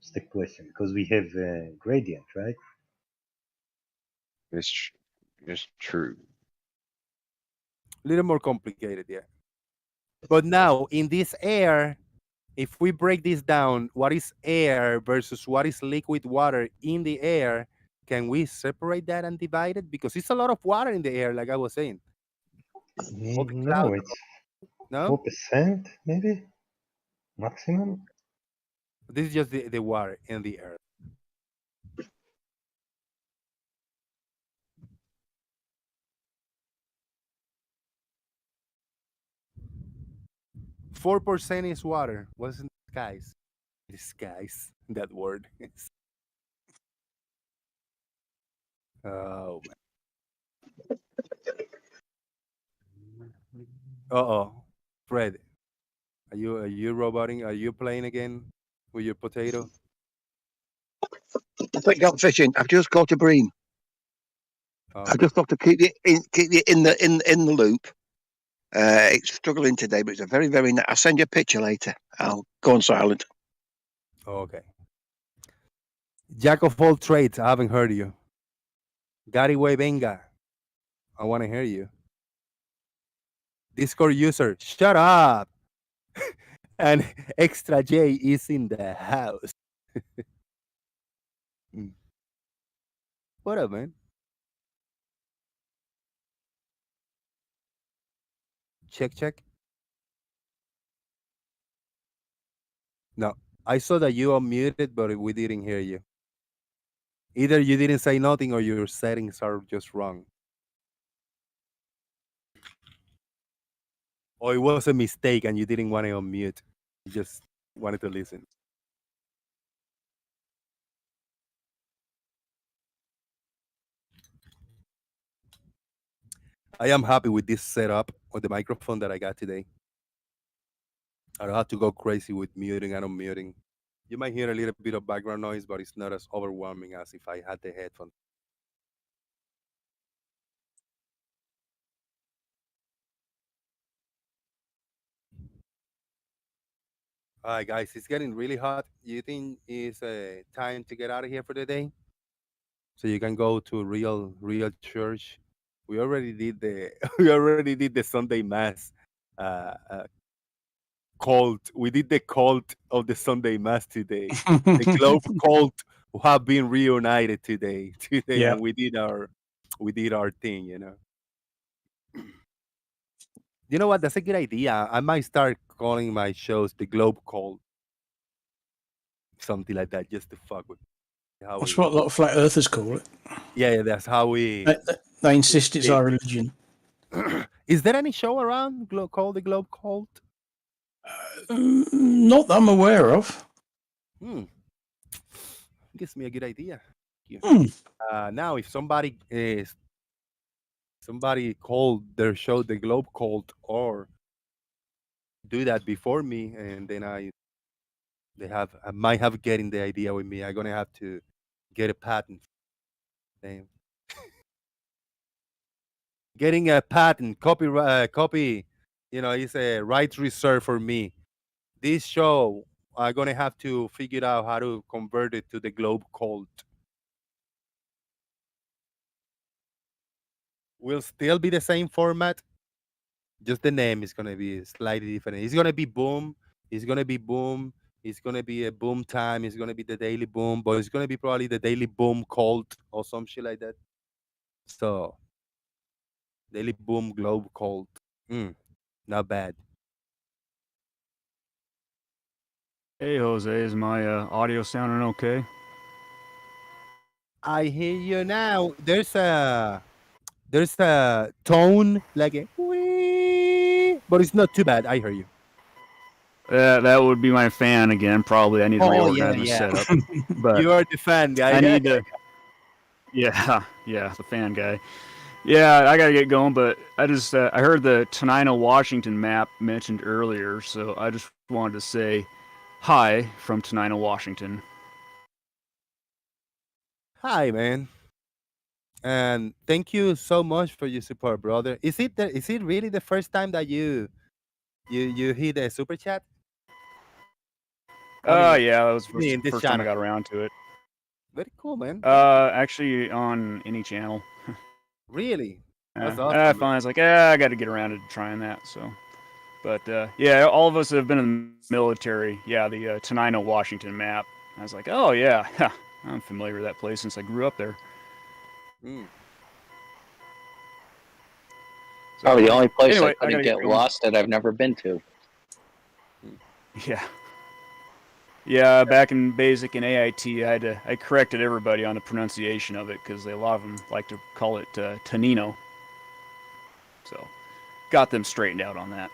It's the question, because we have a gradient, right? It's true. a little more complicated, yeah. But now in this air, if we break this down, what is air versus what is liquid water in the air? Can we separate that and divide it? Because it's a lot of water in the air, like I was saying. No, it's 4%, maybe maximum. This is just the water in the air. %4 is water. What's in the skies? The skies. That word. Oh man. Fred, are you roboting? Are you playing again with your potato? I think I'm fishing. I've just got a bream. Okay. I just got to keep it in the loop. It's struggling today, but it's a very, I'll send you a picture later. I'll go on silent. Okay. Jack of all trades, I haven't heard you. Gary Way Venga, I want to hear you. Discord user, shut up. And Extra J is in the house. Mm. What up, man? Check. No, I saw that you unmuted, but we didn't hear you. Either you didn't say nothing or your settings are just wrong. Or it was a mistake and you didn't want to unmute. You just wanted to listen. I am happy with this setup of the microphone that I got today. I don't have to go crazy with muting and unmuting. You might hear a little bit of background noise, but it's not as overwhelming as if I had the headphones. All right, guys, it's getting really hot. You think it's time to get out of here for the day? So you can go to real church. We already did the we already did the Sunday mass cult. We did the cult of the Sunday mass today. The globe cult have been reunited today. Yeah. And we did our thing, You know what? That's a good idea. I might start calling my shows the Globe Cult, something like that, just to fuck with how That's we. what a lot of flat earthers call it. Yeah, that's how we. They insist it's our religion. Is there any show around called the Globe Cult? Not that I'm aware of. Gives me a good idea. Hmm. Now, if somebody called their show the Globe Cult or do that before me, and then I might have getting the idea with me. I'm gonna have to get a patent. Damn. Getting a patent, copy, it's a rights reserved for me. This show, I'm gonna have to figure out how to convert it to the Globe Cult. Will still be the same format. Just the name is gonna be slightly different. It's gonna be Boom. It's gonna be Boom. It's gonna be a Boom Time. It's gonna be the Daily Boom, but it's gonna be probably the Daily Boom Cult or some shit like that. So, Daily Boom Globe Cult. Not bad. Hey Jose, is my audio sounding okay? I hear you now. There's a tone like a wee, but it's not too bad. I hear you. That would be my fan again. Probably I need to reorganize my setup. But you are the fan guy. I need to. Yeah, the fan guy. Yeah, I gotta get going, but I just I heard the Tenino, Washington map mentioned earlier, so I just wanted to say hi from Tenino, Washington. Hi, man. And thank you so much for your support, brother. Is it really the first time that you hit a super chat? Yeah, that was the first time I channel. got around to it. Very cool, man. Actually on any channel. Really? That's awesome. awesome. Finally, I was like, I got to get around to trying that. So, but yeah, all of us have been in the military. Yeah, the Tenino, Washington map. I was like, oh yeah, I'm familiar with that place since I grew up there. So, the only place anyway, I couldn't get lost that I've never been to. Yeah, back in basic and AIT, I corrected everybody on the pronunciation of it because a lot of them like to call it Tenino. So, got them straightened out on that.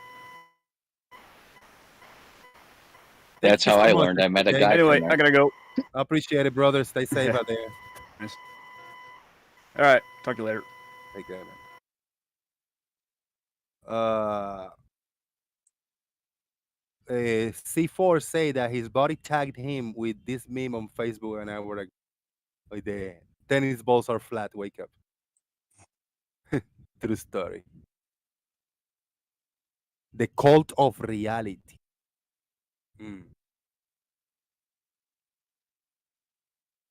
That's how I learned. I met a guy. Anyway, I gotta go. I appreciate it, brother. Stay safe out there. Nice. All right, talk to you later. Take care, man. C4 say that his buddy tagged him with this meme on Facebook, and I were like, the tennis balls are flat. Wake up. True story. The cult of reality.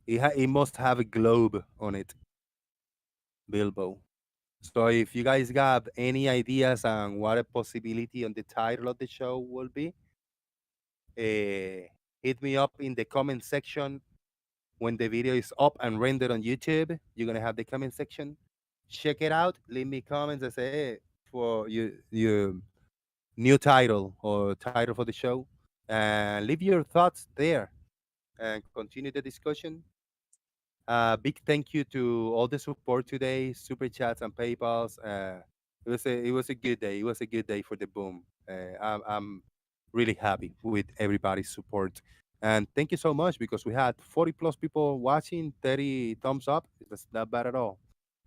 It must have a globe on it, Bilbo. So if you guys got any ideas on what a possibility on the title of the show will be, hit me up in the comment section when the video is up and rendered on YouTube. You're gonna have the comment section. Check it out. Leave me comments and say, hey, for your new title or title for the show, and leave your thoughts there and continue the discussion. Big thank you to all the support today, super chats and PayPal's. It was a good day. It was a good day for the boom. I'm really happy with everybody's support, and thank you so much because we had 40 plus people watching, 30 thumbs up. That's not bad at all,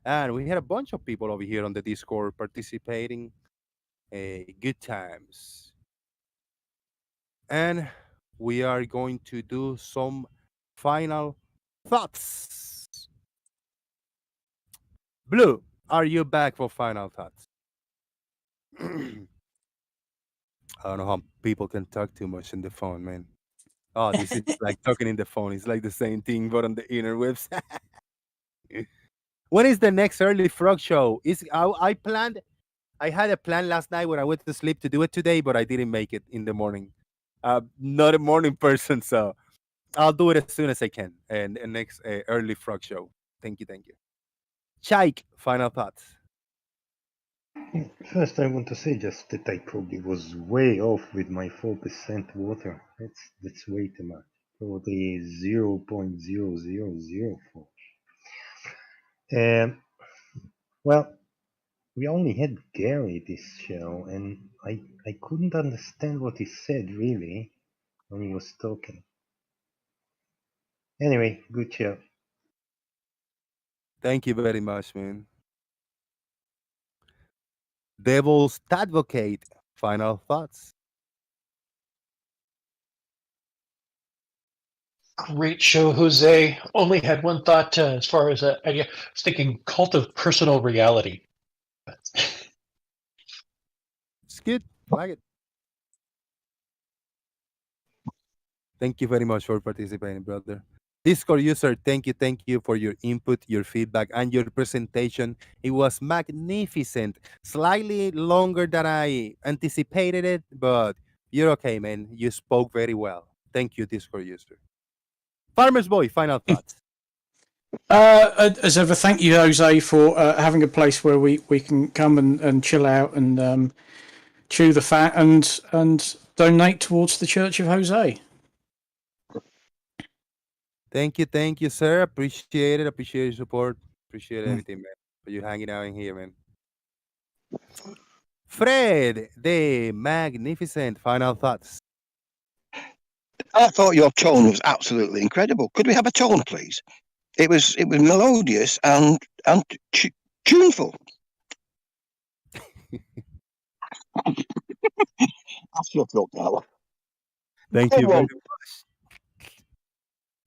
and we had a bunch of people over here on the Discord participating. Good times, and we are going to do some final thoughts. Blue, are you back for final thoughts? I don't know how people can talk too much on the phone, man. Oh, this is like talking in the phone. It's like the same thing, but on the interwebs. When is the next early frog show? I planned. I had a plan last night when I went to sleep to do it today, but I didn't make it in the morning. Not a morning person, so I'll do it as soon as I can. And next early frog show. Thank you, thank you. Chike, final thoughts. First, I want to say just that I probably was way off with my 4% water. That's way too much. Probably 0.0004. Well, we only had Gary this show, and I couldn't understand what he said really when he was talking. Anyway, good show. Thank you very much, man. Devil's Advocate, final thoughts. Great show, Jose. Only had one thought as far as that idea. I was thinking cult of personal reality. It's good. I like it. Thank you very much for participating, brother. Discord user, thank you for your input, your feedback, and your presentation. It was magnificent. Slightly longer than I anticipated it, but you're okay, man. You spoke very well. Thank you, Discord user. Farmer's Boy, final thoughts. As ever, thank you, Jose, for having a place where we can come and chill out and chew the fat and donate towards the Church of Jose. Thank you, sir. Appreciate it. Appreciate your support. Appreciate everything, man. For you hanging out in here, man. Fred, the magnificent final thoughts. I thought your tone was absolutely incredible. Could we have a tone, please? It was melodious and tuneful. I shut up now. Thank you very much.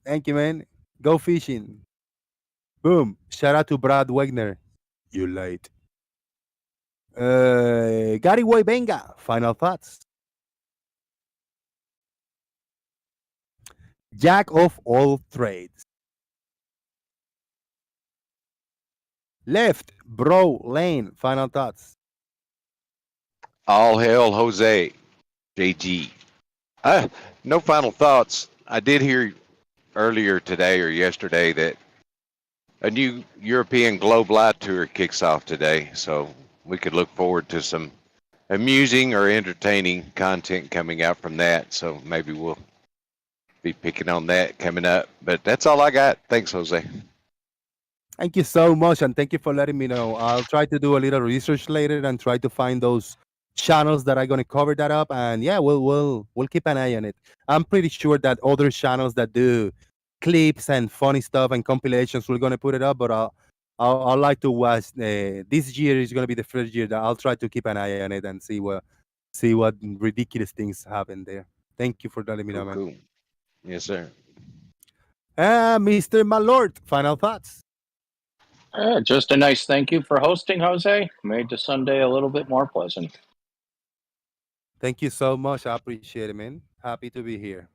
Thank you, man. Go fishing. Boom. Shout out to Brad Wegner. You late. Gary Way Venga. Final thoughts. Jack of all trades. Left, bro, lane. Final thoughts. All hail Jose, JG. No final thoughts. I did hear earlier today or yesterday that a new European Globe Light Tour kicks off today, so we could look forward to some amusing or entertaining content coming out from that. So maybe we'll be picking on that coming up. But that's all I got. Thanks, Jose. Thank you so much, and thank you for letting me know. I'll try to do a little research later and try to find those channels that are going to cover that up. And yeah, we'll keep an eye on it. I'm pretty sure that other channels that do clips and funny stuff and compilations, we're going to put it up. But I'll like to watch. This year is going to be the first year that I'll try to keep an eye on it and see what ridiculous things happen there. Thank you for letting me know, man. Cool. Yes, sir. Mr. Malort, final thoughts. Just a nice thank you for hosting, Jose. Made the Sunday a little bit more pleasant. Thank you so much. I appreciate it, man. Happy to be here.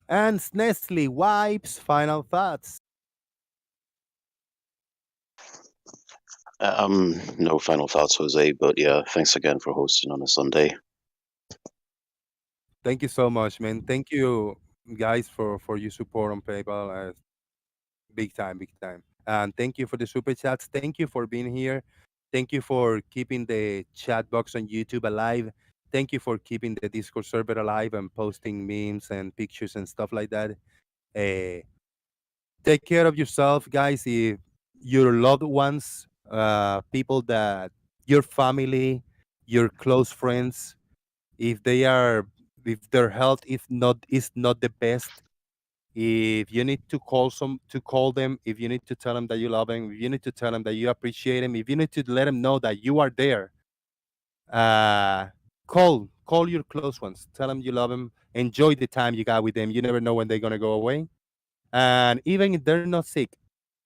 And Nestle Wipes, final thoughts. No final thoughts, Jose, but yeah, thanks again for hosting on a Sunday. Thank you so much, man. Thank you, guys, for your support on PayPal. Big time, big time. And thank you for the super chats. Thank you for being here. Thank you for keeping the chat box on YouTube alive. Thank you for keeping the Discord server alive and posting memes and pictures and stuff like that. Uh, Take care of yourself, guys. If your loved ones, people that your family, your close friends, if they are, if their health is not the best, if you need to call them, if you need to tell them that you love them, if you need to tell them that you appreciate them, if you need to let them know that you are there, uh, call your close ones, tell them you love them, enjoy the time you got with them. You never know when they're gonna go away, and even if they're not sick,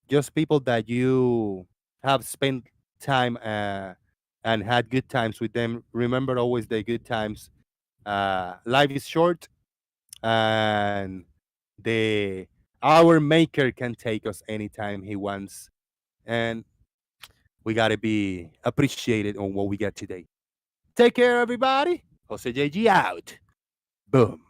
just people that you have spent time and had good times with them. Remember always the good times. Life is short, and the our maker can take us anytime he wants, and we gotta be appreciated on what we get today. Take care, everybody. Jose JG out. Boom.